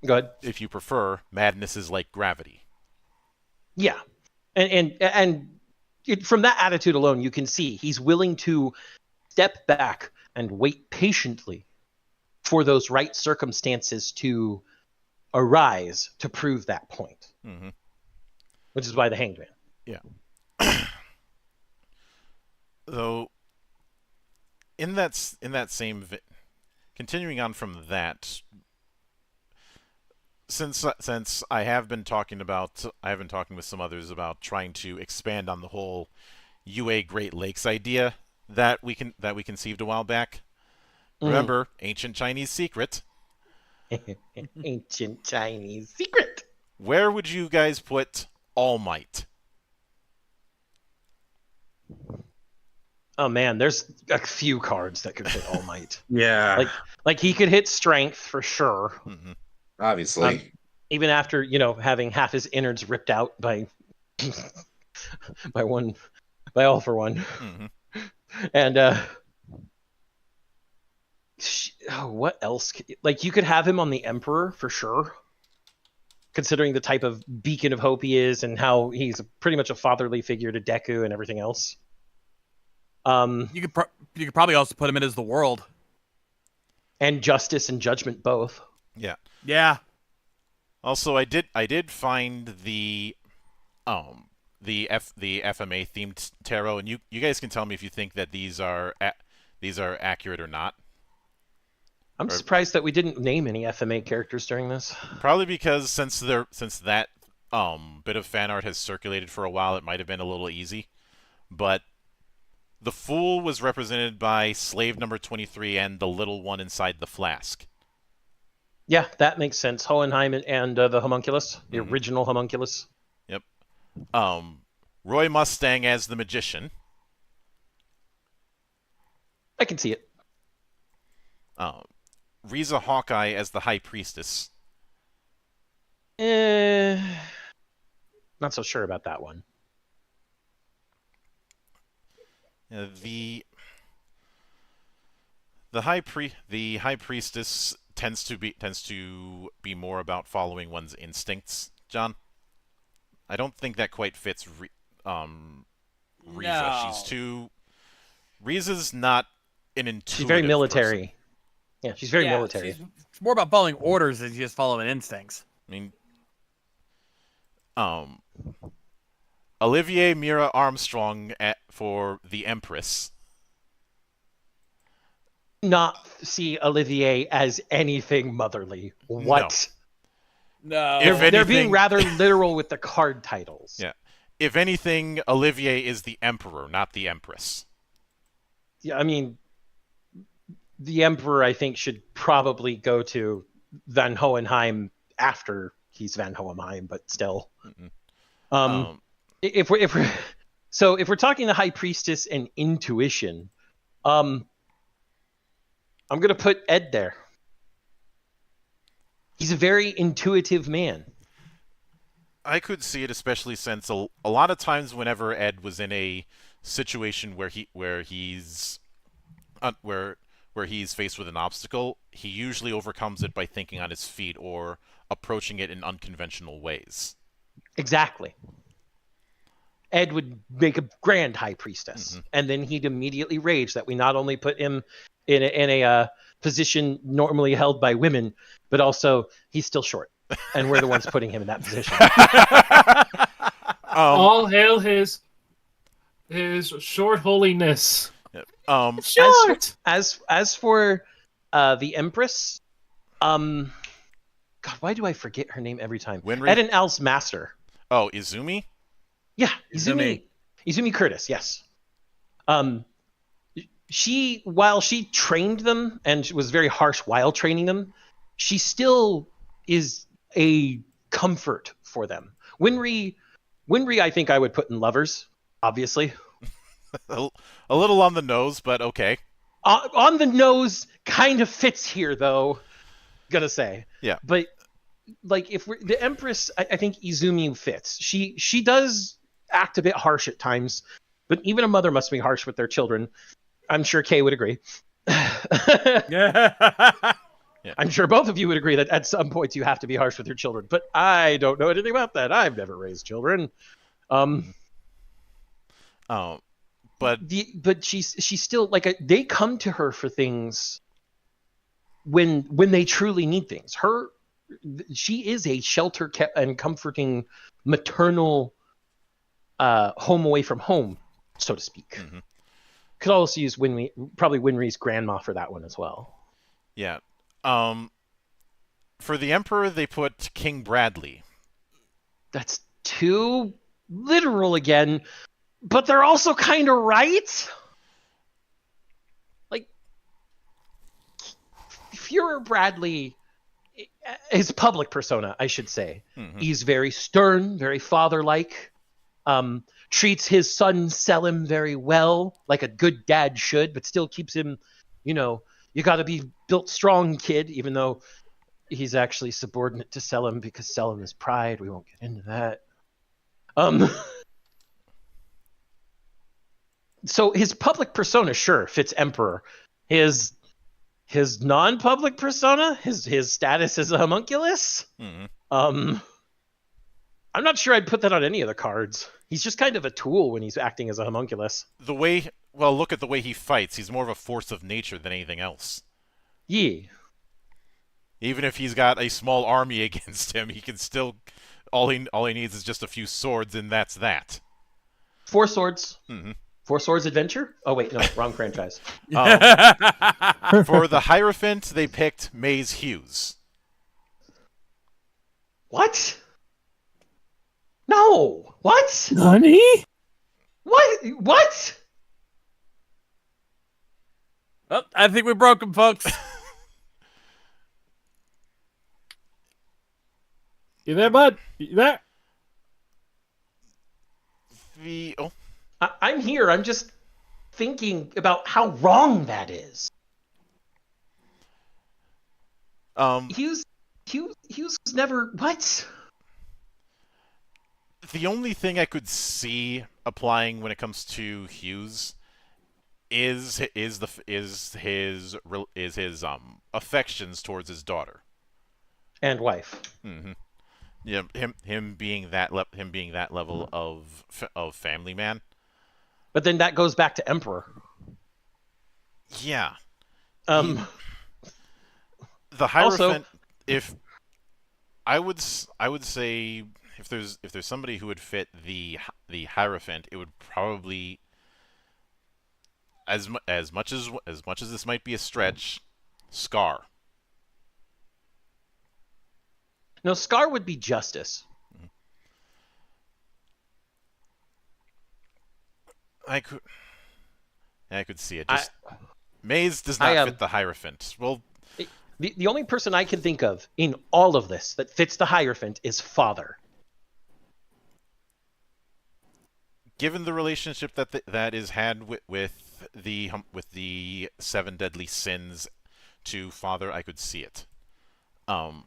[SPEAKER 5] go ahead.
[SPEAKER 1] If you prefer, madness is like gravity.
[SPEAKER 5] Yeah, and from that attitude alone, you can see he's willing to step back and wait patiently for those right circumstances to arise to prove that point.
[SPEAKER 1] Mm-hmm.
[SPEAKER 5] Which is why the Hanged Man.
[SPEAKER 1] Yeah. Though, in that same continuing on from that, since I have been talking with some others about trying to expand on the whole UA Great Lakes idea that we conceived a while back. Remember, ancient Chinese secret.
[SPEAKER 5] Ancient Chinese secret.
[SPEAKER 1] Where would you guys put All Might?
[SPEAKER 5] Oh man, there's a few cards that could fit All Might.
[SPEAKER 6] Yeah,
[SPEAKER 5] like he could hit Strength for sure.
[SPEAKER 1] Mm-hmm.
[SPEAKER 6] obviously.
[SPEAKER 5] Even after having half his innards ripped out by by All for One.
[SPEAKER 1] Mm-hmm.
[SPEAKER 5] And what else? You could have him on the Emperor for sure, considering the type of beacon of hope he is and how he's pretty much a fatherly figure to Deku and everything else.
[SPEAKER 3] You could probably also put him in as the World.
[SPEAKER 5] And Justice and Judgment both.
[SPEAKER 1] Yeah.
[SPEAKER 3] Yeah.
[SPEAKER 1] Also, I did find the FMA themed tarot, and you guys can tell me if you think that these are accurate or not.
[SPEAKER 5] I'm surprised that we didn't name any FMA characters during this.
[SPEAKER 1] Probably because since that bit of fan art has circulated for a while, it might have been a little easy. But the Fool was represented by Slave Number 23 and the little one inside the flask.
[SPEAKER 5] Yeah, that makes sense. Hohenheim and the homunculus, the original homunculus.
[SPEAKER 1] Yep. Roy Mustang as the magician.
[SPEAKER 5] I can see it.
[SPEAKER 1] Riza Hawkeye as the high priestess.
[SPEAKER 5] Not so sure about that one.
[SPEAKER 1] The high priestess tends to be more about following one's instincts, John. I don't think that quite fits Riza.
[SPEAKER 3] No.
[SPEAKER 1] Riza's not an intuitive
[SPEAKER 5] She's very military.
[SPEAKER 1] person.
[SPEAKER 5] Yeah, she's very military.
[SPEAKER 3] It's more about following orders than just following instincts.
[SPEAKER 1] I mean, Olivier Mira Armstrong for the Empress.
[SPEAKER 5] Not see Olivier as anything motherly. What?
[SPEAKER 3] No.
[SPEAKER 5] They're being rather literal with the card titles.
[SPEAKER 1] Yeah. If anything, Olivier is the Emperor, not the Empress.
[SPEAKER 5] Yeah, I mean, the Emperor, I think, should probably go to Van Hohenheim after he's Van Hohenheim, but still. If we're talking the High Priestess and intuition, I'm gonna put Ed there. He's a very intuitive man.
[SPEAKER 1] I could see it, especially since a lot of times whenever Ed was in a situation where he's faced with an obstacle, he usually overcomes it by thinking on his feet or approaching it in unconventional ways.
[SPEAKER 5] Exactly. Ed would make a grand high priestess, and then he'd immediately rage that we not only put him in a position normally held by women, but also he's still short, and we're the ones putting him in that position.
[SPEAKER 4] All hail his short holiness.
[SPEAKER 7] Short.
[SPEAKER 5] As for the Empress, God, why do I forget her name every time?
[SPEAKER 1] Winry?
[SPEAKER 5] Ed and Al's master.
[SPEAKER 1] Oh, Izumi?
[SPEAKER 5] Yeah, Izumi Curtis, yes. While she trained them and was very harsh while training them, she still is a comfort for them. Winry, I think I would put in lovers, obviously.
[SPEAKER 1] A little on the nose, but okay.
[SPEAKER 5] On the nose kind of fits here, though. Gonna say.
[SPEAKER 1] Yeah.
[SPEAKER 5] But if we're the Empress, I think Izumi fits. She does act a bit harsh at times, but even a mother must be harsh with their children. I'm sure Kay would agree.
[SPEAKER 1] Yeah.
[SPEAKER 5] I'm sure both of you would agree that at some points you have to be harsh with your children, but I don't know anything about that. I've never raised children.
[SPEAKER 1] Oh, but
[SPEAKER 5] But she's still like they come to her for things when they truly need things. She is a shelter and comforting maternal home away from home, so to speak.
[SPEAKER 1] Mhm.
[SPEAKER 5] Could also use probably Winry's grandma for that one as well.
[SPEAKER 1] yeah. For the Emperor, they put King Bradley.
[SPEAKER 5] That's too literal again, but they're also kind of right. Like Fuhrer Bradley, his public persona, I should say, he's very stern, very father-like. Treats his son Selim very well, like a good dad should, but still keeps him, you got to be built strong, kid, even though he's actually subordinate to Selim because Selim is pride. We won't get into that. So his public persona, sure, fits Emperor. His non-public persona, his status as a homunculus. I'm not sure I'd put that on any of the cards. He's just kind of a tool when he's acting as a homunculus.
[SPEAKER 1] Look at the way he fights. He's more of a force of nature than anything else.
[SPEAKER 5] Yeah.
[SPEAKER 1] Even if he's got a small army against him, he can still. All he needs is just a few swords, and that's that.
[SPEAKER 5] 4 Swords. 4 Swords Adventure? Oh wait, no, wrong franchise.
[SPEAKER 1] For the Hierophant, they picked Maze Hughes.
[SPEAKER 5] What? No. What?
[SPEAKER 7] Nani?
[SPEAKER 5] What?
[SPEAKER 3] Oh, I think we broke him, folks.
[SPEAKER 7] You there, bud? You there?
[SPEAKER 5] I'm here. I'm just thinking about how wrong that is. Hughes was never what?
[SPEAKER 1] The only thing I could see applying when it comes to Hughes is his affections towards his daughter
[SPEAKER 5] And wife.
[SPEAKER 1] Yeah, him being that level of family man.
[SPEAKER 5] But then that goes back to Emperor.
[SPEAKER 1] Yeah.
[SPEAKER 5] The
[SPEAKER 1] Hierophant. If I would say if there's somebody who would fit the Hierophant, it would probably as much as this might be a stretch, Scar.
[SPEAKER 5] No, Scar would be Justice.
[SPEAKER 1] I could see it. Maze does not fit the Hierophant. Well,
[SPEAKER 5] the only person I can think of in all of this that fits the Hierophant is Father.
[SPEAKER 1] Given the relationship that is had with the 7 deadly sins to Father, I could see it. And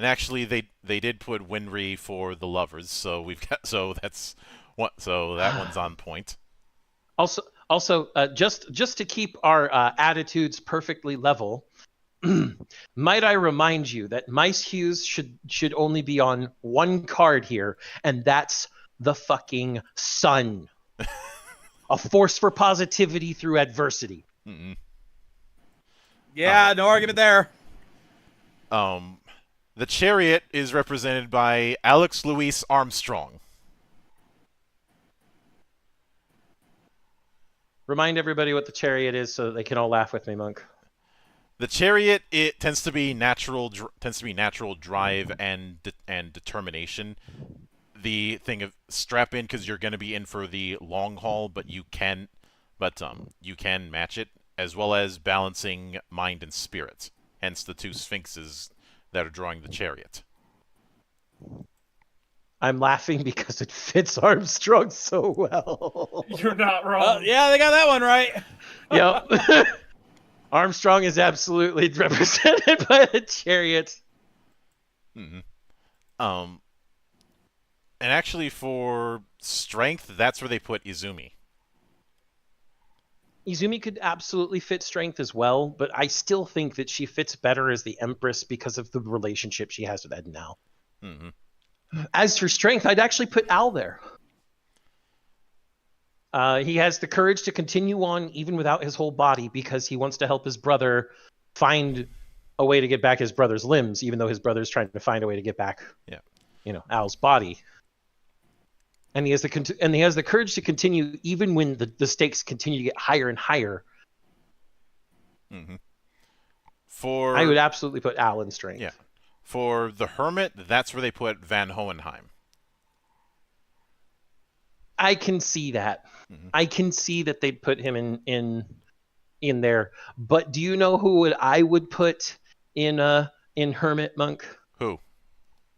[SPEAKER 1] actually, they did put Winry for the lovers, so that one's on point.
[SPEAKER 5] Also, just to keep our attitudes perfectly level, might I remind you that Mice Hughes should only be on one card here, and that's the fucking sun. A force for positivity through adversity.
[SPEAKER 3] Yeah, no argument there.
[SPEAKER 1] The Chariot is represented by Alex Louis Armstrong.
[SPEAKER 5] Remind everybody what the Chariot is so that they can all laugh with me, Monk.
[SPEAKER 1] The Chariot, it tends to be natural drive and determination. The thing of strap in because you're going to be in for the long haul, but you can match it, as well as balancing mind and spirit. Hence the 2 sphinxes that are drawing the Chariot.
[SPEAKER 5] I'm laughing because it fits Armstrong so well.
[SPEAKER 4] You're not wrong.
[SPEAKER 3] Yeah, they got that one right.
[SPEAKER 5] Yep. Armstrong is absolutely represented by the Chariot.
[SPEAKER 1] And actually for strength, that's where they put Izumi.
[SPEAKER 5] Izumi could absolutely fit strength as well, but I still think that she fits better as the Empress because of the relationship she has with Ed now.
[SPEAKER 1] Mm-hmm.
[SPEAKER 5] As for strength, I'd actually put Al there. He has the courage to continue on even without his whole body because he wants to help his brother find a way to get back his brother's limbs, even though his brother's trying to find a way to get back, Al's body. And he has the courage to continue even when the stakes continue to get higher and higher.
[SPEAKER 1] Mm-hmm.
[SPEAKER 5] I would absolutely put Al in strength.
[SPEAKER 1] Yeah. For the Hermit, that's where they put Van Hohenheim.
[SPEAKER 5] I can see that.
[SPEAKER 1] Mm-hmm.
[SPEAKER 5] I can see that they'd put him in there. But do you know who I would put in Hermit Monk?
[SPEAKER 1] Who?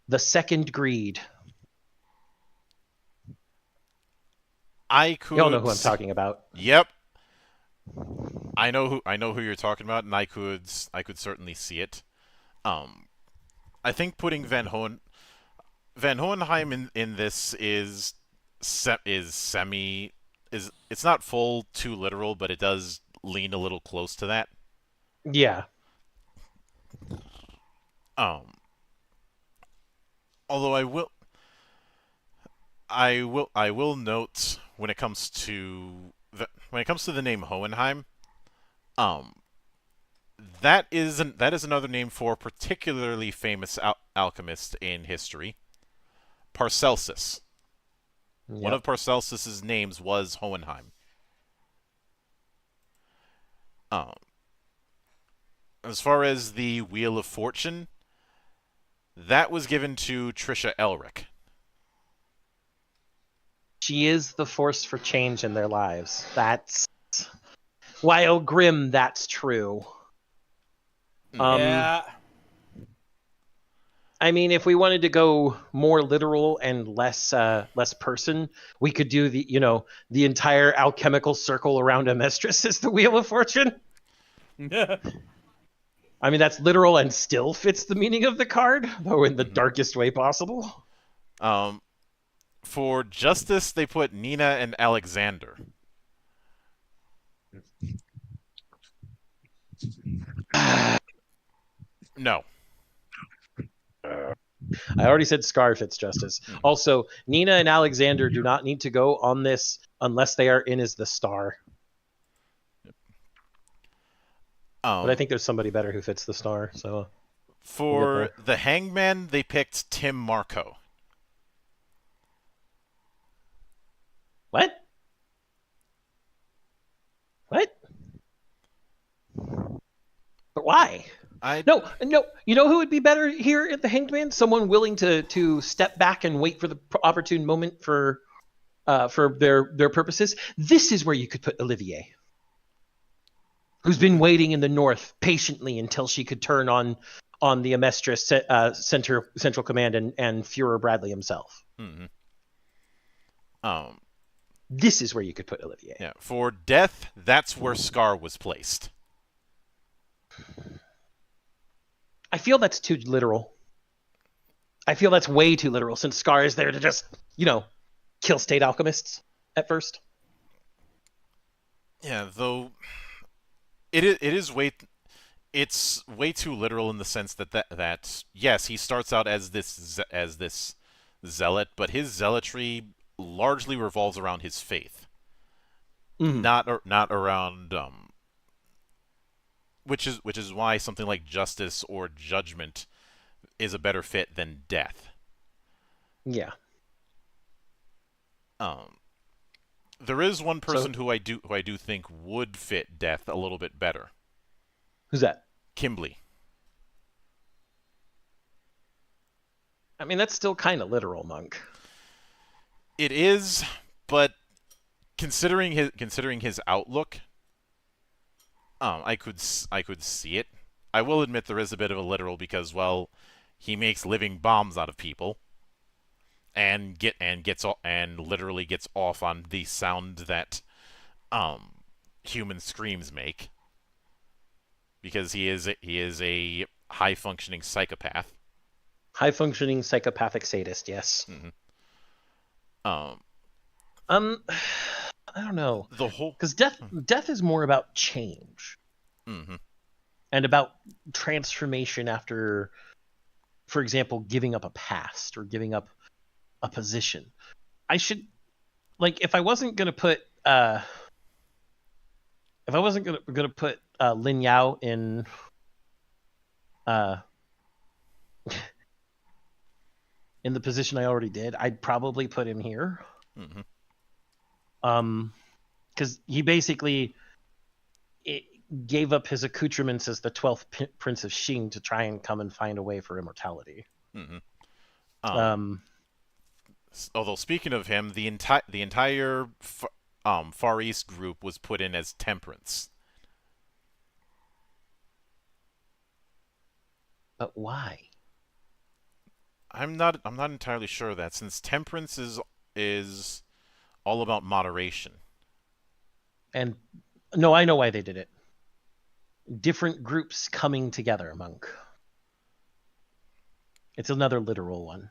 [SPEAKER 5] The Second Greed.
[SPEAKER 1] I could.
[SPEAKER 5] Y'all know who I'm talking about.
[SPEAKER 1] Yep. I know who you're talking about, and I could certainly see it. I think putting Van Hohenheim in this is it's not full too literal, but it does lean a little close to that.
[SPEAKER 5] Yeah.
[SPEAKER 1] Although I will note when it comes to the name Hohenheim, that is another name for a particularly famous alchemist in history, Paracelsus. Yep. One of Paracelsus's names was Hohenheim. As far as the Wheel of Fortune, that was given to Trisha Elric.
[SPEAKER 5] She is the force for change in their lives. That's while grim, that's true.
[SPEAKER 3] Yeah.
[SPEAKER 5] I mean, if we wanted to go more literal and less person, we could do the entire alchemical circle around Amestris as the Wheel of Fortune. I mean, that's literal and still fits the meaning of the card, though in the darkest way possible.
[SPEAKER 1] For Justice, they put Nina and Alexander. No.
[SPEAKER 5] I already said Scar fits Justice. Also, Nina and Alexander do not need to go on this unless they are in as the star. But I think there's somebody better who fits the star. So
[SPEAKER 1] for the Hangman, they picked Tim Marco.
[SPEAKER 5] What? But why? No. You know who would be better here at the Hanged Man? Someone willing to step back and wait for the opportune moment for their purposes. This is where you could put Olivier, who's been waiting in the north patiently until she could turn on the Amestris Central Command and Führer Bradley himself.
[SPEAKER 1] Mm-hmm.
[SPEAKER 5] This is where you could put Olivier.
[SPEAKER 1] Yeah. For Death, that's where Scar was placed.
[SPEAKER 5] I feel that's too literal. I feel that's way too literal, since Scar is there to just, kill state alchemists at first.
[SPEAKER 1] Yeah, though it's way too literal in the sense that yes, he starts out as this zealot, but his zealotry largely revolves around his faith, not around which is why something like Justice or Judgment is a better fit than Death.
[SPEAKER 5] Yeah.
[SPEAKER 1] There is one person who I do think would fit Death a little bit better.
[SPEAKER 5] Who's that?
[SPEAKER 1] Kimberly.
[SPEAKER 5] I mean, that's still kind of literal, Monk.
[SPEAKER 1] It is, but considering his outlook, I could see it. I will admit there is a bit of a literal because, well, he makes living bombs out of people, and literally gets off on the sound that human screams make, because he is a high functioning psychopath.
[SPEAKER 5] High functioning psychopathic sadist, yes.
[SPEAKER 1] Mm-hmm.
[SPEAKER 5] I don't know,
[SPEAKER 1] The whole.
[SPEAKER 5] because death is more about change
[SPEAKER 1] Mm-hmm.
[SPEAKER 5] and about transformation after, for example, giving up a past or giving up a position. I should, like, if I wasn't gonna put Lin Yao in in the position I already did, I'd probably put him here.
[SPEAKER 1] Mm-hmm.
[SPEAKER 5] Because he basically gave up his accoutrements as the 12th Prince of Xing to try and come and find a way for immortality.
[SPEAKER 1] Mm-hmm. Although speaking of him, the entire Far East group was put in as Temperance.
[SPEAKER 5] But why?
[SPEAKER 1] I'm not entirely sure of that, since Temperance is all about moderation.
[SPEAKER 5] And no, I know why they did it. Different groups coming together, Monk. It's another literal one.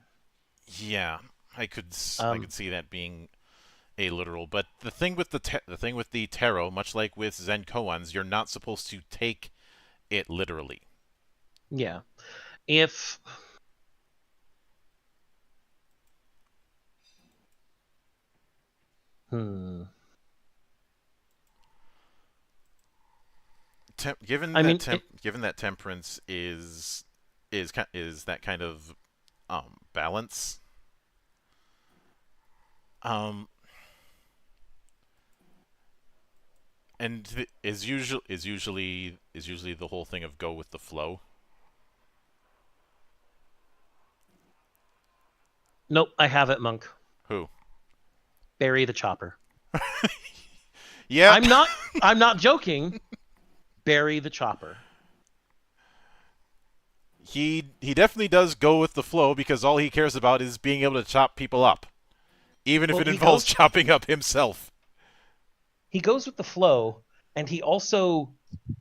[SPEAKER 1] Yeah, I could see that being a literal, but the thing with the tarot, much like with Zen koans, you're not supposed to take it literally.
[SPEAKER 5] Yeah. If
[SPEAKER 1] given that Temperance is that kind of balance, and is usually the whole thing of go with the flow.
[SPEAKER 5] Nope, I have it, Monk.
[SPEAKER 1] Who?
[SPEAKER 5] Bury the chopper.
[SPEAKER 1] Yeah.
[SPEAKER 5] I'm not joking. Bury the chopper.
[SPEAKER 1] He definitely does go with the flow, because all he cares about is being able to chop people up, even if it involves chopping up himself.
[SPEAKER 5] He goes with the flow, and he also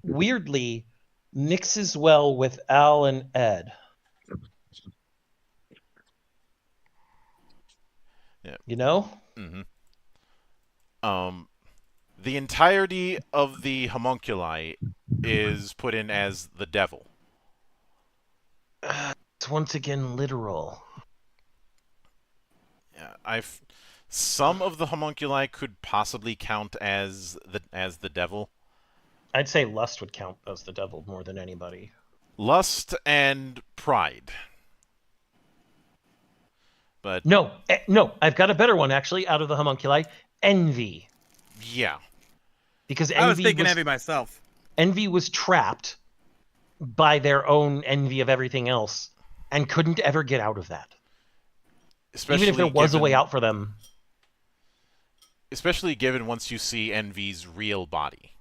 [SPEAKER 5] weirdly mixes well with Al and Ed.
[SPEAKER 1] Yeah.
[SPEAKER 5] You know?
[SPEAKER 1] Mm-hmm. The entirety of the homunculi is put in as the devil.
[SPEAKER 5] It's once again literal.
[SPEAKER 1] Yeah, some of the homunculi could possibly count as the devil.
[SPEAKER 5] I'd say lust would count as the devil more than anybody.
[SPEAKER 1] Lust and pride. But
[SPEAKER 5] no, I've got a better one actually out of the homunculi. Envy.
[SPEAKER 1] Yeah.
[SPEAKER 5] Because
[SPEAKER 3] I was thinking envy myself.
[SPEAKER 5] Envy was trapped by their own envy of everything else and couldn't ever get out of that. Even if there was a way out for them.
[SPEAKER 1] Especially given once you see Envy's real body.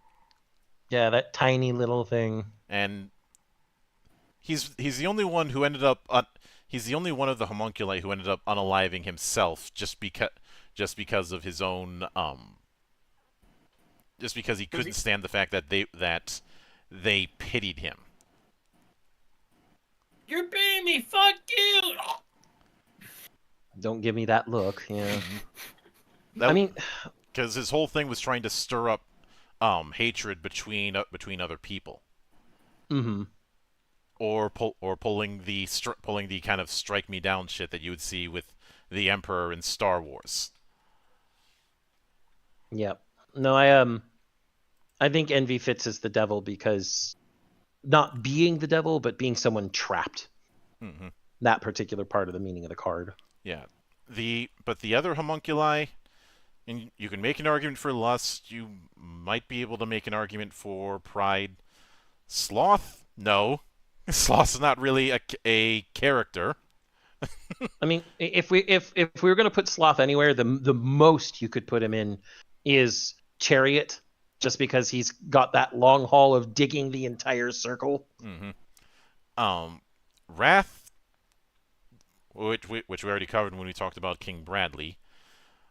[SPEAKER 5] Yeah, that tiny little thing.
[SPEAKER 1] And he's the only one who ended up he's the only one of the homunculi who ended up unaliving himself just because of his own just because he couldn't stand the fact that they pitied him.
[SPEAKER 4] You're paying me, fuck you!
[SPEAKER 5] Don't give me that look, yeah.
[SPEAKER 1] I mean, because his whole thing was trying to stir up hatred between other people.
[SPEAKER 5] Mm-hmm.
[SPEAKER 1] Or pulling the kind of strike me down shit that you would see with the Emperor in Star Wars.
[SPEAKER 5] Yep. No, I think envy fits as the devil because not being the devil, but being someone trapped.
[SPEAKER 1] Mm-hmm.
[SPEAKER 5] That particular part of the meaning of the card.
[SPEAKER 1] Yeah. But the other homunculi, and you can make an argument for lust. You might be able to make an argument for pride. Sloth, no. Sloth's not really a character.
[SPEAKER 5] I mean, if we were going to put Sloth anywhere, the most you could put him in is Chariot, just because he's got that long haul of digging the entire circle.
[SPEAKER 1] Mm-hmm. Wrath, which we already covered when we talked about King Bradley.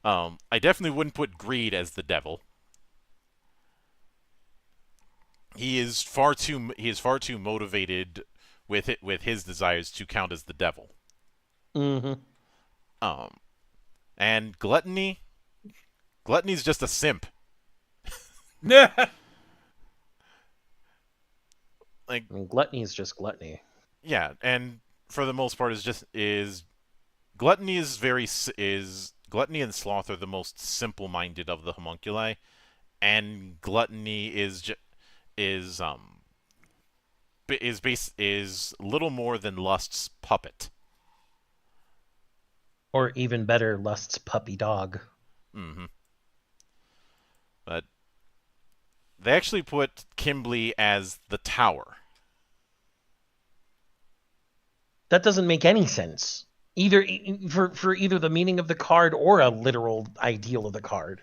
[SPEAKER 1] I definitely wouldn't put Greed as the devil. He is far too motivated with his desires to count as the devil.
[SPEAKER 5] Mm-hmm.
[SPEAKER 1] And Gluttony Gluttony's just a simp.
[SPEAKER 3] Yeah.
[SPEAKER 1] Like,
[SPEAKER 5] I mean, gluttony is just gluttony.
[SPEAKER 1] yeah, and for the most part is gluttony is gluttony and sloth are the most simple-minded of the homunculi, and gluttony is little more than lust's puppet.
[SPEAKER 5] Or even better, lust's puppy dog.
[SPEAKER 1] Mm-hmm. But they actually put Kimberly as the tower.
[SPEAKER 5] That doesn't make any sense. Either for either the meaning of the card or a literal ideal of the card.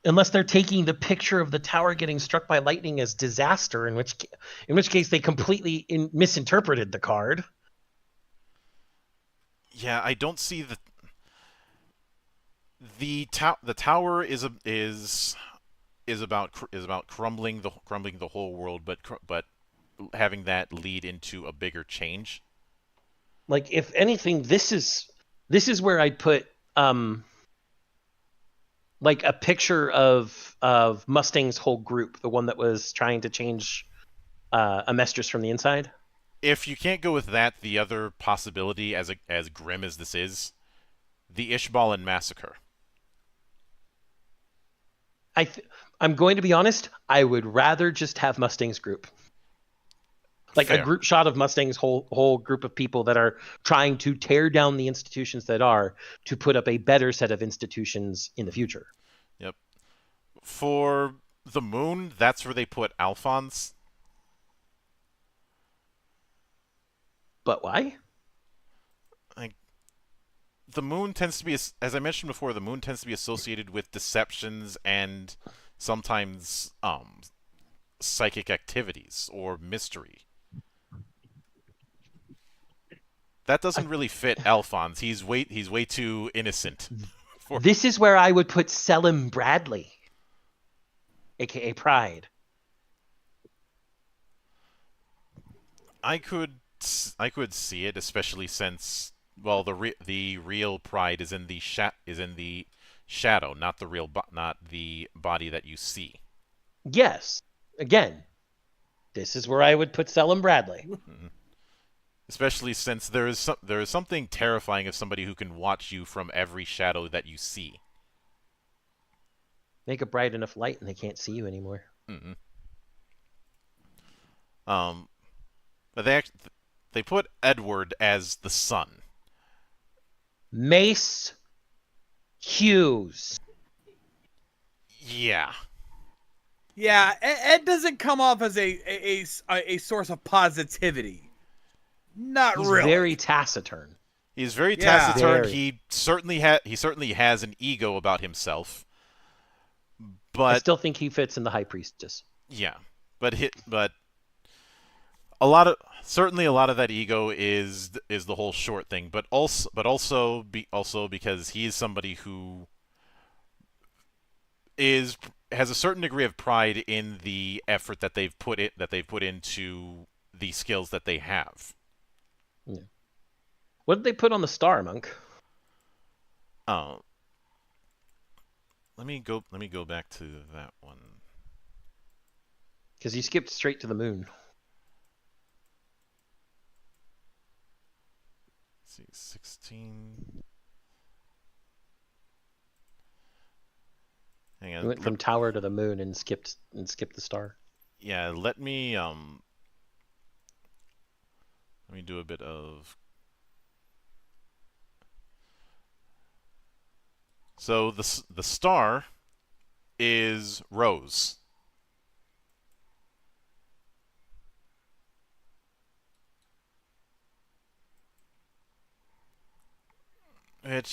[SPEAKER 5] Unless they're taking the picture of the tower getting struck by lightning as disaster, in which case they completely misinterpreted the card.
[SPEAKER 1] Yeah, I don't see the tower is about crumbling the whole world, but having that lead into a bigger change.
[SPEAKER 5] Like, if anything, this is where I'd put like a picture of Mustang's whole group, the one that was trying to change Amestris from the inside.
[SPEAKER 1] If you can't go with that, the other possibility, as grim as this is, the Ishbalan massacre.
[SPEAKER 5] I'm going to be honest. I would rather just have Mustang's group, like
[SPEAKER 1] Fair.
[SPEAKER 5] a group shot of Mustang's whole group of people that are trying to tear down the institutions that are to put up a better set of institutions in the future.
[SPEAKER 1] Yep. For the moon, that's where they put Alphonse.
[SPEAKER 5] But why?
[SPEAKER 1] The moon tends to be, as I mentioned before, the moon tends to be associated with deceptions and sometimes psychic activities or mystery. That doesn't really fit Alphonse. He's way too innocent.
[SPEAKER 5] This is where I would put Selim Bradley, aka Pride.
[SPEAKER 1] I could see it, especially since, well, the real Pride is in the shadow, not the body that you see.
[SPEAKER 5] Yes. Again, this is where I would put Selim Bradley.
[SPEAKER 1] Mm-hmm. Especially since there is something terrifying of somebody who can watch you from every shadow that you see.
[SPEAKER 5] Make a bright enough light and they can't see you anymore.
[SPEAKER 1] Mm-hmm. But they put Edward as the sun.
[SPEAKER 5] Mace Hughes.
[SPEAKER 1] Yeah.
[SPEAKER 3] Yeah, Ed doesn't come off as a source of positivity. Not
[SPEAKER 5] He's
[SPEAKER 3] really.
[SPEAKER 5] very taciturn.
[SPEAKER 1] He's very
[SPEAKER 3] Yeah.
[SPEAKER 1] taciturn.
[SPEAKER 5] Very.
[SPEAKER 1] He certainly has an ego about himself.
[SPEAKER 5] I
[SPEAKER 1] But
[SPEAKER 5] still think he fits in the High Priestess.
[SPEAKER 1] yeah, but a lot of that ego is the whole short thing, but also because he is somebody who has a certain degree of pride in the effort that they've put into the skills that they have.
[SPEAKER 5] Yeah. What did they put on the star, Monk?
[SPEAKER 1] Oh, let me go back to that one.
[SPEAKER 5] Because you skipped straight to the moon.
[SPEAKER 1] Let's see, 16. Hang on.
[SPEAKER 5] You went from tower to the moon and skipped the star.
[SPEAKER 1] Yeah, let me do a bit of. So the star is Rose.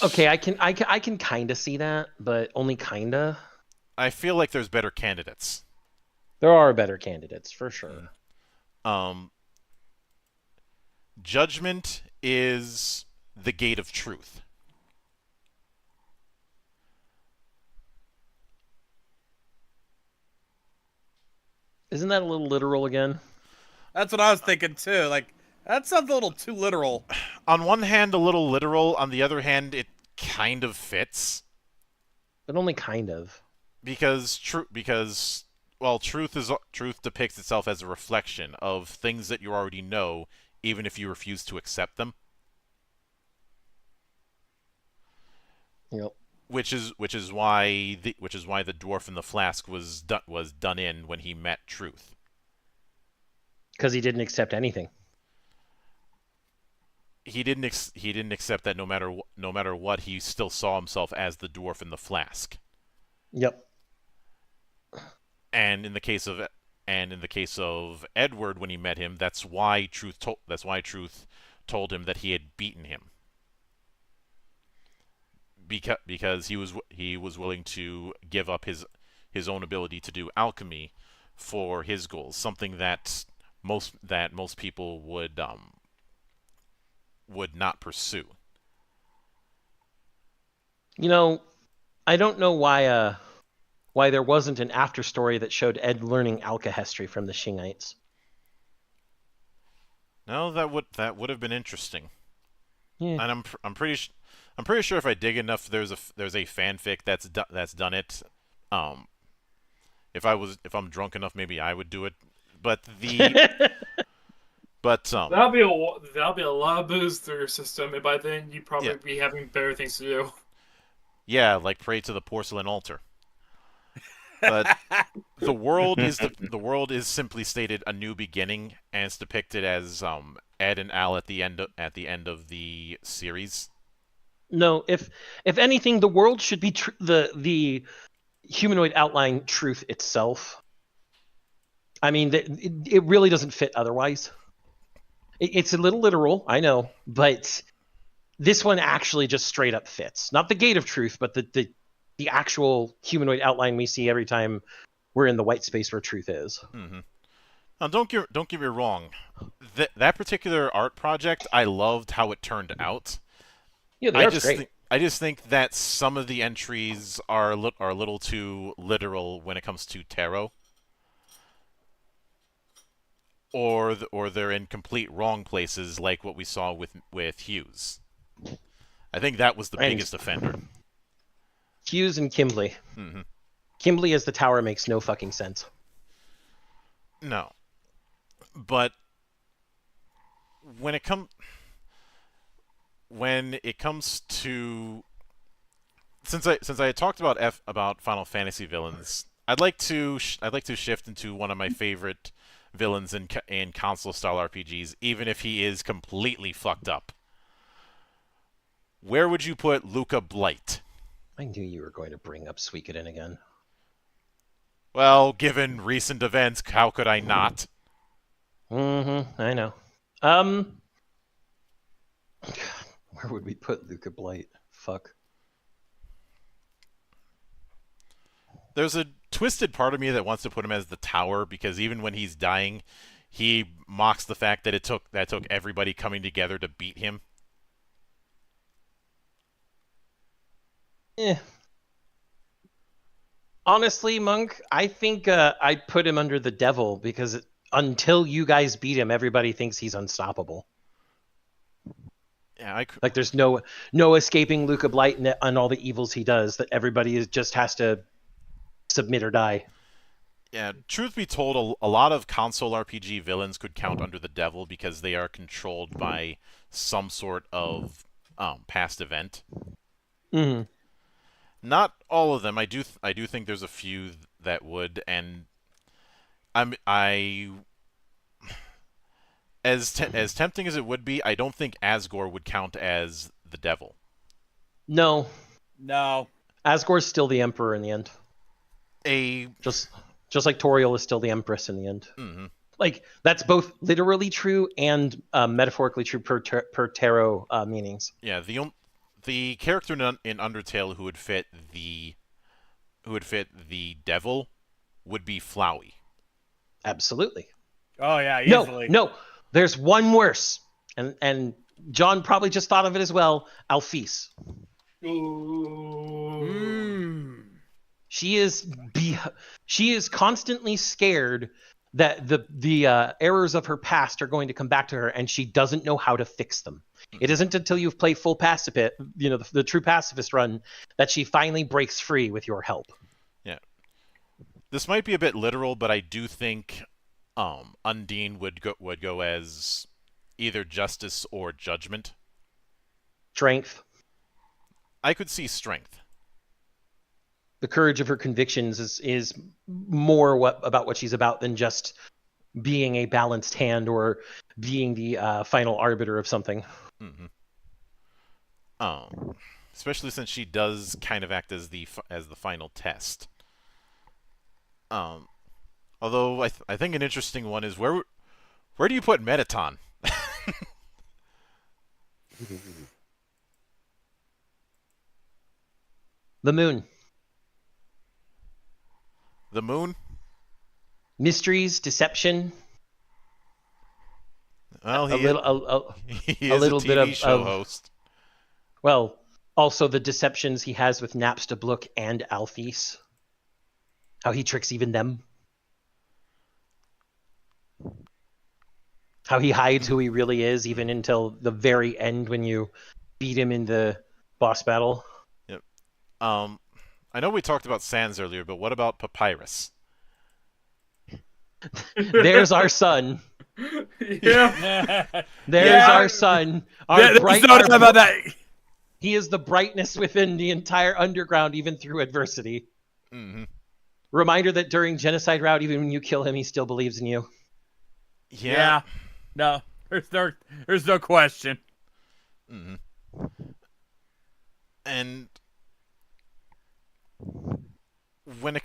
[SPEAKER 5] Okay, I can kind of see that, but only kinda.
[SPEAKER 1] I feel like there's better candidates.
[SPEAKER 5] There are better candidates for sure.
[SPEAKER 1] Judgment is the gate of truth.
[SPEAKER 5] Isn't that a little literal again?
[SPEAKER 3] That's what I was thinking too. Like, that sounds a little too literal.
[SPEAKER 1] On one hand, a little literal. On the other hand, kind of fits.
[SPEAKER 5] But only kind of.
[SPEAKER 1] Because truth depicts itself as a reflection of things that you already know, even if you refuse to accept them.
[SPEAKER 5] Yep.
[SPEAKER 1] Which is why the dwarf in the flask was done in when he met truth.
[SPEAKER 5] Because he didn't accept anything.
[SPEAKER 1] He didn't accept that no matter what, he still saw himself as the dwarf in the flask.
[SPEAKER 5] Yep.
[SPEAKER 1] And in the case of Edward, when he met him, that's why Truth told him that he had beaten him. Because he was willing to give up his own ability to do alchemy for his goals, something that most people would not pursue.
[SPEAKER 5] You know, I don't know why there wasn't an after story that showed Ed learning alchemy from the Shingites.
[SPEAKER 1] No, that would have been interesting.
[SPEAKER 5] Yeah.
[SPEAKER 1] And I'm pretty sure if I dig enough, there's a fanfic that's done it. If I'm drunk enough, maybe I would do it. But
[SPEAKER 4] that'll be a lot of booze through your system, and by then you'd probably be having better things to do.
[SPEAKER 1] Yeah, like pray to the porcelain altar. But the world is simply stated a new beginning, and it's depicted as Ed and Al at the end of the series.
[SPEAKER 5] No, if anything, the world should be the humanoid outline truth itself. I mean, it really doesn't fit otherwise. It's a little literal, I know, but this one actually just straight up fits. Not the gate of truth, but the actual humanoid outline we see every time we're in the white space where truth is.
[SPEAKER 1] Mm-hmm. Now, don't get me wrong. That particular art project, I loved how it turned out.
[SPEAKER 5] Yeah, the art's great.
[SPEAKER 1] I just think that some of the entries are a little too literal when it comes to tarot, or they're in complete wrong places, like what we saw with Hughes. I think that was the biggest offender.
[SPEAKER 5] Hughes and Kimbley.
[SPEAKER 1] Mm-hmm.
[SPEAKER 5] Kimbley as the tower makes no fucking sense.
[SPEAKER 1] No, but when it comes to, since I had talked about Final Fantasy villains, I'd like to shift into one of my favorite villains in console style RPGs, even if he is completely fucked up. Where would you put Luca Blight?
[SPEAKER 5] I knew you were going to bring up Suikoden again.
[SPEAKER 1] Well, given recent events, how could I not?
[SPEAKER 5] Mm-hmm, I know. Where would we put Luca Blight? Fuck.
[SPEAKER 1] There's a twisted part of me that wants to put him as the tower, because even when he's dying, he mocks the fact that it took everybody coming together to beat him.
[SPEAKER 5] Honestly, Monk, I think I'd put him under the devil, because until you guys beat him, everybody thinks he's unstoppable.
[SPEAKER 1] Yeah,
[SPEAKER 5] like there's no escaping Luca Blight and all the evils he does. That everybody just has to submit or die.
[SPEAKER 1] Yeah, truth be told, a lot of console RPG villains could count under the devil because they are controlled by some sort of past event.
[SPEAKER 5] Mm-hmm.
[SPEAKER 1] Not all of them. I do think there's a few that would, and as tempting as it would be, I don't think Asgore would count as the devil.
[SPEAKER 5] No.
[SPEAKER 3] Asgore's
[SPEAKER 5] still the emperor in the end. Just like Toriel is still the empress in the end.
[SPEAKER 1] Mm-hmm.
[SPEAKER 5] Like that's both literally true and metaphorically true per tarot meanings.
[SPEAKER 1] Yeah, the character in Undertale who would fit the devil would be Flowey.
[SPEAKER 5] Absolutely.
[SPEAKER 3] Oh yeah, easily.
[SPEAKER 5] No, there's one worse, and John probably just thought of it as well. Alphys. She is constantly scared that the errors of her past are going to come back to her, and she doesn't know how to fix them. It isn't until you've played full pacifist, the true pacifist run, that she finally breaks free with your help.
[SPEAKER 1] Yeah. This might be a bit literal, but I do think Undine would go as either justice or judgment.
[SPEAKER 5] Strength.
[SPEAKER 1] I could see strength.
[SPEAKER 5] The courage of her convictions is more about what she's about than just being a balanced hand or being the final arbiter of something.
[SPEAKER 1] Mm-hmm. Especially since she does kind of act as the final test. Although I think an interesting one is where do you put Metaton?
[SPEAKER 5] The moon.
[SPEAKER 1] The moon?
[SPEAKER 5] Mysteries, deception.
[SPEAKER 1] Well,
[SPEAKER 5] he
[SPEAKER 1] is a
[SPEAKER 5] little
[SPEAKER 1] TV
[SPEAKER 5] bit of
[SPEAKER 1] show host.
[SPEAKER 5] Well, also the deceptions he has with Napsta Blook and Alphys. How he tricks even them. How he hides who he really is, even until the very end when you beat him in the boss battle.
[SPEAKER 1] Yep. I know we talked about Sans earlier, but what about Papyrus?
[SPEAKER 5] There's our son.
[SPEAKER 4] Yeah.
[SPEAKER 5] There's our son.
[SPEAKER 3] There's no doubt about that.
[SPEAKER 5] He is the brightness within the entire underground, even through adversity.
[SPEAKER 1] Mm-hmm.
[SPEAKER 5] Reminder that during Genocide Route, even when you kill him, he still believes in you.
[SPEAKER 3] Yeah. No, there's no question.
[SPEAKER 1] Mm-hmm. And when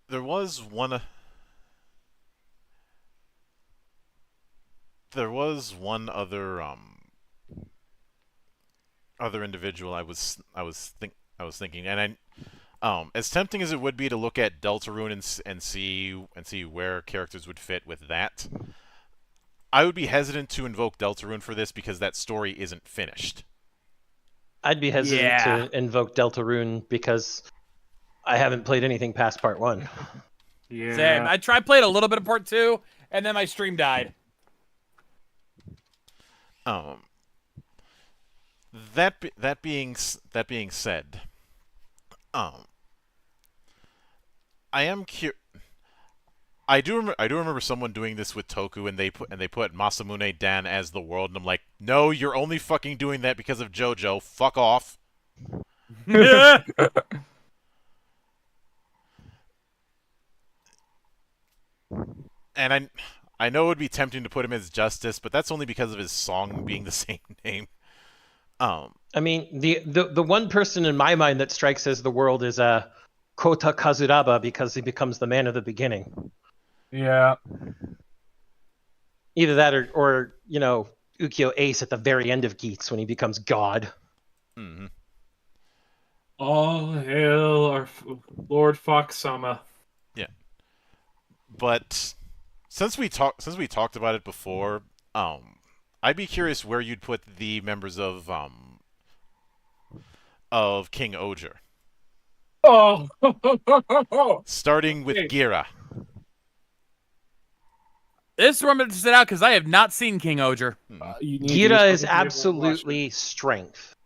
[SPEAKER 1] there was one other individual I was thinking, and as tempting as it would be to look at Deltarune and see where characters would fit with that, I would be hesitant to invoke Deltarune for this because that story isn't finished.
[SPEAKER 5] I'd be hesitant to invoke Deltarune because I haven't played anything past part 1.
[SPEAKER 4] Yeah.
[SPEAKER 3] Same. I played a little bit of part 2, and then my stream died.
[SPEAKER 1] That being said, I am I do remember someone doing this with Toku, and they put Masamune Dan as the world, and I'm like, no, you're only fucking doing that because of JoJo. Fuck off. And I know it would be tempting to put him as Justice, but that's only because of his song being the same name.
[SPEAKER 5] I mean, the one person in my mind that strikes as the world is Kota Kazuraba because he becomes the man of the beginning.
[SPEAKER 4] Yeah.
[SPEAKER 5] Either that or Ukyo Ace at the very end of Geats when he becomes God.
[SPEAKER 1] Mm-hmm.
[SPEAKER 4] All hail our Lord Fox-sama.
[SPEAKER 1] Yeah. But since we talked about it before, I'd be curious where you'd put the members of King Oger.
[SPEAKER 4] Oh.
[SPEAKER 1] Starting with Gira.
[SPEAKER 3] This is where I'm going to sit out because I have not seen King Oger.
[SPEAKER 5] Gira is absolutely strength.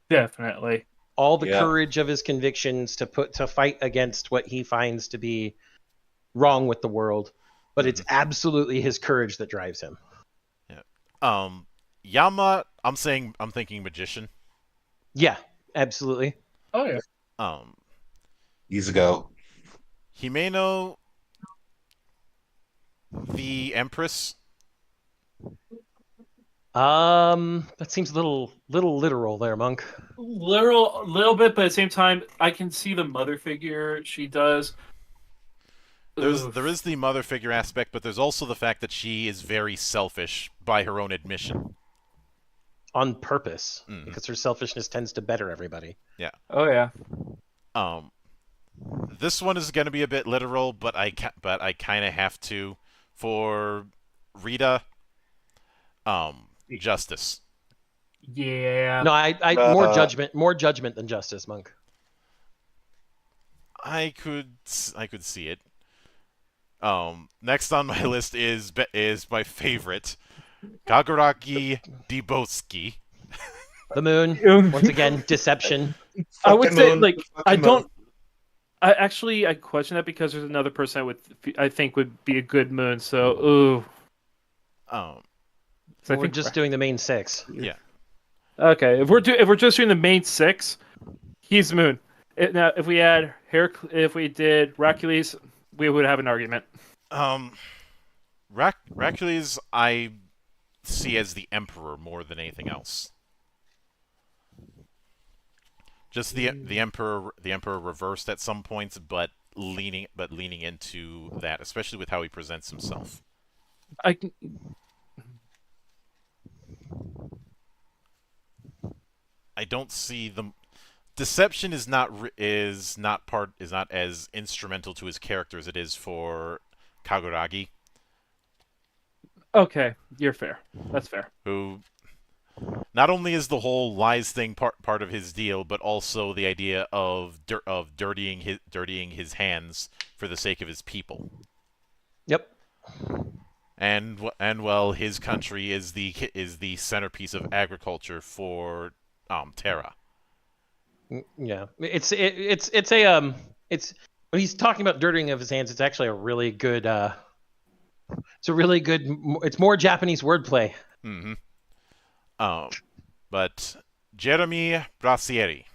[SPEAKER 4] Definitely.
[SPEAKER 5] All the courage of his convictions to fight against what he finds to be wrong with the world, but it's absolutely his courage that drives him.
[SPEAKER 1] Yeah. Yama, I'm thinking magician.
[SPEAKER 5] Yeah, absolutely.
[SPEAKER 4] Oh yeah.
[SPEAKER 6] Easy go.
[SPEAKER 1] Himeno, the Empress.
[SPEAKER 5] That seems a little literal there, Monk.
[SPEAKER 4] Little bit, but at the same time, I can see the mother figure. She does.
[SPEAKER 1] There is the mother figure aspect, but there's also the fact that she is very selfish by her own admission.
[SPEAKER 5] On purpose, because her selfishness tends to better everybody.
[SPEAKER 1] Yeah.
[SPEAKER 4] Oh yeah.
[SPEAKER 1] This one is going to be a bit literal, but I kind of have to for Rita. Justice.
[SPEAKER 4] Yeah.
[SPEAKER 5] No, I more judgment than justice, Monk.
[SPEAKER 1] I could see it. Next on my list is my favorite, Kaguragi Diboski.
[SPEAKER 5] The moon, once again, deception.
[SPEAKER 7] I would
[SPEAKER 6] Fucking
[SPEAKER 7] say,
[SPEAKER 6] moon,
[SPEAKER 7] like, I
[SPEAKER 6] fucking moon.
[SPEAKER 7] don't. I question that because there's another person I think would be a good moon. So, ooh.
[SPEAKER 1] Um,
[SPEAKER 7] So I
[SPEAKER 5] We're
[SPEAKER 7] think
[SPEAKER 5] just doing the main 6.
[SPEAKER 1] yeah.
[SPEAKER 7] okay. If we're just doing the main 6, he's moon. Now, if we add if we did Hercules, we would have an argument.
[SPEAKER 1] Hercules I see as the Emperor more than anything else. Just the Emperor reversed at some points, but leaning into that, especially with how he presents himself.
[SPEAKER 7] I
[SPEAKER 1] don't see the deception is not as instrumental to his character as it is for Kaguragi,
[SPEAKER 7] okay. You're fair. That's fair.
[SPEAKER 1] who not only is the whole lies thing part of his deal, but also the idea of dirtying his hands for the sake of his people.
[SPEAKER 5] Yep.
[SPEAKER 1] And well, his country is the centerpiece of agriculture for Terra.
[SPEAKER 5] Yeah. It's when he's talking about dirtying of his hands, it's actually a really good it's more Japanese wordplay.
[SPEAKER 1] Mm-hmm. But Jeremy Brasieri.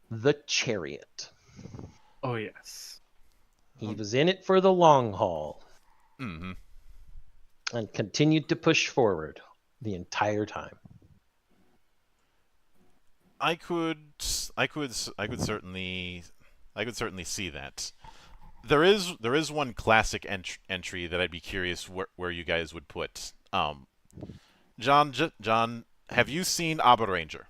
[SPEAKER 5] The Chariot.
[SPEAKER 7] Oh yes.
[SPEAKER 5] He was in it for the long haul
[SPEAKER 1] Mm-hmm.
[SPEAKER 5] and continued to push forward the entire time.
[SPEAKER 1] I could certainly see that. There is one classic entry that I'd be curious where you guys would put. John, have you seen Abba Ranger?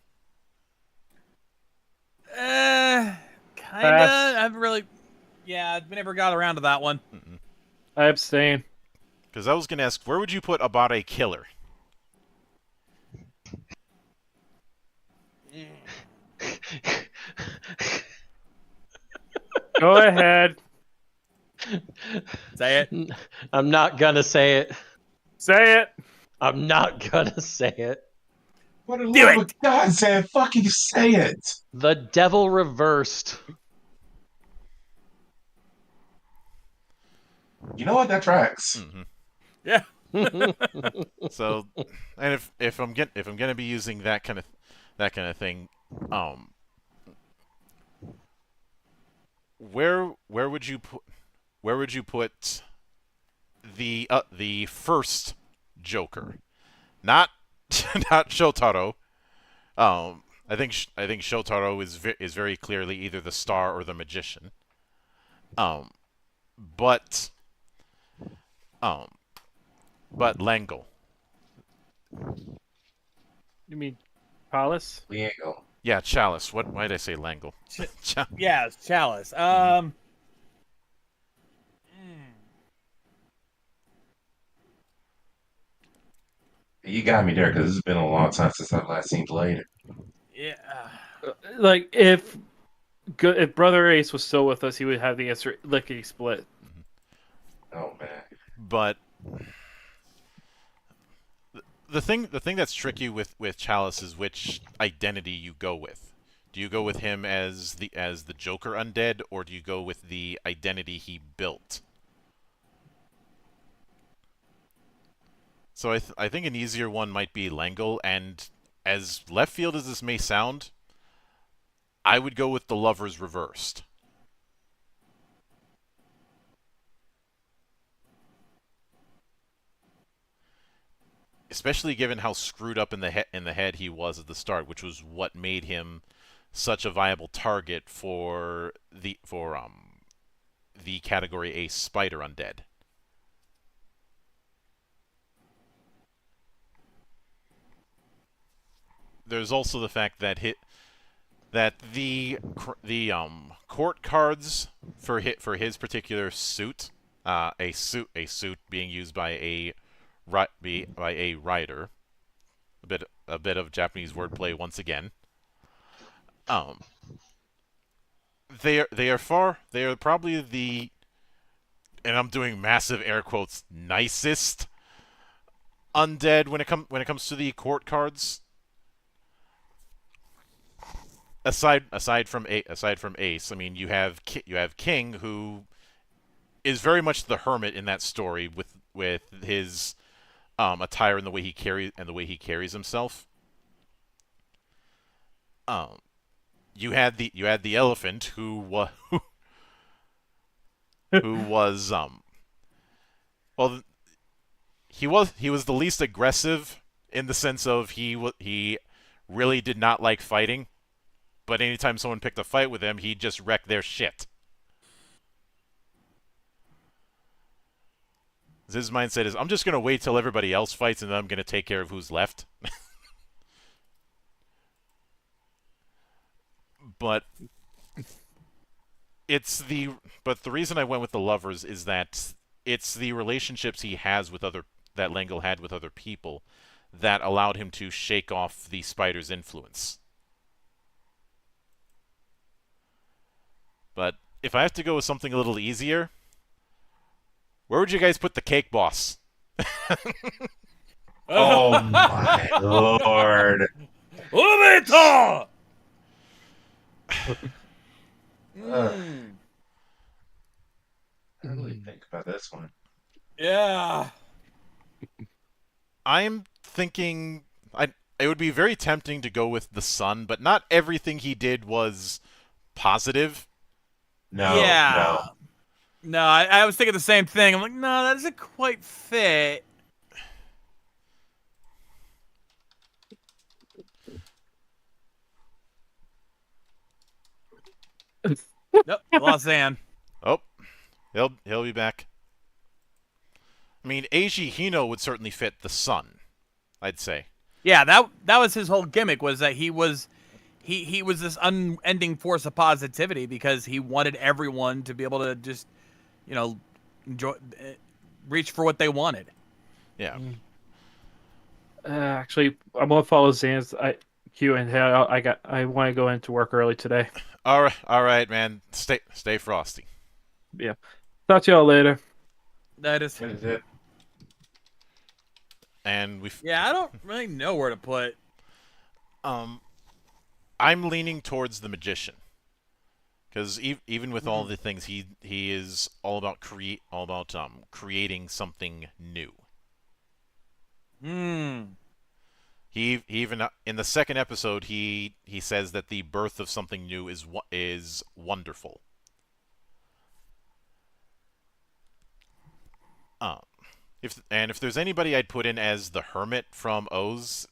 [SPEAKER 3] Kinda.
[SPEAKER 7] Pass.
[SPEAKER 3] I've really, I never got around to that one.
[SPEAKER 7] I abstain.
[SPEAKER 1] Because I was gonna ask, where would you put Abare Killer?
[SPEAKER 7] Go ahead.
[SPEAKER 3] Say it.
[SPEAKER 5] I'm not gonna say it.
[SPEAKER 7] Say it.
[SPEAKER 5] I'm not gonna say it.
[SPEAKER 6] What the love of God said, fucking say it.
[SPEAKER 5] The devil reversed.
[SPEAKER 6] You know what? That tracks.
[SPEAKER 1] Mm-hmm.
[SPEAKER 3] Yeah.
[SPEAKER 1] So, and if I'm gonna be using that kind of thing, where would you put the first Joker, not not Shotaro. I think Shotaro is very clearly either the Star or the Magician. But Langle.
[SPEAKER 7] You mean Palace?
[SPEAKER 6] Diego.
[SPEAKER 1] Yeah, Chalice. Why did I say Langle?
[SPEAKER 3] Yeah, it's Chalice.
[SPEAKER 6] You got me there because it's been a long time since I've last seen Blade.
[SPEAKER 3] Yeah.
[SPEAKER 7] Like if Brother Ace was still with us, he would have the answer lickety split.
[SPEAKER 6] Oh man.
[SPEAKER 1] But the thing that's tricky with Chalice is which identity you go with. Do you go with him as the Joker undead, or do you go with the identity he built? So I think an easier one might be Langle, and as left field as this may sound, I would go with the Lovers reversed. Especially given how screwed up in the head he was at the start, which was what made him such a viable target for the category A spider undead. There's also the fact that the court cards for his particular suit, a suit being used by a rider, a bit of Japanese wordplay once again. they are probably the, and I'm doing massive air quotes, nicest undead when it comes to the court cards. Aside from Ace, I mean you have King, who is very much the hermit in that story with his attire and the way he carries himself. You had the elephant who who was well, he was the least aggressive in the sense of he really did not like fighting, but anytime someone picked a fight with him, he'd just wreck their shit. His mindset is, I'm just going to wait till everybody else fights, and then I'm going to take care of who's left. But the reason I went with the lovers is that it's the relationships he has with that Lengel had with other people that allowed him to shake off the spider's influence. But if I have to go with something a little easier, where would you guys put the cake boss?
[SPEAKER 6] Oh my lord.
[SPEAKER 3] Ubita!
[SPEAKER 6] I really think about this one.
[SPEAKER 3] Yeah.
[SPEAKER 1] I'm thinking it would be very tempting to go with the sun, but not everything he did was positive.
[SPEAKER 6] No,
[SPEAKER 3] Yeah. No, I was thinking the same thing. I'm like, no, that doesn't quite fit. Nope, lost Zan.
[SPEAKER 1] Oh, he'll be back. I mean, Eiji Hino would certainly fit the sun, I'd say.
[SPEAKER 3] Yeah, that was his whole gimmick, was that he was this unending force of positivity because he wanted everyone to be able to just, enjoy, reach for what they wanted.
[SPEAKER 1] Yeah.
[SPEAKER 7] Actually, I'm gonna follow Zan's cue, and I want to go into work early today.
[SPEAKER 1] All right, man. Stay frosty.
[SPEAKER 7] Yeah. Talk to y'all later.
[SPEAKER 3] That is.
[SPEAKER 6] What is it?
[SPEAKER 1] And
[SPEAKER 3] Yeah, I don't really know where to put.
[SPEAKER 1] I'm leaning towards the magician, because even with all the things, he is all about creating something new. He even in the second episode he says that the birth of something new is wonderful. If there's anybody I'd put in as the hermit from Oz,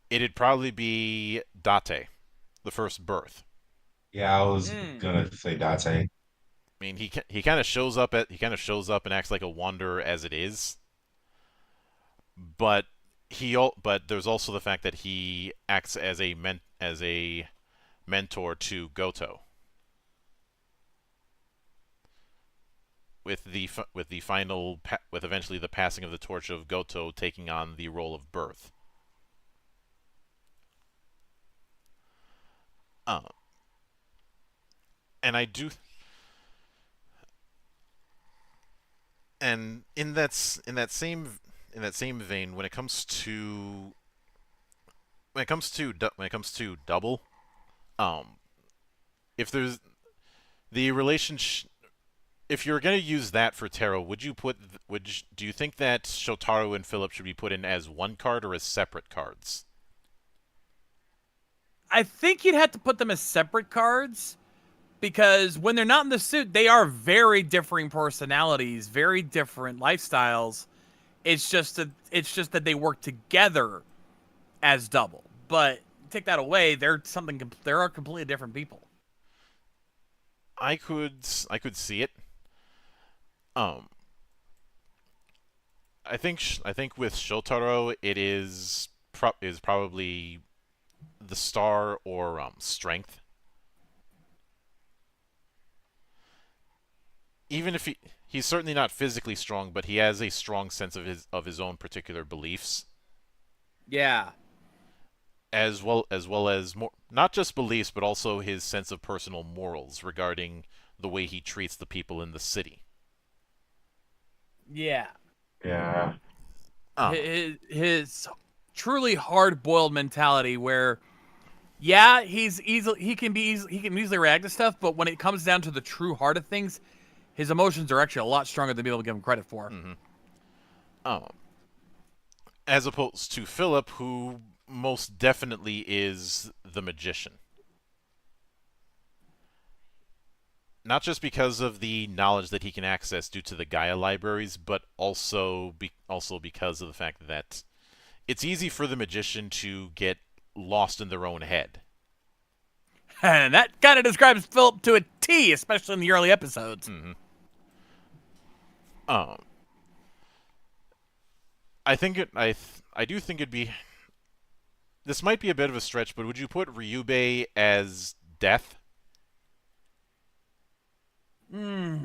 [SPEAKER 1] it'd probably be Date, the first birth.
[SPEAKER 6] Yeah, I was gonna say Date.
[SPEAKER 1] I mean, he kind of shows up and acts like a wanderer as it is, but there's also the fact that he acts as a mentor to Goto. With eventually the passing of the torch of Goto taking on the role of birth. And I do, and in that same vein, when it comes to double, if there's the relationship. If you're going to use that for tarot, do you think that Shotaro and Philip should be put in as one card or as separate cards?
[SPEAKER 3] I think you'd have to put them as separate cards, because when they're not in the suit, they are very differing personalities, very different lifestyles. It's just that they work together as double. But take that away, they're completely different people.
[SPEAKER 1] I could see it. I think with Shotaro, it is probably the star or strength. Even if he's certainly not physically strong, but he has a strong sense of his own particular beliefs.
[SPEAKER 3] Yeah.
[SPEAKER 1] as more, not just beliefs, but also his sense of personal morals regarding the way he treats the people in the city.
[SPEAKER 3] Yeah.
[SPEAKER 6] Yeah.
[SPEAKER 3] His truly hard-boiled mentality where, yeah, he can easily react to stuff, but when it comes down to the true heart of things, his emotions are actually a lot stronger than people give him credit for.
[SPEAKER 1] Um, as opposed to Philip, who most definitely is the magician. Not just because of the knowledge that he can access due to the Gaia libraries, but also because of the fact that it's easy for the magician to get lost in their own head.
[SPEAKER 3] And that kind of describes Philip to a T, especially in the early episodes.
[SPEAKER 1] I think I do think it'd be. This might be a bit of a stretch, but would you put Ryubei as Death?
[SPEAKER 3] A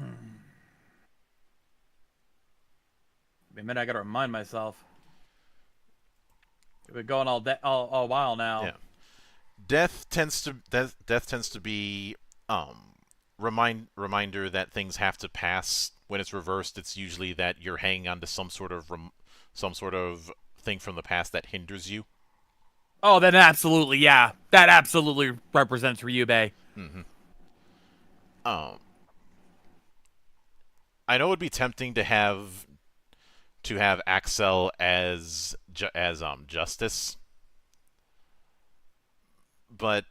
[SPEAKER 3] minute, I gotta remind myself. We've been going all while now.
[SPEAKER 1] Yeah. Death tends to be reminder that things have to pass. When it's reversed, it's usually that you're hanging on to some sort of thing from the past that hinders you.
[SPEAKER 3] Oh, then absolutely, yeah. That absolutely represents Ryubei.
[SPEAKER 1] I know it'd be tempting to have Axel as Justice, but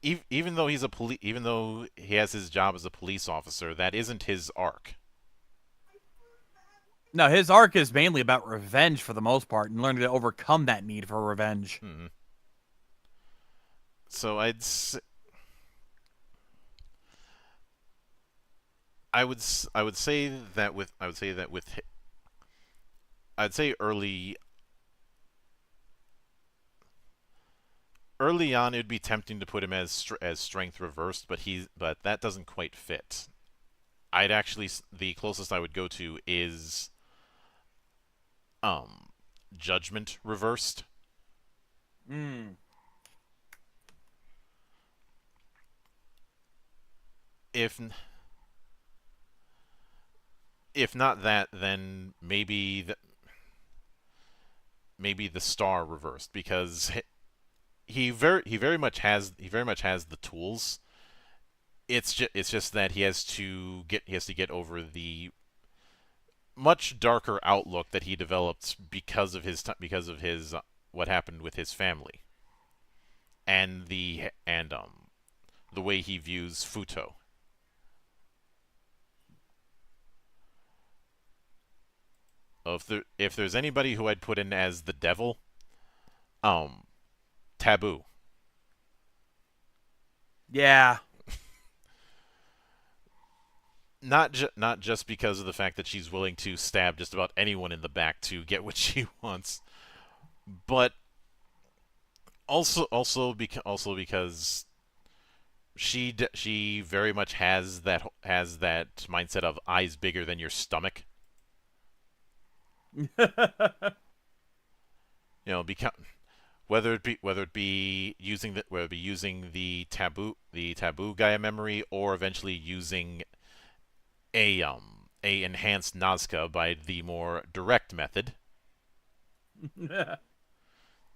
[SPEAKER 1] even though even though he has his job as a police officer, that isn't his arc.
[SPEAKER 3] No, his arc is mainly about revenge for the most part and learning to overcome that need for revenge.
[SPEAKER 1] So I would say that with I'd say early on it'd be tempting to put him as strength reversed, but that doesn't quite fit. I'd actually the closest I would go to is judgment reversed. If not that, then maybe the star reversed, because he very much has the tools. It's just that he has to get over the much darker outlook that he developed because of his what happened with his family, and the way he views Futo. If there's anybody who I'd put in as the devil, Taboo.
[SPEAKER 3] Yeah.
[SPEAKER 1] Not just because of the fact that she's willing to stab just about anyone in the back to get what she wants, but also because she very much has that mindset of eyes bigger than your stomach. Whether it be using the taboo Gaia memory, or eventually using a enhanced Nazca by the more direct method.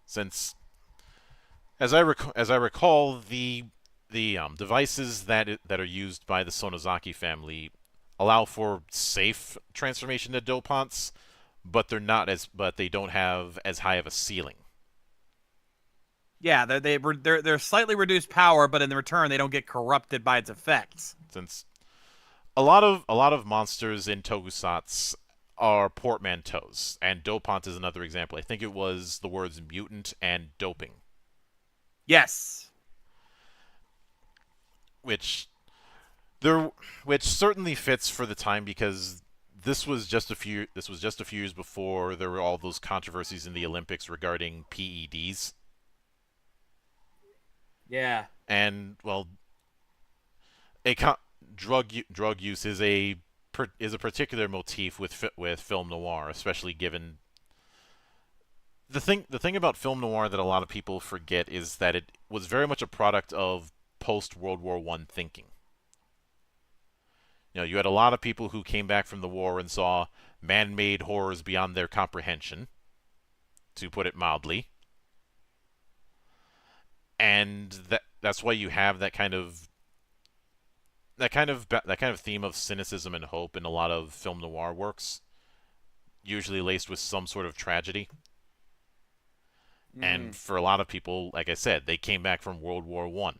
[SPEAKER 1] Since as I recall, the devices that are used by the Sonozaki family allow for safe transformation to Dopants, but they don't have as high of a ceiling.
[SPEAKER 3] Yeah, they're slightly reduced power, but in the return they don't get corrupted by its effects.
[SPEAKER 1] Since a lot of monsters in Tokusatsu are portmanteaus, and Dopant is another example. I think it was the words mutant and doping.
[SPEAKER 3] Yes.
[SPEAKER 1] Which certainly fits for the time, because this was just a few years before there were all those controversies in the Olympics regarding PEDs.
[SPEAKER 3] Yeah.
[SPEAKER 1] And well, drug use is a particular motif with film noir, especially given the thing about film noir that a lot of people forget is that it was very much a product of post World War One thinking. You had a lot of people who came back from the war and saw man-made horrors beyond their comprehension, to put it mildly. And that's why you have that kind of theme of cynicism and hope in a lot of film noir works, usually laced with some sort of tragedy. And for a lot of people, like I said, they came back from World War One.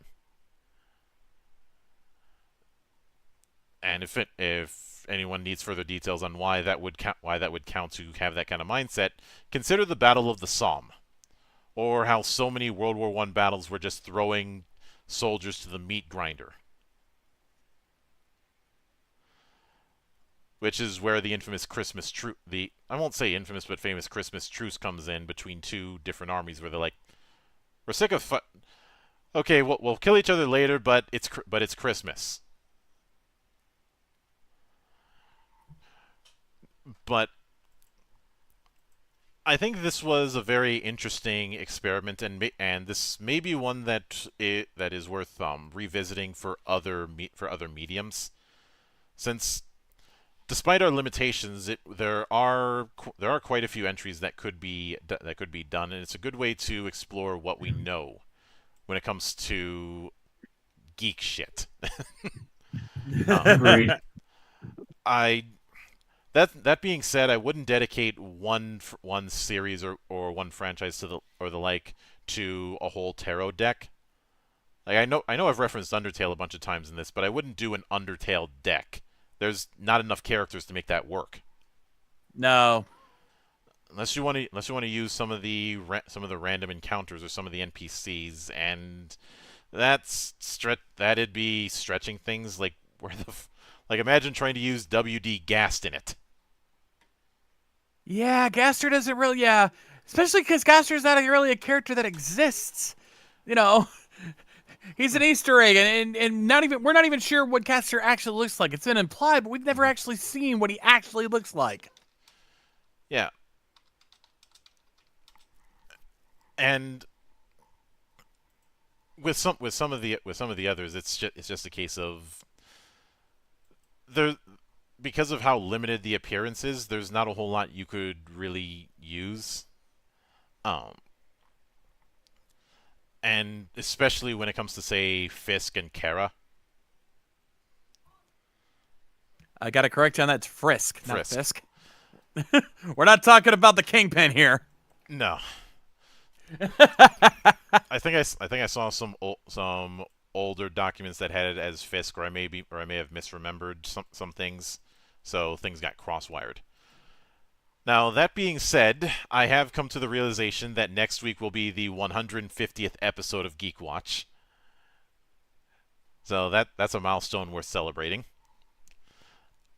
[SPEAKER 1] And if anyone needs further details on why that would count to have that kind of mindset, consider the Battle of the Somme, or how so many World War One battles were just throwing soldiers to the meat grinder. Which is where the infamous Christmas truce, I won't say infamous, but famous Christmas truce comes in between two different armies, where they're like, "We're sick of okay, we'll kill each other later, but it's Christmas." But I think this was a very interesting experiment, and this may be one that is worth revisiting for other mediums, since despite our limitations, there are quite a few entries that could be done, and it's a good way to explore what we know when it comes to geek shit.
[SPEAKER 4] Agreed.
[SPEAKER 1] That being said, I wouldn't dedicate one series or one franchise to the like to a whole tarot deck. Like I know I've referenced Undertale a bunch of times in this, but I wouldn't do an Undertale deck. There's not enough characters to make that work.
[SPEAKER 3] No.
[SPEAKER 1] Unless you want to use some of the random encounters or some of the NPCs, and that'd be stretching things. Like imagine trying to use WD Gast in it.
[SPEAKER 3] Yeah, Gaster doesn't really. Yeah, especially because Gaster's not really a character that exists. He's an Easter egg, and we're not even sure what Gaster actually looks like. It's been implied, but we've never actually seen what he actually looks like.
[SPEAKER 1] Yeah. And with some of the others, it's just a case of because of how limited the appearance is, there's not a whole lot you could really use. And especially when it comes to, say, Fisk and Kara.
[SPEAKER 3] I got to correct you on that. It's Frisk, not
[SPEAKER 1] Frisk.
[SPEAKER 3] Fisk. We're not talking about the Kingpin here.
[SPEAKER 1] No. I think I saw some older documents that had it as Fisk, or I may have misremembered some things, so things got crosswired. Now, that being said, I have come to the realization that next week will be the 150th episode of GeekWatch. So that's a milestone worth celebrating.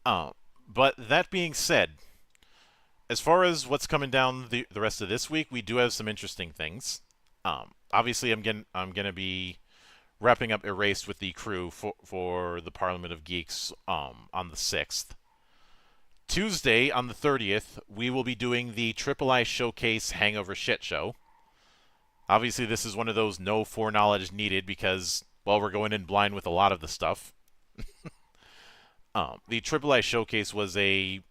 [SPEAKER 1] But that being said, as far as what's coming down the rest of this week, we do have some interesting things. Obviously, I'm gonna be wrapping up Erased with the crew for the Parliament of Geeks on the 6th. Tuesday, on the 30th, we will be doing the Triple I Showcase Hangover Shit Show. Obviously, this is one of those no foreknowledge needed because, well, we're going in blind with a lot of the stuff. The Triple I Showcase was a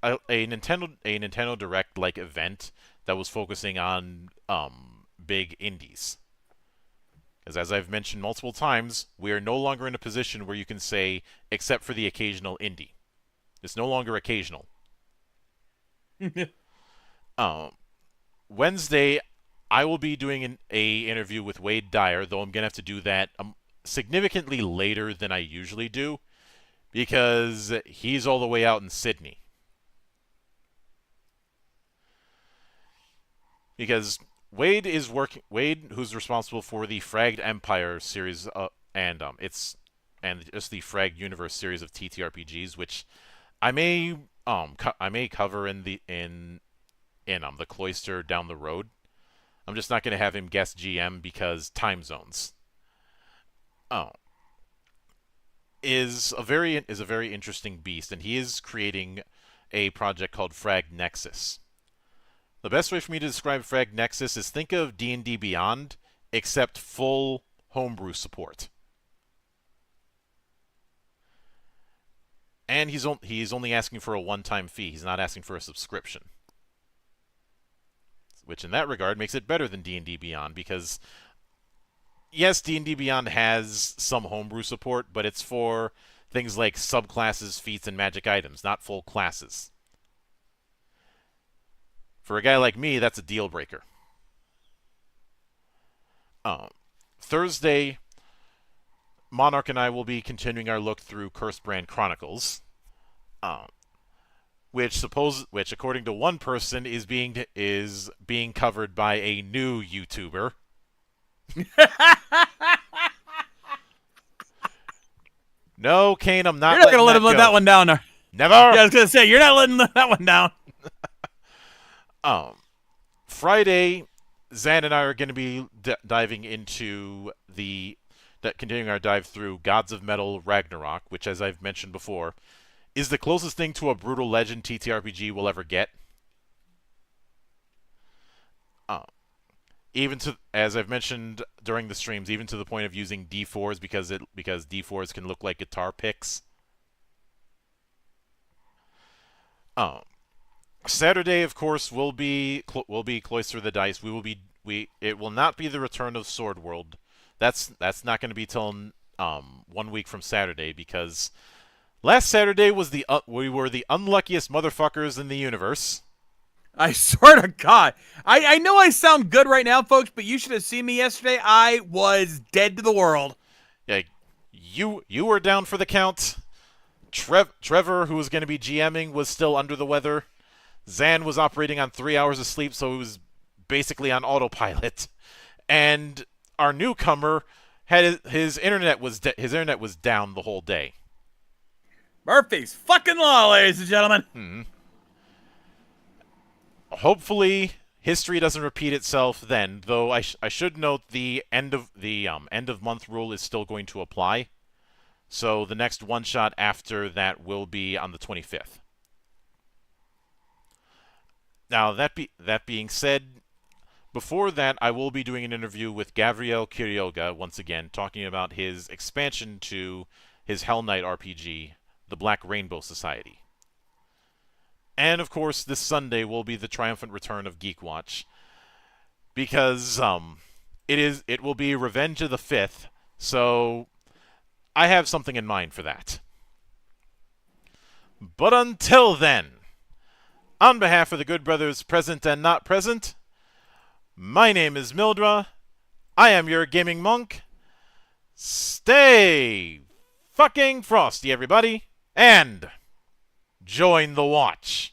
[SPEAKER 1] Nintendo Direct-like event that was focusing on big indies. Because as I've mentioned multiple times, we are no longer in a position where you can say, except for the occasional indie. It's no longer occasional. Wednesday, I will be doing an interview with Wade Dyer, though I'm going to have to do that significantly later than I usually do, because he's all the way out in Sydney. Because Wade, who's responsible for the Fragged Empire series, and just the Fragged Universe series of TTRPGs, which I may cover in the Cloister down the road. I'm just not going to have him guest GM because time zones. Is a very interesting beast, and he is creating a project called Frag Nexus, The best way for me to describe Frag Nexus is think of D&D Beyond, except full homebrew support. And he's only asking for a one-time fee. He's not asking for a subscription. Which in that regard makes it better than D&D Beyond, because yes, D&D Beyond has some homebrew support, but it's for things like subclasses, feats, and magic items, not full classes. For a guy like me, that's a deal breaker. Thursday, Monarch and I will be continuing our look through Cursed Brand Chronicles, which according to one person is being covered by a new YouTuber. No, Kane, I'm not.
[SPEAKER 3] You're not gonna let him
[SPEAKER 1] go.
[SPEAKER 3] let that one down.
[SPEAKER 1] Never.
[SPEAKER 3] Yeah, I was gonna say you're not letting that one down.
[SPEAKER 1] Friday, Zan and I are going to be diving into continuing our dive through Gods of Metal Ragnarok, which, as I've mentioned before, is the closest thing to a Brutal Legend TTRPG we'll ever get. Even to, as I've mentioned during the streams, even to the point of using D4s because D4s can look like guitar picks. Saturday, of course, will be Cloister the Dice. It will not be the return of Sword World. That's not going to be till 1 week from Saturday, because last Saturday was we were the unluckiest motherfuckers in the universe.
[SPEAKER 3] I swear to God. I know I sound good right now, folks, but you should have seen me yesterday. I was dead to the world.
[SPEAKER 1] Yeah, you were down for the count. Trevor, who was going to be GMing, was still under the weather. Zan was operating on 3 hours of sleep, so he was basically on autopilot. And our newcomer had his internet was down the whole day.
[SPEAKER 3] Murphy's fucking law, ladies and gentlemen.
[SPEAKER 1] Hopefully, history doesn't repeat itself then. Though I should note the end of month rule is still going to apply. So the next one shot after that will be on the 25th. Now that being said, before that I will be doing an interview with Gavriel Kiryoga once again, talking about his expansion to his Hell Knight RPG, the Black Rainbow Society. And of course, this Sunday will be the triumphant return of GeekWatch, because it will be Revenge of the 5th, so I have something in mind for that. But until then, on behalf of the good brothers present and not present, my name is Mildra. I am your gaming monk. Stay fucking frosty, everybody, and join the watch.